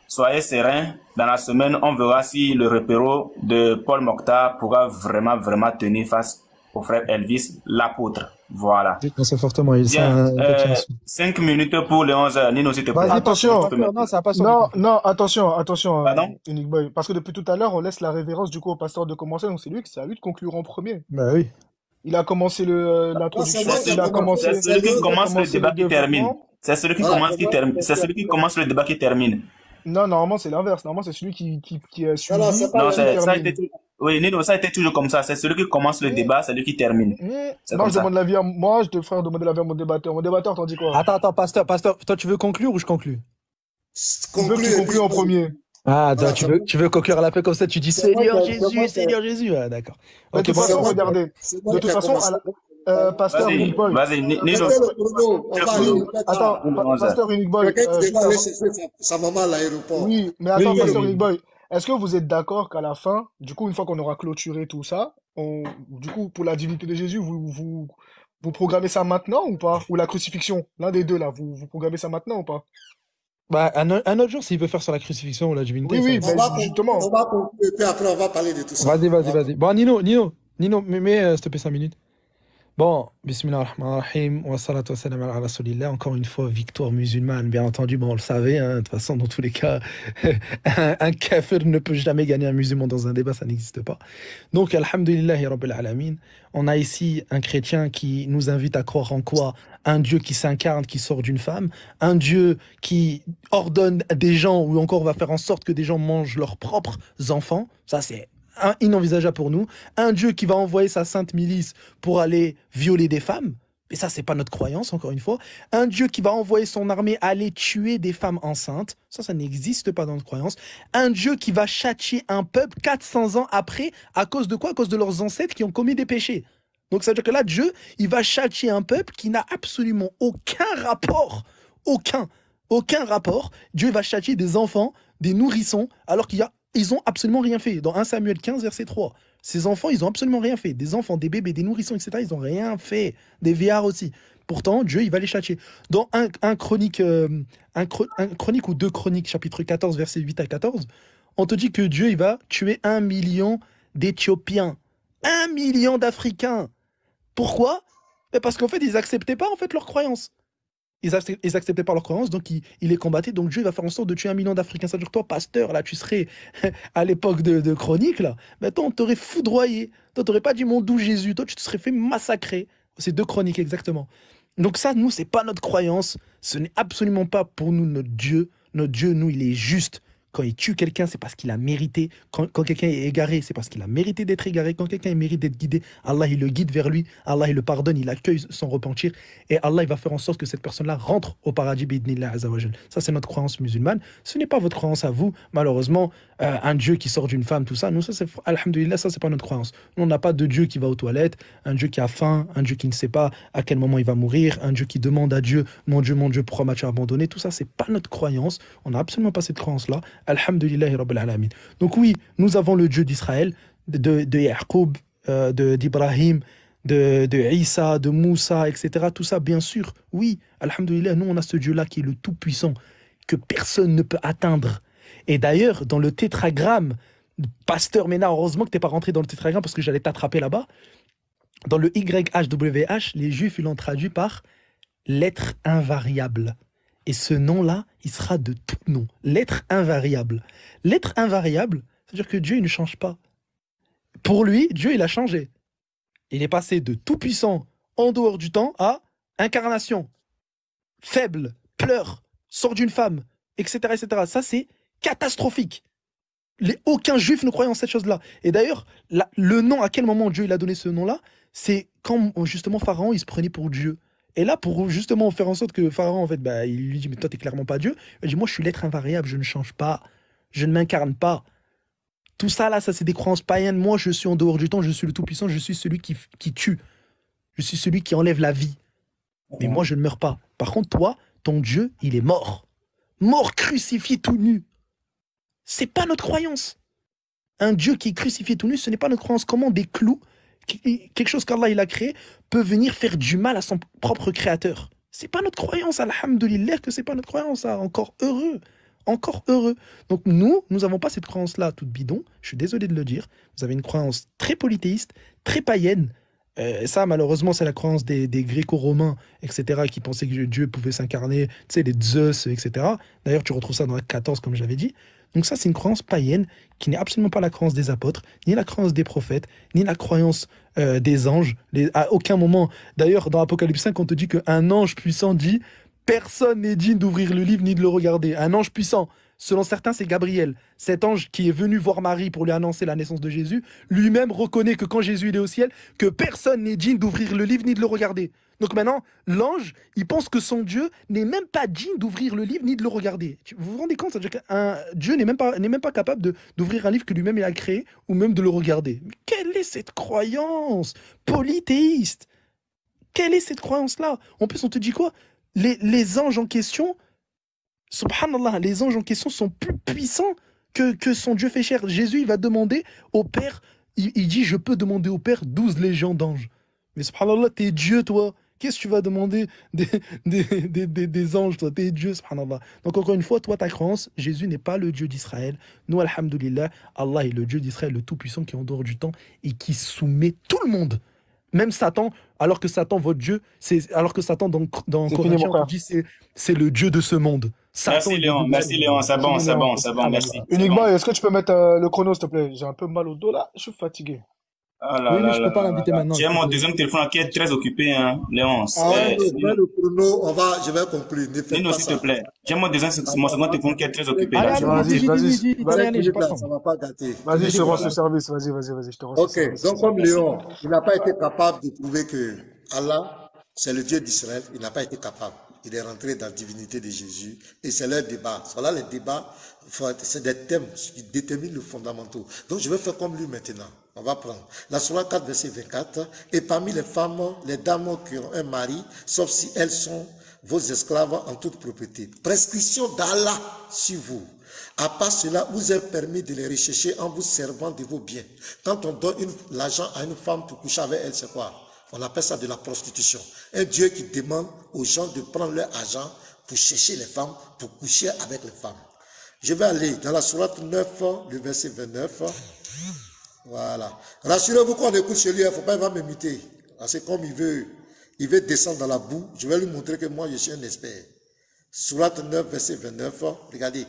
soyez sereins. Dans la semaine, on verra si le repéro de Paul Mokhtar pourra vraiment tenir face au frère Elvis, l'apôtre. Voilà. Je déconseille fortement. Bien, 5 minutes pour les 11 heures. Nino, s'il te plaît. Attention. Non, ça va pas Non, attention, Pardon? Unique Boy. Parce que depuis tout à l'heure, on laisse la révérence du coup au pasteur de commencer, donc c'est à lui de conclure en premier. Bah oui. Il a commencé l'introduction, C'est il a commencé. C'est celui qui commence le débat qui termine. C'est celui qui commence le débat qui termine. Non, normalement, c'est l'inverse. Normalement, c'est celui qui est suivi. Non, c'est pas Non, qui ça a termine. été, oui, Nino, ça a été toujours comme ça. C'est celui qui commence le débat, c'est lui qui termine. C'est Non, comme je ça. demande l'avis à moi, je te ferai demander l'avis à mon débatteur. Mon débatteur, t'en dis quoi? Attends, pasteur, toi, tu veux conclure ou je conclue? Je veux que tu conclues en premier. Ah, Voilà, tu veux conclure à la paix comme ça, tu dis C'est moi Seigneur qui ai Jésus, commencé. Seigneur Jésus. Ah, d'accord. De Ok, toute bon, façon, alors, regardez. C'est moi De qui toute ai façon, commencé. pasteur Unique Boy. Vas-y, Nino. Mettez le chrono, on va aller au fait. Attends, pasteur Unique Boy. Quelqu'un qui juste va aller avant- chercher sa maman à l'aéroport. Oui, mais attends, Oui, pasteur oui. Unique Boy. Est-ce que vous êtes d'accord qu'à la fin, du coup, une fois qu'on aura clôturé tout ça, du coup, pour la divinité de Jésus, vous programmez ça maintenant ou pas? Ou la crucifixion? L'un des deux, là, vous programmez ça maintenant ou pas? Bah, un autre jour, s'il veut faire sur la crucifixion ou la divinité. Oui, ça- oui, mais justement. On va conclure, et puis après, on va parler de tout ça. Vas-y. Bon, Nino, mets, s'il te plaît, 5 minutes. Bon, bismillah ar-Rahman ar-Rahim, wa salatu wa salam ala rasulillah. Encore une fois, victoire musulmane, bien entendu. Bon, on le savait, hein, de toute façon, dans tous les cas, un kafir ne peut jamais gagner un musulman dans un débat, ça n'existe pas. Donc, alhamdulillahi rabbil alamin, on a ici un chrétien qui nous invite à croire en quoi? Un Dieu qui s'incarne, qui sort d'une femme, un Dieu qui ordonne des gens, ou encore va faire en sorte que des gens mangent leurs propres enfants. Ça, c'est inenvisageable pour nous. Un Dieu qui va envoyer sa sainte milice pour aller violer des femmes. Et ça, c'est pas notre croyance, encore une fois. Un Dieu qui va envoyer son armée aller tuer des femmes enceintes. Ça n'existe pas dans notre croyance. Un Dieu qui va châtier un peuple 400 ans après, à cause de quoi? À cause de leurs ancêtres qui ont commis des péchés. Donc ça veut dire que là, Dieu, il va châtier un peuple qui n'a absolument aucun rapport. Aucun rapport. Dieu va châtier des enfants, des nourrissons, alors ils ont absolument rien fait. Dans 1 Samuel 15, verset 3. Ces enfants, ils ont absolument rien fait. Des enfants, des bébés, des nourrissons, etc., ils ont rien fait. Des vieillards aussi. Pourtant, Dieu, il va les châtier. Dans un chronique ou 2 chroniques, chapitre 14, verset 8 à 14, on te dit que Dieu, il va tuer 1 million d'Éthiopiens. 1 million d'Africains. Pourquoi? Parce qu'en fait, ils n'acceptaient pas en fait leur croyance. Ils acceptaient pas leur croyance, donc ils les combattaient. Donc Dieu va faire en sorte de tuer 1 million d'Africains. Ça veut dire que toi, pasteur, là, tu serais à l'époque de Chronique, là. Mais toi, on t'aurait foudroyé. Toi, t'aurais pas dit mon doux Jésus. Toi, tu te serais fait massacrer. C'est 2 Chroniques, exactement. Donc ça, nous, c'est pas notre croyance. Ce n'est absolument pas pour nous notre Dieu. Notre Dieu, nous, il est juste. Quand il tue quelqu'un, c'est parce qu'il a mérité. Quand quelqu'un est égaré, c'est parce qu'il a mérité d'être égaré. Quand quelqu'un mérite d'être guidé, Allah, il le guide vers lui. Allah, il le pardonne, il accueille son repentir. Et Allah, il va faire en sorte que cette personne-là rentre au paradis, bi'idhnillah azza wa jal. Ça, c'est notre croyance musulmane. Ce n'est pas votre croyance à vous. Malheureusement, un Dieu qui sort d'une femme, tout ça, nous, ça, c'est, alhamdoulilah, ça, c'est pas notre croyance. Nous, on n'a pas de Dieu qui va aux toilettes, un Dieu qui a faim, un Dieu qui ne sait pas à quel moment il va mourir, un Dieu qui demande à Dieu, mon Dieu, pourquoi m'as-tu abandonné? Tout ça, c'est pas notre croyance. On n'a absolument pas cette croyance-là. Alhamdulillahi Rabbil Alamin. Donc oui, nous avons le Dieu d'Israël, de Yaqub, d'Ibrahim, de Isa, de Moussa, etc. Tout ça, bien sûr, oui, alhamdoulilah, nous on a ce Dieu-là qui est le Tout-Puissant, que personne ne peut atteindre. Et d'ailleurs, dans le tétragramme, Pasteur Ménard, heureusement que tu n'es pas rentré dans le tétragramme parce que j'allais t'attraper là-bas, dans le YHWH, les Juifs, ils l'ont traduit par l'être invariable. Et ce nom-là, il sera de tout nom. L'être invariable. L'être invariable, c'est-à-dire que Dieu, il ne change pas. Pour lui, Dieu, il a changé. Il est passé de tout-puissant, en dehors du temps, à incarnation. Faible, pleure, sort d'une femme, etc., etc. Ça, c'est catastrophique. Aucun juif ne croyait en cette chose-là. Et d'ailleurs, le nom, à quel moment Dieu il a donné ce nom-là, c'est quand, justement, Pharaon, il se prenait pour Dieu. Et là, pour justement faire en sorte que Pharaon, en fait, il lui dit, mais toi, t'es clairement pas Dieu. Il dit, moi, je suis l'être invariable, je ne change pas, je ne m'incarne pas. Tout ça, là, ça, c'est des croyances païennes. Moi, je suis en dehors du temps, je suis le Tout-Puissant, je suis celui qui tue. Je suis celui qui enlève la vie. Mais moi, je ne meurs pas. Par contre, toi, ton Dieu, il est mort. Mort, crucifié tout nu. C'est pas notre croyance. Un Dieu qui est crucifié tout nu, ce n'est pas notre croyance. Comment des clous, quelque chose qu'Allah il a créé, peut venir faire du mal à son propre créateur? C'est pas notre croyance, alhamdoulilah, que c'est pas notre croyance. Encore heureux. Encore heureux. Donc nous n'avons pas cette croyance-là toute bidon. Je suis désolé de le dire. Vous avez une croyance très polythéiste, très païenne. Ça, malheureusement, c'est la croyance des Gréco-Romains, etc., qui pensaient que Dieu pouvait s'incarner, tu sais, les Zeus, etc. D'ailleurs, tu retrouves ça dans Acte 14, comme j'avais dit. Donc ça, c'est une croyance païenne qui n'est absolument pas la croyance des apôtres, ni la croyance des prophètes, ni la croyance des anges. À aucun moment, d'ailleurs, dans Apocalypse 5, on te dit qu'un ange puissant dit « Personne n'est digne d'ouvrir le livre ni de le regarder ». Un ange puissant, selon certains, c'est Gabriel. Cet ange qui est venu voir Marie pour lui annoncer la naissance de Jésus, lui-même reconnaît que quand Jésus il est au ciel, que personne n'est digne d'ouvrir le livre ni de le regarder. Donc maintenant, l'ange, il pense que son Dieu n'est même pas digne d'ouvrir le livre ni de le regarder. Vous vous rendez compte? C'est-à-dire qu'un Dieu n'est même pas capable d'ouvrir un livre que lui-même il a créé ou même de le regarder. Mais quelle est cette croyance polythéiste? Quelle est cette croyance-là? En plus, on te dit quoi? Les anges en question, subhanallah, les anges en question sont plus puissants que son Dieu fait chair. Jésus, il va demander au Père, il dit, je peux demander au Père 12 légions d'anges. Mais subhanallah, t'es Dieu, toi. Qu'est-ce que tu vas demander des anges, toi? T'es Dieu, subhanallah. Donc encore une fois, toi, ta croyance, Jésus n'est pas le Dieu d'Israël. Nous, alhamdoulilah, Allah est le Dieu d'Israël, le Tout-Puissant qui est en dehors du temps et qui soumet tout le monde. Même Satan, alors que Satan, votre Dieu, alors que Satan, dans Corinthiens, on dit c'est le Dieu de ce monde. Satan, merci Léon, c'est bon, merci. Uniquement, est-ce que tu peux mettre le chrono, s'il te plaît? J'ai un peu mal au dos là, je suis fatigué. Oui, mais je peux pas l'inviter maintenant. J'ai mon deuxième téléphone qui est très occupé, hein, Léon. Le chrono, je vais conclure. Nino, s'il te plaît. J'ai mon second téléphone qui est très occupé. Vas-y, ça va pas gâter. Vas-y, je te rends ce service. Vas-y, je te rends ce service. Ok, donc comme Léon, il n'a pas été capable de prouver que Allah, c'est le Dieu d'Israël, il n'a pas été capable. Il est rentré dans la divinité de Jésus et c'est leur débat. Voilà les débats, c'est des thèmes qui déterminent le fondamental. Donc je vais faire comme lui maintenant. On va prendre la Sourate 4, verset 24. Et parmi les femmes, les dames qui ont un mari, sauf si elles sont vos esclaves en toute propriété. Prescription d'Allah sur vous. À part cela, vous est permis de les rechercher en vous servant de vos biens. Quand on donne l'argent à une femme pour coucher avec elle, c'est quoi? On appelle ça de la prostitution. Un Dieu qui demande aux gens de prendre leur argent pour chercher les femmes, pour coucher avec les femmes. Je vais aller dans la Sourate 9, le verset 29. Voilà. Rassurez-vous qu'on écoute chez lui, il ne faut pas qu'il va m'imiter. Parce que comme il veut descendre dans la boue, je vais lui montrer que moi je suis un expert. Sourate 9, verset 29, regardez.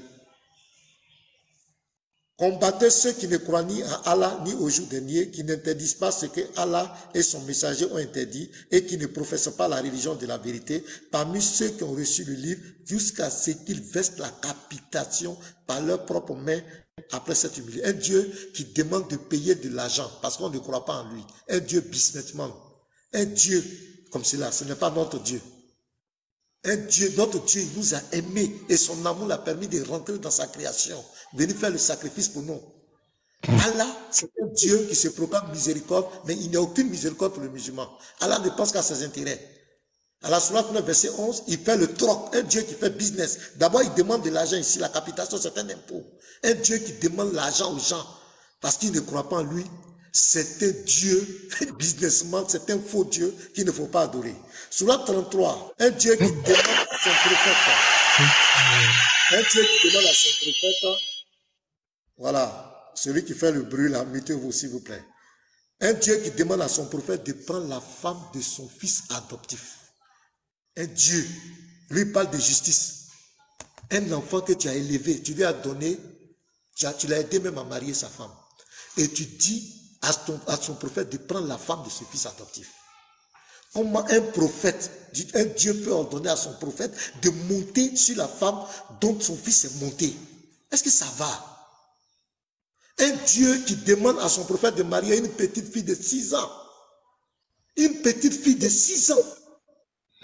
Combattez ceux qui ne croient ni à Allah ni au jour dernier, qui n'interdisent pas ce que Allah et son messager ont interdit et qui ne professent pas la religion de la vérité parmi ceux qui ont reçu le livre jusqu'à ce qu'ils versent la capitation par leurs propres mains après cette humiliation. Un Dieu qui demande de payer de l'argent parce qu'on ne croit pas en lui. Un Dieu businessman. Un Dieu comme cela, ce n'est pas notre Dieu. Un Dieu, notre Dieu, il nous a aimés et son amour l'a permis de rentrer dans sa création, venir faire le sacrifice pour nous. Allah, c'est un Dieu qui se proclame miséricorde, mais il n'y a aucune miséricorde pour le musulman. Allah ne pense qu'à ses intérêts. À la Sourate 9, verset 11, il fait le troc, un Dieu qui fait business. D'abord, il demande de l'argent ici, la capitation, c'est un impôt. Un Dieu qui demande l'argent aux gens parce qu'ils ne croient pas en lui. C'est un Dieu businessman, c'est un faux Dieu qu'il ne faut pas adorer. Sourate 33, un Dieu qui demande à son prophète. Un Dieu qui demande à son prophète. Voilà, celui qui fait le bruit là, mettez-vous s'il vous plaît. Un Dieu qui demande à son prophète de prendre la femme de son fils adoptif. Un Dieu, lui parle de justice. Un enfant que tu as élevé, tu lui as donné, tu l'as aidé même à marier sa femme. Et tu dis à son prophète de prendre la femme de ce fils adoptif. Comment un prophète, un Dieu peut ordonner à son prophète de monter sur la femme dont son fils est monté? Est-ce que ça va? Un Dieu qui demande à son prophète de marier une petite fille de 6 ans. Une petite fille de 6 ans.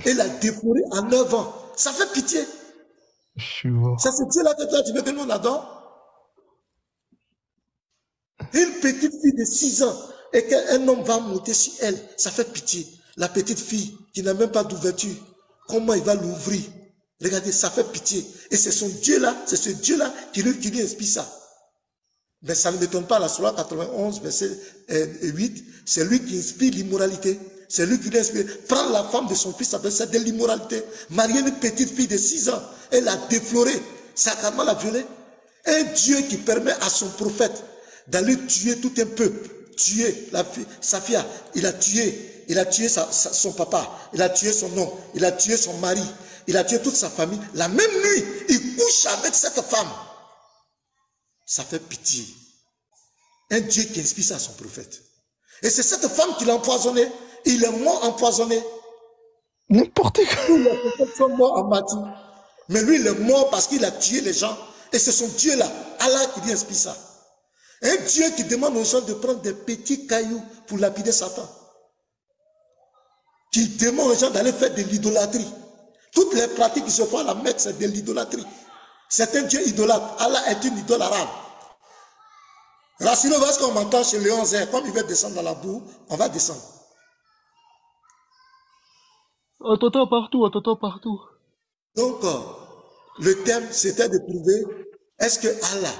Et la dévorée à 9 ans. Ça fait pitié. Ça c'est Dieu là que toi tu veux que nous on adore? Une petite fille de 6 ans et qu'un homme va monter sur elle, ça fait pitié. La petite fille qui n'a même pas d'ouverture, comment il va l'ouvrir? Regardez, ça fait pitié. Et c'est son Dieu-là, c'est ce Dieu-là qui lui inspire ça. Mais ça ne m'étonne pas, la Sourate 91, verset 8, c'est lui qui inspire l'immoralité. C'est lui qui lui inspire. Prendre la femme de son fils, c'est de l'immoralité. Marier une petite fille de 6 ans et la déflorer, sacrément la violer. Un Dieu qui permet à son prophète d'aller tuer tout un peuple, tuer la fille, sa fille, il a tué son papa, il a tué son oncle, il a tué son mari, il a tué toute sa famille. La même nuit, il couche avec cette femme. Ça fait pitié. Un Dieu qui inspire ça à son prophète. Et c'est cette femme qui l'a empoisonné. Il est mort empoisonné. N'importe quoi. Tous les prophètes sont morts en martyr. Mais lui, il est mort parce qu'il a tué les gens. Et c'est son Dieu là, Allah, qui lui inspire ça. Un Dieu qui demande aux gens de prendre des petits cailloux pour lapider Satan. Qui demande aux gens d'aller faire de l'idolâtrie. Toutes les pratiques qui se font à la Mecque, c'est de l'idolâtrie. C'est un Dieu idolâtre. Allah est une idole arabe. Rassurez-vous, parce qu'on m'entend chez Léon Zé, comme il va descendre dans la boue, on va descendre. On t'entend partout, on t'entend partout. Donc, le thème, c'était de prouver, est-ce que Allah,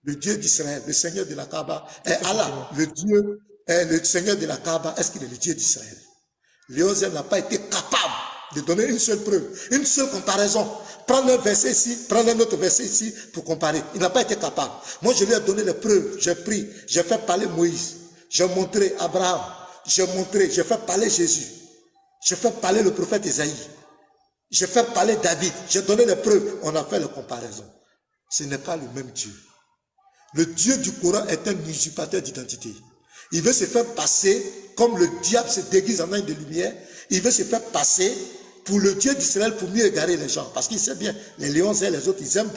le Dieu d'Israël, le Seigneur de la Kaaba, est Allah, le Seigneur de la Kaaba, est-ce qu'il est le Dieu d'Israël? Léon Zé n'a pas été capable de donner une seule preuve, une seule comparaison. Prendre un verset ici, prendre un autre verset ici pour comparer. Il n'a pas été capable. Moi, je lui ai donné les preuves. J'ai pris, j'ai fait parler Moïse. J'ai montré Abraham. J'ai fait parler Jésus. J'ai fait parler le prophète Isaïe. J'ai fait parler David. J'ai donné les preuves. On a fait la comparaison. Ce n'est pas le même Dieu. Le Dieu du Coran est un usurpateur d'identité. Il veut se faire passer, comme le diable se déguise en ange de lumière, il veut se faire passer pour le Dieu d'Israël pour mieux égarer les gens. Parce qu'il sait bien, les lions et les autres, ils aiment